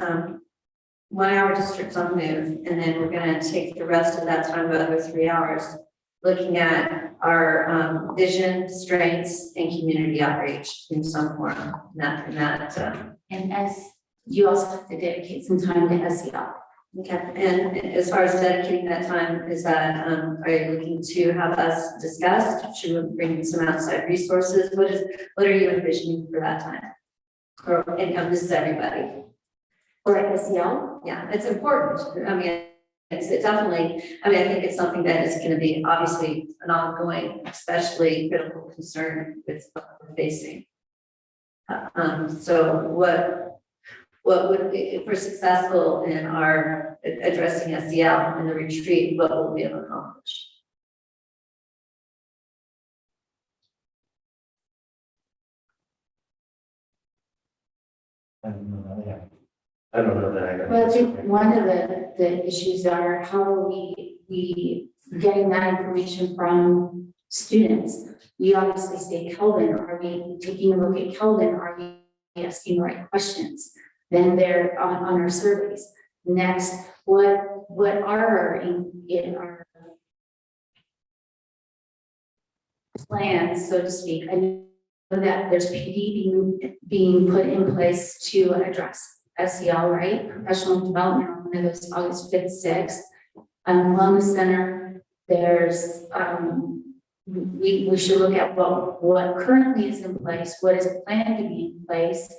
1 hour districts on the move, and then we're gonna take the rest of that time, the other 3 hours, looking at our vision, strengths, and community outreach in some form. And as you also have to dedicate some time to SEL. Okay, and as far as dedicating that time, is that, are you looking to have us discuss? Should we bring some outside resources? What are you envisioning for that time? Or, and this is everybody. Or SEL? Yeah, it's important. I mean, it's definitely, I mean, I think it's something that is gonna be obviously an ongoing, especially critical concern with what we're facing. So what would be, if we're successful in our addressing SEL in the retreat, what will we have accomplished? I don't know that I got. Well, I think one of the issues are how are we getting that information from students? We obviously say Kelvin, are we taking a look at Kelvin? Are we asking the right questions? Then they're on our surveys. Next, what are in our plans, so to speak? I know that there's PD being put in place to address SEL, right? Professional development, one of those August 5th, 6th. Wellness center, there's, we should look at what currently is in place, what is planned to be in place.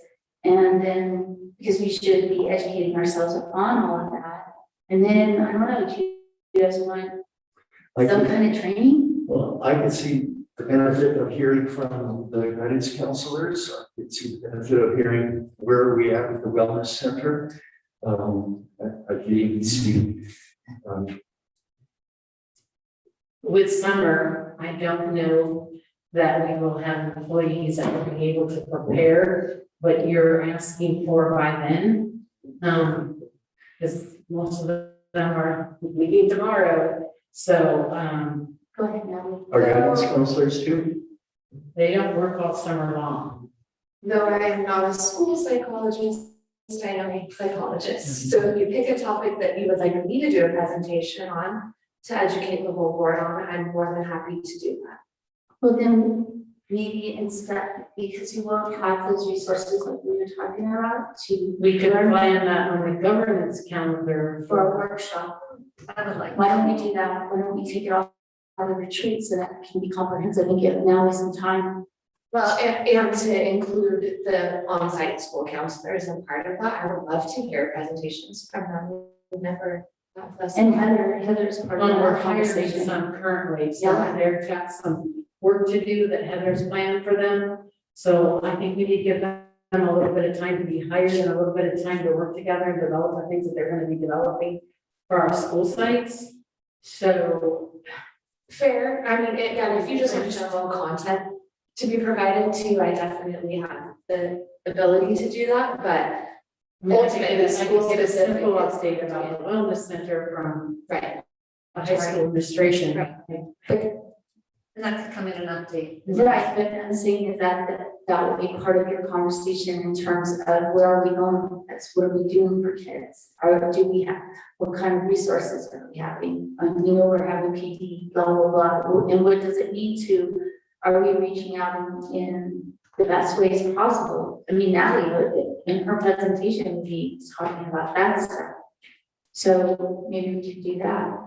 And then, because we should be educating ourselves on all of that. And then, I don't know, do you guys want some kind of training? Well, I could see the benefit of hearing from the guidance counselors. I could see the benefit of hearing where are we at with the wellness center. At the ABC. With summer, I don't know that we will have employees that will be able to prepare what you're asking for by then. Because most of them are leaving tomorrow, so, Go ahead, Natalie. Our guidance counselors too. they don't work all summer long. Though I am not a school psychologist, I am a psychologist. So if you pick a topic that you would like me to do a presentation on to educate the whole board on, I'm more than happy to do that. Well, then maybe instead, because you won't have those resources like we were talking about We could plan that on the governance calendar for a workshop. I would like. Why don't we do that? Why don't we take it off the retreat so that it can be comprehensive and give now some time? Well, and to include the on-site school counselors and part of that, I would love to hear presentations from them. We've never had this. And Heather's part of Well, we're our hiring conversation. some currently, so Yeah. they've got some work to do that Heather's planned for them. So I think we need to give them a little bit of time to be hired and a little bit of time to work together and develop the things that they're gonna be developing for our school sites. So, Fair, I mean, again, if you just have general content to be provided to, I definitely have the ability to do that, but I could get a School-specific. simple update about the wellness center from right. the high school administration. And that could come in an update. Right, but I'm saying is that would be part of your conversation in terms of where are we going with this? What are we doing for kids? Or do we have, what kind of resources are we having? We know we're having PD, blah, blah, blah. And what does it mean to, are we reaching out in the best ways possible? I mean, Natalie, in her presentation, would be talking about that stuff. So maybe we could do that.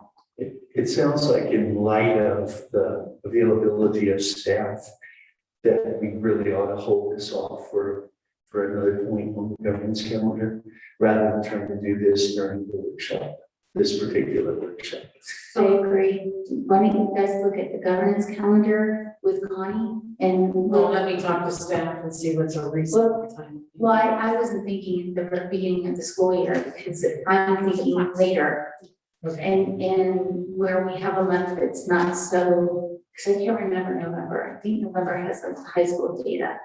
It sounds like in light of the availability of staff, that we really ought to hold this off for another point on the governance calendar, rather than trying to do this during the workshop, this particular workshop. I agree. Why don't you guys look at the governance calendar with Connie and Well, let me talk to staff and see what's a reasonable time. well, I wasn't thinking at the beginning of the school year because I'm thinking later. And where we have a month that's not so, because I can't remember November. I think November has like high school data.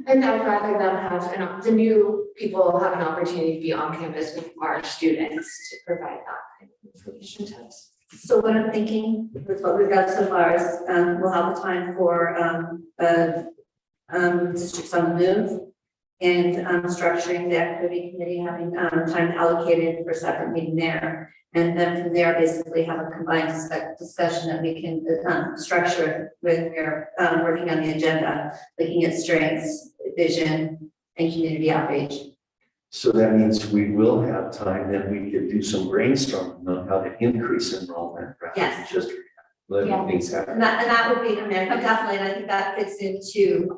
And I'd rather them have, the new people have an opportunity to be on campus with our students to provide that kind of information to us. So what I'm thinking with what we've got so far is, we'll have the time for, districts on the move. and structuring the equity committee, having time allocated for a separate meeting there. And then from there, basically have a combined discussion that we can structure when we're working on the agenda, looking at strengths, vision, and community outreach. So that means we will have time, then we could do some brainstorming on how to increase enrollment. rather than Yes. Just letting things happen. And that would be, I mean, I think definitely, and I think that fits into,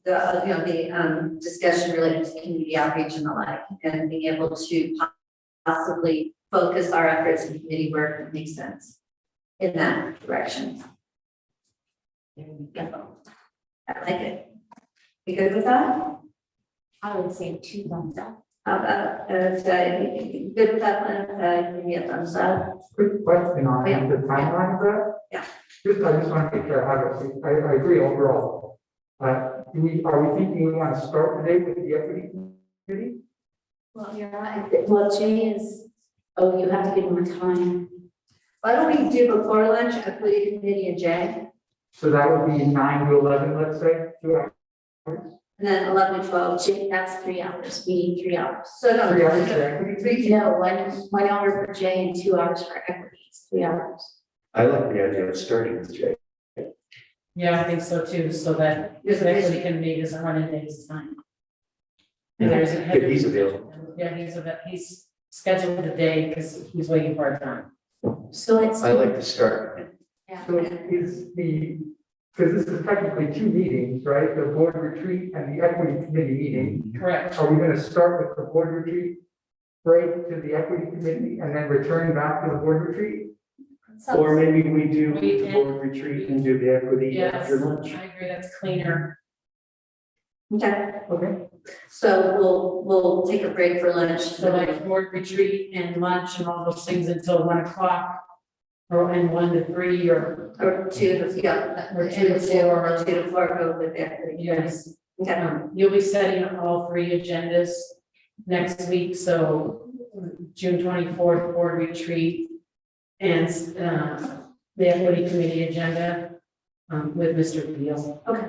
the discussion related to community outreach and the like, and being able to possibly focus our efforts in committee work that makes sense in that direction. I like it. You good with that? I would say 2 thumbs up. How about, you good with that plan? Give me a thumbs up. Quick question on the timeline of that? Yeah. I just want to make sure I have it. I agree overall. Are we thinking we want to start today with the equity committee? Well, you're right. Well, Jay is, oh, you have to give him time. Why don't we do before lunch, equity committee and Jay, So that would be 9 to 11, let's say, 2 hours. and then 11 to 12. Jay, that's 3 hours. We need 3 hours. So no, 3 hours for equity? No, 1 hour for Jay and 2 hours for equities, 3 hours. I like the idea of starting with Jay. Yeah, I think so too, so that There's this a equity committee doesn't run in days' time. And there's a. If he's available. Yeah, he's scheduled the day because he's waiting for a time. So it's. I like to start. Yeah. So is because this is technically 2 meetings, right? The board retreat and the equity committee meeting. Correct. Are we going to start with the board retreat, break to the equity committee, and then return back to the board retreat? Or maybe we do We the board retreat and do the equity Yes, after lunch. I agree, that's cleaner. Okay, Okay. so we'll take a break for lunch. So like board retreat and lunch and all those things until 1 o'clock. Or and 1 to 3 or. Or 2 to, yeah, or 2 to 4, or 2 to 4, go with the equity. Yes. Okay. You'll be setting all 3 agendas next week, so June 24th board retreat. And the equity committee agenda with Mr. Beal. Okay.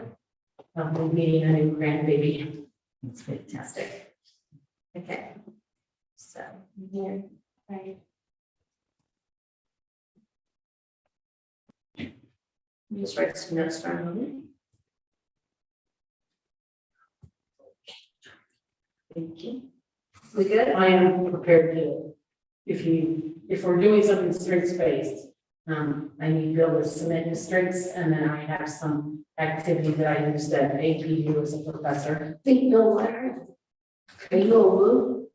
We're meeting a new grandbaby. That's fantastic. Okay. So, here, right. Let me just write some notes for a moment. Thank you. We good? I am prepared to, if we're doing something strengths-based, I need Bill to submit his strengths, and then I have some activity that I use that APU as a professor. Think Bill, what are you a woo?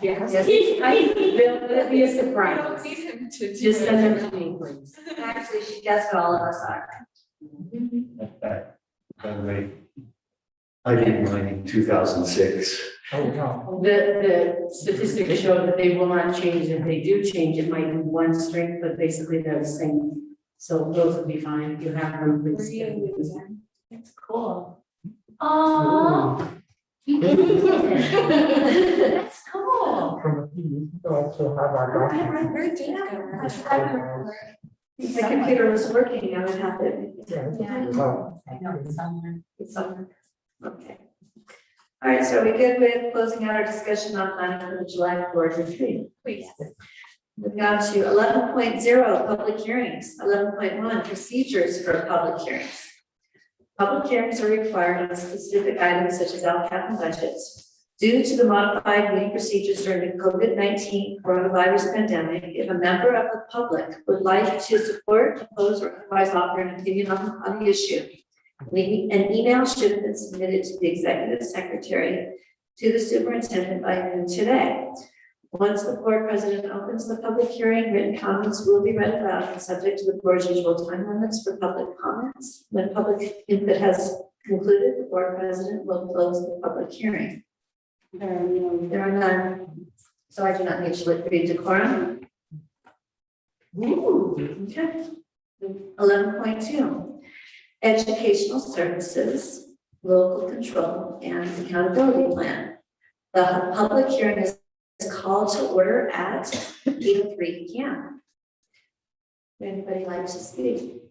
Yes. Bill, that'd be a I don't surprise. need him to do Just send it. them to me, please. Actually, she guessed what all of us are. By the way, I did mine in 2006. Oh, no. The statistics show that they will not change. If they do change, it might be 1 strength, but basically they're the same. So those would be fine if you have them, please. That's cool. Oh. You did it. That's cool. From a few, we also have our document. Where did it go? My computer was working, I would have it. Yeah. Well, I know it's somewhere. It's somewhere. Okay. All right, so are we good with closing out our discussion on planning for the July board retreat? Please. Moving on to 11.0, public hearings. 11.1, procedures for public hearings. Public hearings are required on specific items such as LCAP and budgets. Due to the modified meeting procedures during the COVID-19 coronavirus pandemic, if a member of the public would like to support, oppose, or otherwise offer an opinion on the issue, an email should have been submitted to the executive secretary to the superintendent by noon today. Once the board president opens the public hearing, written comments will be read aloud and subject to the board's usual time limits for public comments. When public input has concluded, the board president will close the public hearing. There are none, so I do not need to read decorum. Okay. 11.2, educational services, local control, and accountability plan. The public hearing is called to order at 8:03 p.m. Would anybody like to speak?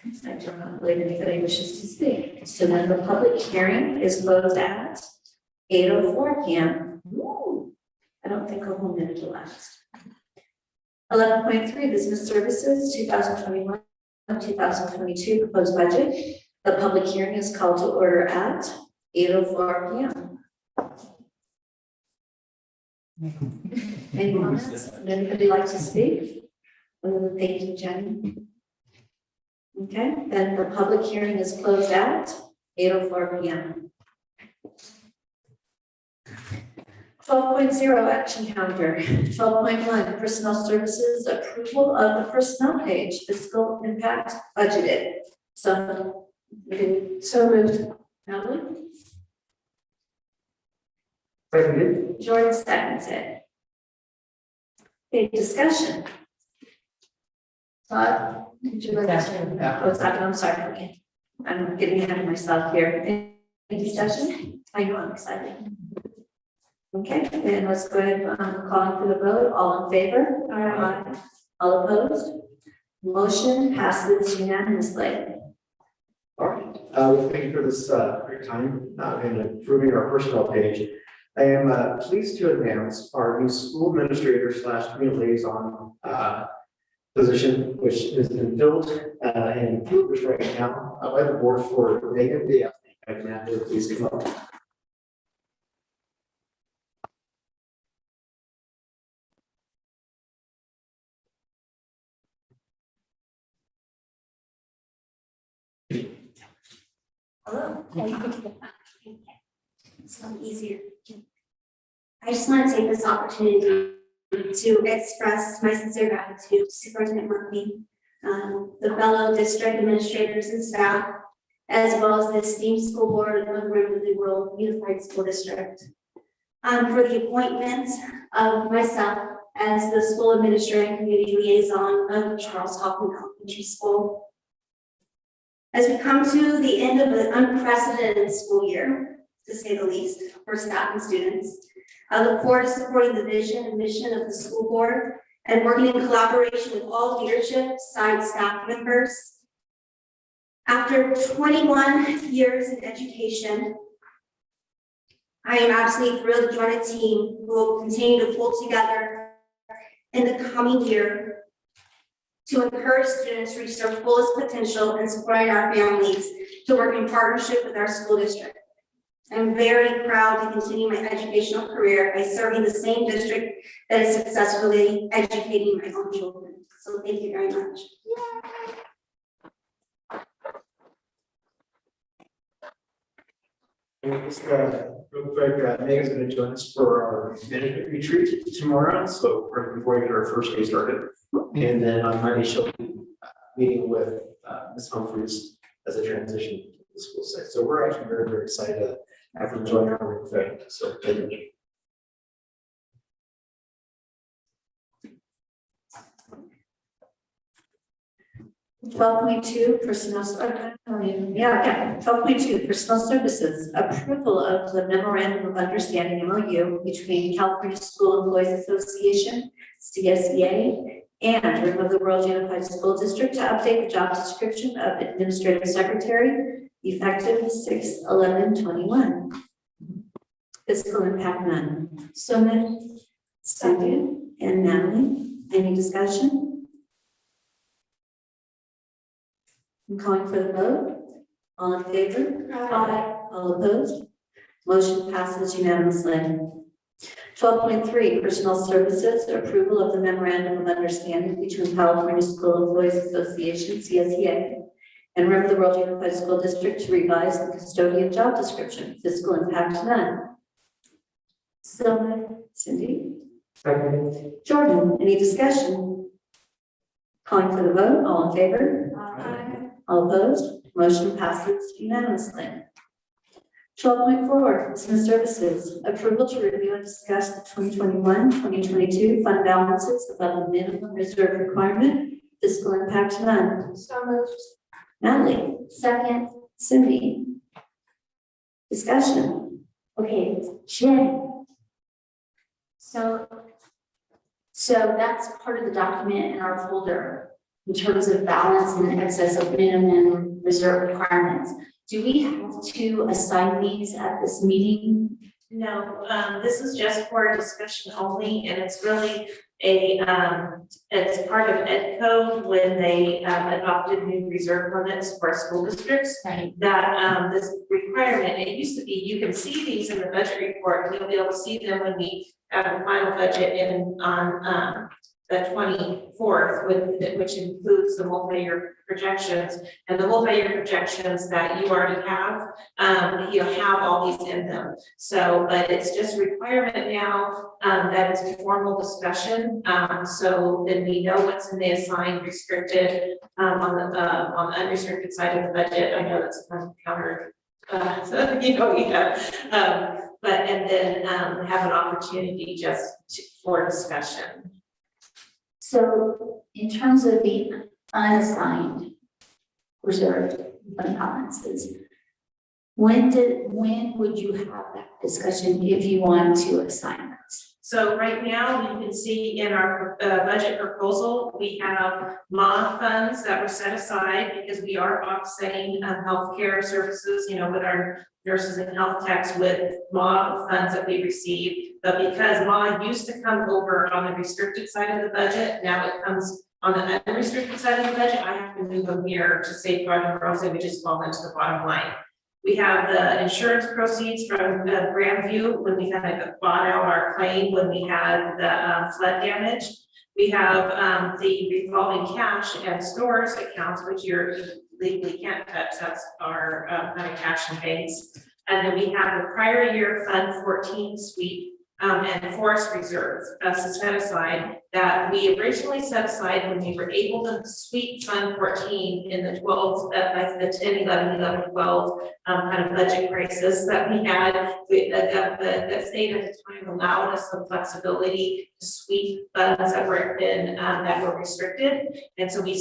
I do not believe anybody wishes to speak. So then the public hearing is closed at 8:04 p.m. Ooh, I don't think a whole minute elapsed. 11.3 Business Services 2021-2022 proposed budget. The public hearing is called to order at 8:04 p.m. Any comments? Would anybody like to speak? Thank you, Jenny. Okay, then the public hearing is closed at 8:04 p.m. 12.0 action calendar. 12.1 personnel services approval of the personnel page, fiscal impact budgeted. So moved. Natalie? Seconded. Jordan seconds it. Okay, discussion. Todd, did you like to? Oh, second, I'm sorry. Okay. I'm getting ahead of myself here. Any discussion? I know I'm excited. Okay, then let's go ahead and call for the vote. All in favor? Aye. All opposed? Motion passes unanimously. All right, well, thank you for this great time in approving our personnel page. I am pleased to announce our new school administrator / community liaison position, which has been filled and approved right now by the board for Megan Day. I can have her please come up. Hello. It's a little easier. I just want to take this opportunity to express my sincere gratitude to Superintendent Murphy, the fellow district administrators and staff, as well as the esteemed school board of the Mural Unified School District, for the appointment of myself as the school administrator and community liaison of Charles Hoffman Elementary School. As we come to the end of an unprecedented school year, to say the least, for staff and students, I look forward to supporting the vision and mission of the school board and working in collaboration with all leadership, site staff members. After 21 years in education, I am absolutely thrilled to join a team who will continue to pull together in the coming year to encourage students to reach their fullest potential and supporting our families to work in partnership with our school district. I'm very proud to continue my educational career by serving the same district that is successfully educating my own children. So thank you very much. Just real quick, Megan's going to join us for our management retreat tomorrow. So we're looking forward to our first day started. And then on Monday, she'll be meeting with Ms. Humphreys as a transition to the school site. So we're actually very, very excited to have her join our retreat. So thank you. 12.2 personnel, 12.2 personnel services, approval of the memorandum of understanding MOU between California School Employees Association, CSEA, and Rim of the World Unified School District to update the job description of administrative secretary effective 6/11/21. Fiscal impact none. So moved. Second, and Natalie, any discussion? I'm calling for the vote. All in favor? Aye. All opposed? Motion passes unanimously. 12.3 personnel services, approval of the memorandum of understanding between California School Employees Association, CSEA, and Rim of the World Unified School District to revise the custodian job description. Fiscal impact none. So, Cindy. Seconded. Jordan, any discussion? Calling for the vote. All in favor? Aye. All opposed? Motion passes unanimously. 12.4 business services, approval to review and discuss the 2021-2022 fund balances above the minimum reserve requirement. Fiscal impact none. So moved. Natalie. Second. Cindy. Discussion. Okay, Jen. So that's part of the document in our folder. in terms of balance and excess of minimum reserve requirements. Do we have to assign these at this meeting? No, this is just for discussion only, and it's really it's part of Ed Code when they adopted new reserve limits for school districts. Right. That this requirement, it used to be, you can see these in the budget report, and you'll be able to see them when we have the final budget on the 24th, which includes the multi-year projections. And the multi-year projections that you already have, you have all these in them. So, but it's just a requirement now that it's a formal discussion. So then we know what's in the assigned restricted on the unrestricted side of the budget. I know that's a counter. So, you know, we have, but and then have an opportunity for discussion. So in terms of the unassigned reserved fund balances, when would you have that discussion if you want to assign those? So right now, you can see in our budget proposal, we have MA funds that were set aside because we are offsetting healthcare services, you know, with our nurses and health techs with MA funds that we receive. But because MA used to come over on the restricted side of the budget, now it comes on the unrestricted side of the budget. I have to move them here to safeguard them, or else they would just fall into the bottom line. We have the insurance proceeds from Grandview when we kind of bought out our claim when we had the flood damage. We have the revolving cash and stores accounts, which you're legally can't touch. That's our kind of cash and banks. And then we have the prior year Fund 14 sweep and forest reserves set aside that we originally set aside when we were able to sweep Fund 14 in the 12, like the 10, 11, 11, 12 kind of budget crisis that we had. The state at the time allowed us some flexibility to sweep funds that were restricted, and so we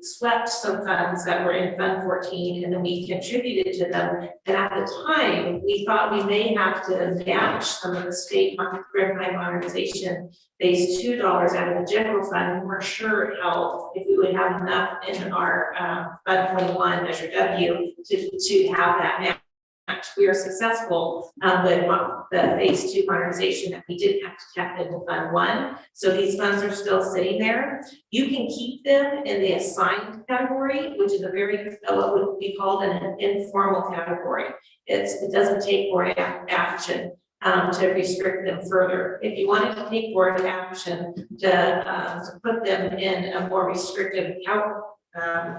swept some funds that were in Fund 14, and then we contributed to them. And at the time, we thought we may have to match some of the state High modernization phase $2 out of the general fund. We weren't sure how, if we would have enough in our Fund 21 Measure W to have that match. We are successful with the phase 2 modernization that we didn't have to tap into Fund 1. So these funds are still sitting there. You can keep them in the assigned category, which is a very, what would be called an informal category. It doesn't take board action to restrict them further. If you wanted to take board action to put them in a more restrictive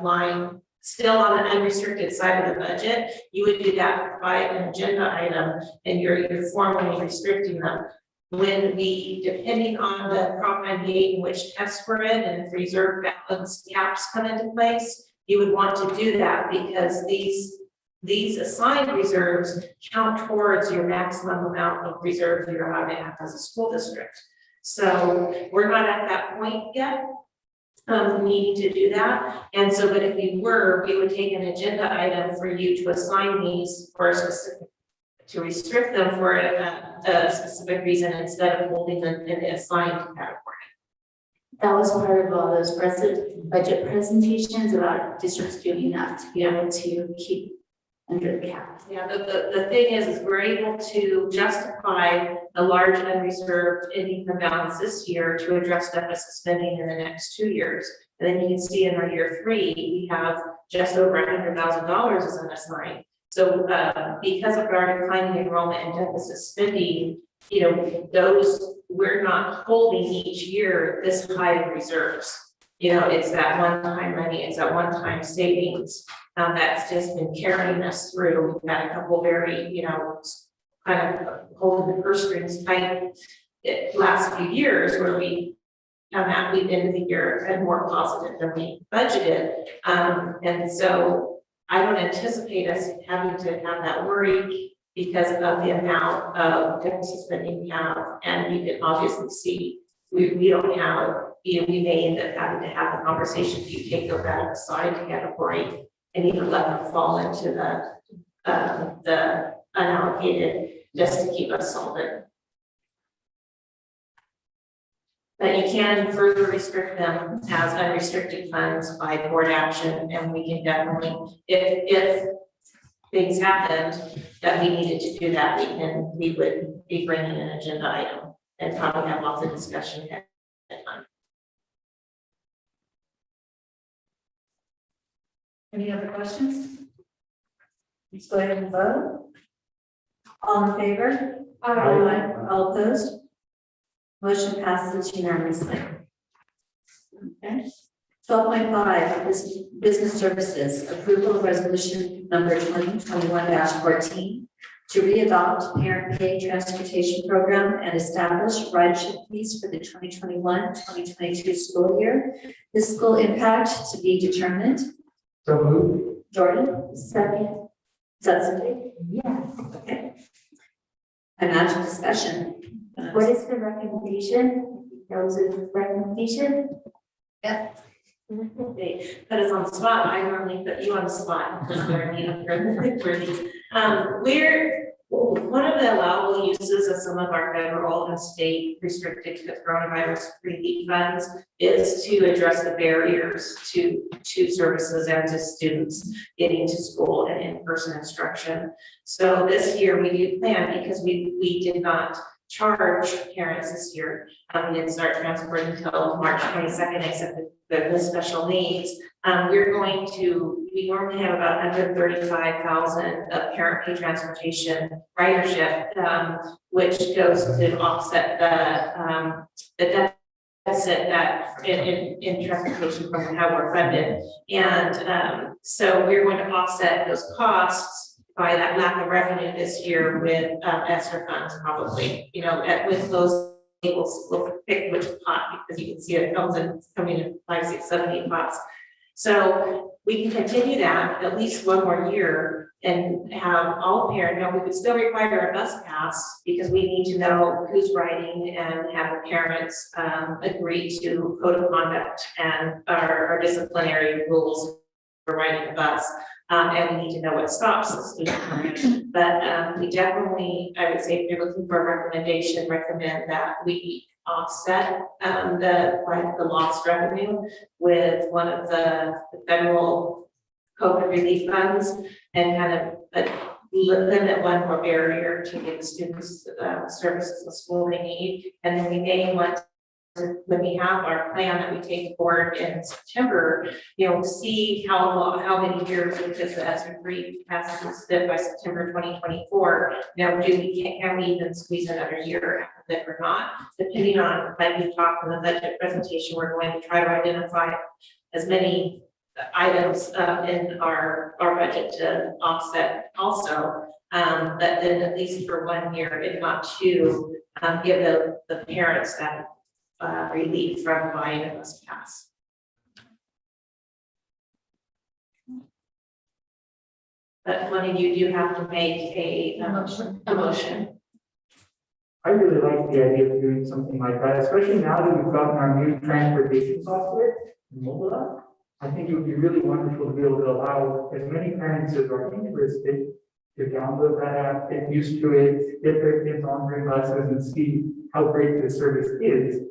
line, still on the unrestricted side of the budget, you would do that by an agenda item, and you're formally restricting them. When we, depending on the Prop 98 in which tests we're in and if reserve balance caps come into place, you would want to do that because these assigned reserves count towards your maximum amount of reserves you're allowed to have as a school district. So we're not at that point yet. Needing to do that. And so, but if we were, we would take an agenda item for you to assign these for a specific, to restrict them for a specific reason instead of holding them in the assigned category. That was part of all those budget presentations about districts doing enough to be able to keep under the cap. Yeah, the thing is we're able to justify a large unreserved income balance this year to address deficit spending in the next 2 years. And then you can see in our year 3, we have just over $100,000 as unassigned. So because of our declining enrollment and deficit spending, you know, those we're not holding each year this high of reserves. You know, it's that one-time money, it's that one-time savings. That's just been carrying us through. We've had a couple very, you know, kind of holding the purse strings tight last few years where we come out, we've ended the year and more positive than we budgeted. And so I don't anticipate us having to have that worry because of the amount of deficit spending we have. And you can obviously see we don't have, you know, we may end up having to have a conversation if you take those out of the side category and even let them fall into the unallocated just to keep us solvent. But you can further restrict them as unrestricted funds by board action, and we can definitely, if things happened that we needed to do that, we would be bringing an agenda item and probably have lots of discussion at that time. Any other questions? Let's go ahead and vote. All in favor? Aye. All opposed? Motion passes unanimously. Okay. 12.5, business services, approval of resolution number 2021-14 to re-adopt parent pay transportation program and establish ridership fees for the 2021-2022 school year. Fiscal impact to be determined. So moved. Jordan, second. Is that something? Yes. Okay. I imagine discussion. What is the recommendation? Those are the recommendation? They put us on the spot. I normally put you on the spot. Because we're meeting for these. One of the allowable uses of some of our federal and state restricted coronavirus relief funds is to address the barriers to services and to students getting to school and in-person instruction. So this year we do plan, because we did not charge parents this year. We didn't start transporting until March 22nd, except the special needs. We normally have about 135,000 of parent pay transportation ridership, which goes to offset the deficit that in transportation from how we're funded. And so we're going to offset those costs by that lack of revenue this year with ESSER funds, probably, with those. We'll pick which pot, because you can see it coming in 5, 6, 7, 8 pots. So we can continue that at least one more year and have all parents. Now, we would still require a bus pass, because we need to know who's riding and have the parents agree to code of conduct and our disciplinary rules for riding a bus. And we need to know what stops the student. But we definitely, I would say, if you're looking for a recommendation, recommend that we offset the lost revenue with one of the federal COVID relief funds, and kind of limit one more barrier to give the students services the school they need. And then we may want to, when we have our plan that we take forward in September, see how many years, because the ESSER 3 passes by September 2024. Now, can we even squeeze another year after that or not? Depending on, like we talked in the budget presentation, we're going to try to identify as many items in our budget to offset also. But then at least for 1 year, if not 2, give the parents that relief from buying a bus pass. But one of you do have to make a motion. I really like the idea of doing something like that, especially now that we've gotten our new transportation software, mobile app. I think it would be really wonderful to be able to allow as many parents as are interested to download that app, get used to it, get their kids on their buses and see how great this service is.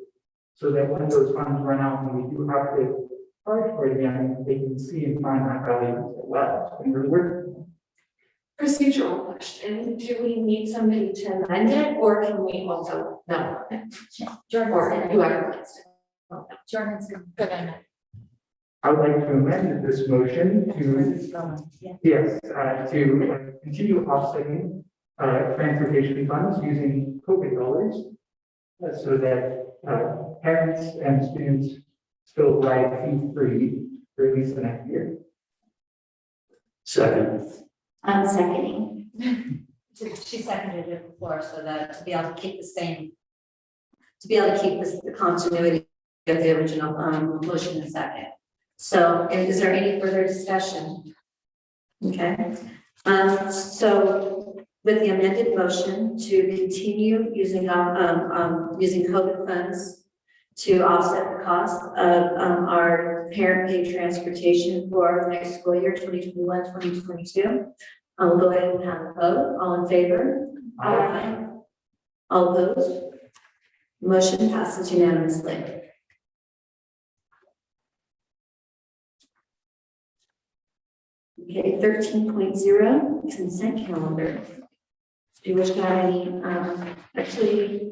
So that when those funds run out and we do have to charge for it again, they can see and find that value as well. And really work. Procedural question, do we need somebody to amend it, or can we also, no? Or whoever wants to. Jordan's good. I would like to amend this motion to, yes, to continue offsetting transportation funds using COVID dollars, so that parents and students still ride fee-free for at least the next year. Second. I'm seconding. She seconded it before, so that to be able to keep the continuity of the original motion in second. So is there any further discussion? Okay. So with the amended motion to continue using COVID funds to offset the cost of our parent paid transportation for next school year, 2021-2022. I'll go ahead and have a vote. All in favor? Aye. All opposed? Motion passes unanimously. Okay, 13.0 consent calendar. Do you wish to have any, actually,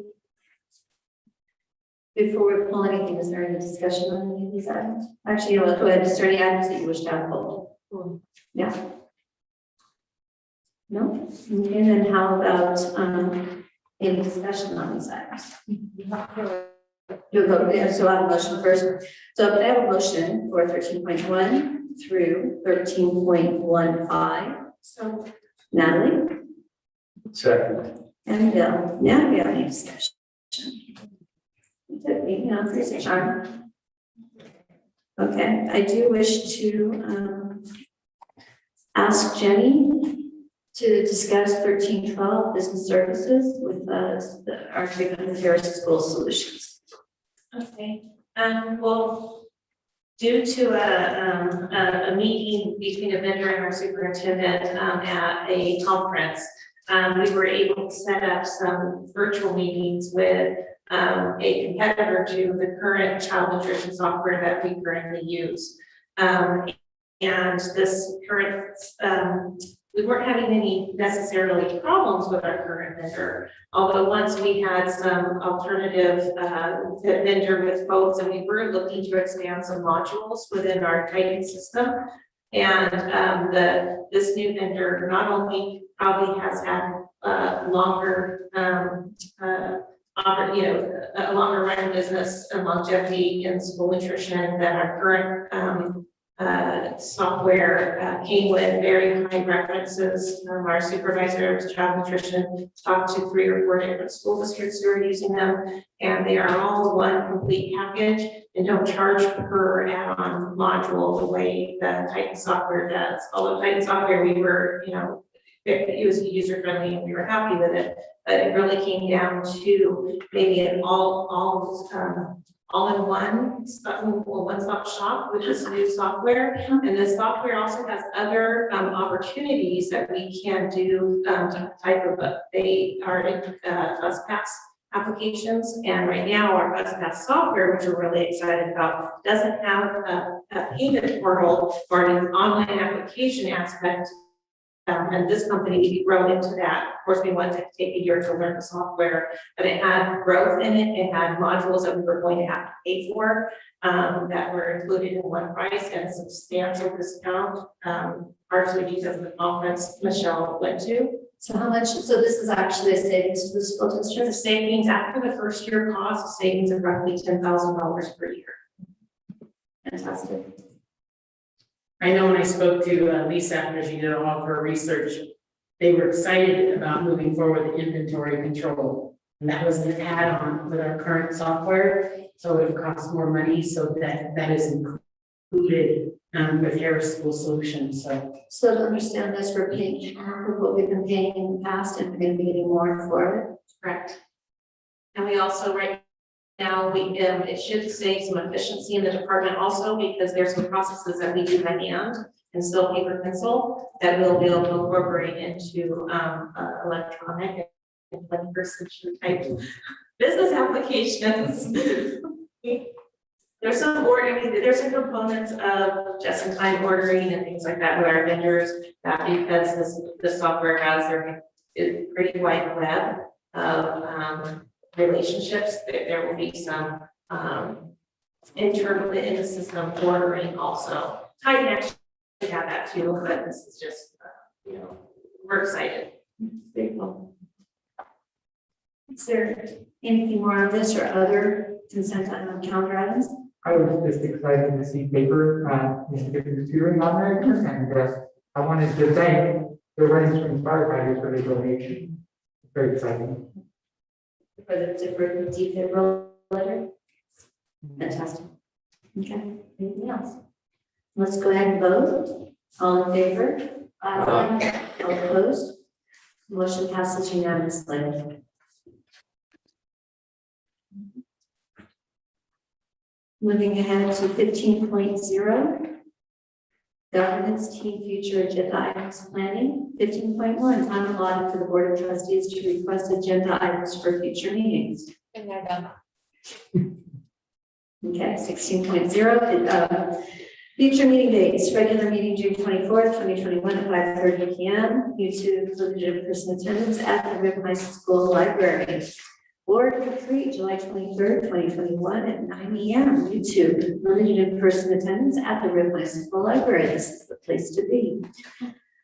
before we pull anything, is there any discussion on any of these items? Actually, you know what, go ahead, is there any items that you wish to have pulled? Yeah. No? Okay, then how about, any discussion on these items? You'll go, yeah, so I have a motion first. So I have a motion for 13.1 through 13.15. So Natalie? Second. And Bill, now we have any discussion. Okay, I do wish to ask Jenny to discuss 1312 business services with our treatment with Harris School Solutions. Okay, well, due to a meeting between a vendor and our superintendent at a conference, we were able to set up some virtual meetings with a competitor to the current child nutrition software that we currently use. And this current, we weren't having any necessarily problems with our current vendor. Although once we had some alternative vendor with folks, and we were looking to expand some modules within our Titan system. And this new vendor not only probably has had longer a longer running business and longevity in school nutrition than our current software came with very high references. Our supervisor of child nutrition talked to 3 or 4 different school districts who are using them, and they are all one complete package and don't charge per add-on module the way the Titan software does. Although Titan software, we were, it was user friendly and we were happy with it, but it really came down to maybe an all-in-one, one-stop shop with this new software. And the software also has other opportunities that we can do type of, they are bus pass applications. And right now our bus pass software, which we're really excited about, doesn't have a payment portal or an online application aspect. And this company we grow into that. Of course, we wanted to take a year to learn the software, but it had growth in it. It had modules that we were going to have to pay for that were included in one price and a substantial discount, partially because of the conference Michelle went to. So how much, so this is actually a savings to the school district? The savings after the first year cost, the savings of roughly $10,000 per year. Fantastic. I know when I spoke to Lisa after she did all of her research, they were excited about moving forward with inventory control. And that was an add-on with our current software, so it would cost more money, so that is included with Harris School Solutions, So to understand this, we're paying half of what we've been paying in the past, and we're going to be getting more for it. Correct. And we also right now, it should save some efficiency in the department also, because there's some processes that we do by hand and still paper pencil that we'll be able to incorporate into electronic and 21st century type business applications. There's some there's some components of just-in-time ordering and things like that with our vendors, that because this software has their pretty wide web of relationships, there will be some internal in the system ordering also. Titan actually have that too, but this is just, we're excited. Very cool. Is there anything more on this or other consent item calendar items? I was just excited to see paper, computing on there, and I wanted to thank the Running Springs firefighters for their donation. Very exciting. For the defibrillator? Fantastic. Okay, anything else? Let's go ahead and vote. All in favor? Aye. All opposed? Motion passes unanimously. Moving ahead to 15.0. Governance Team Future Agenda Items Planning. 15.1, time allotted for the Board of Trustees to request agenda items for future meetings. And they're done. Okay, 16.0, future meeting dates, regular meeting June 24th, 2021 at 5:30 p.m. due to limited in-person attendance at the River High School Library. Board retreat, July 23rd, 2021 at 9 a.m. due to limited in-person attendance at the River High School Library. This is the place to be.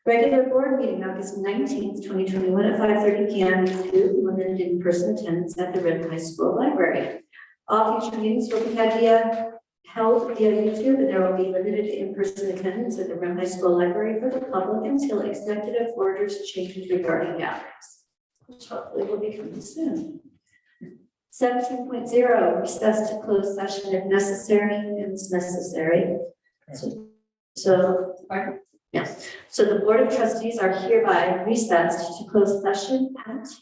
Regular board meeting, August 19th, 2021 at 5:30 p.m. due to limited in-person attendance at the River High School Library. All future meetings will be held via YouTube, and there will be limited in-person attendance at the Rim High School Library for the public until executive orders changes regarding gatherings, which hopefully will be coming soon. 17.0, recess to close session if necessary, and it's necessary. Yes. So the Board of Trustees are hereby recessed to close session at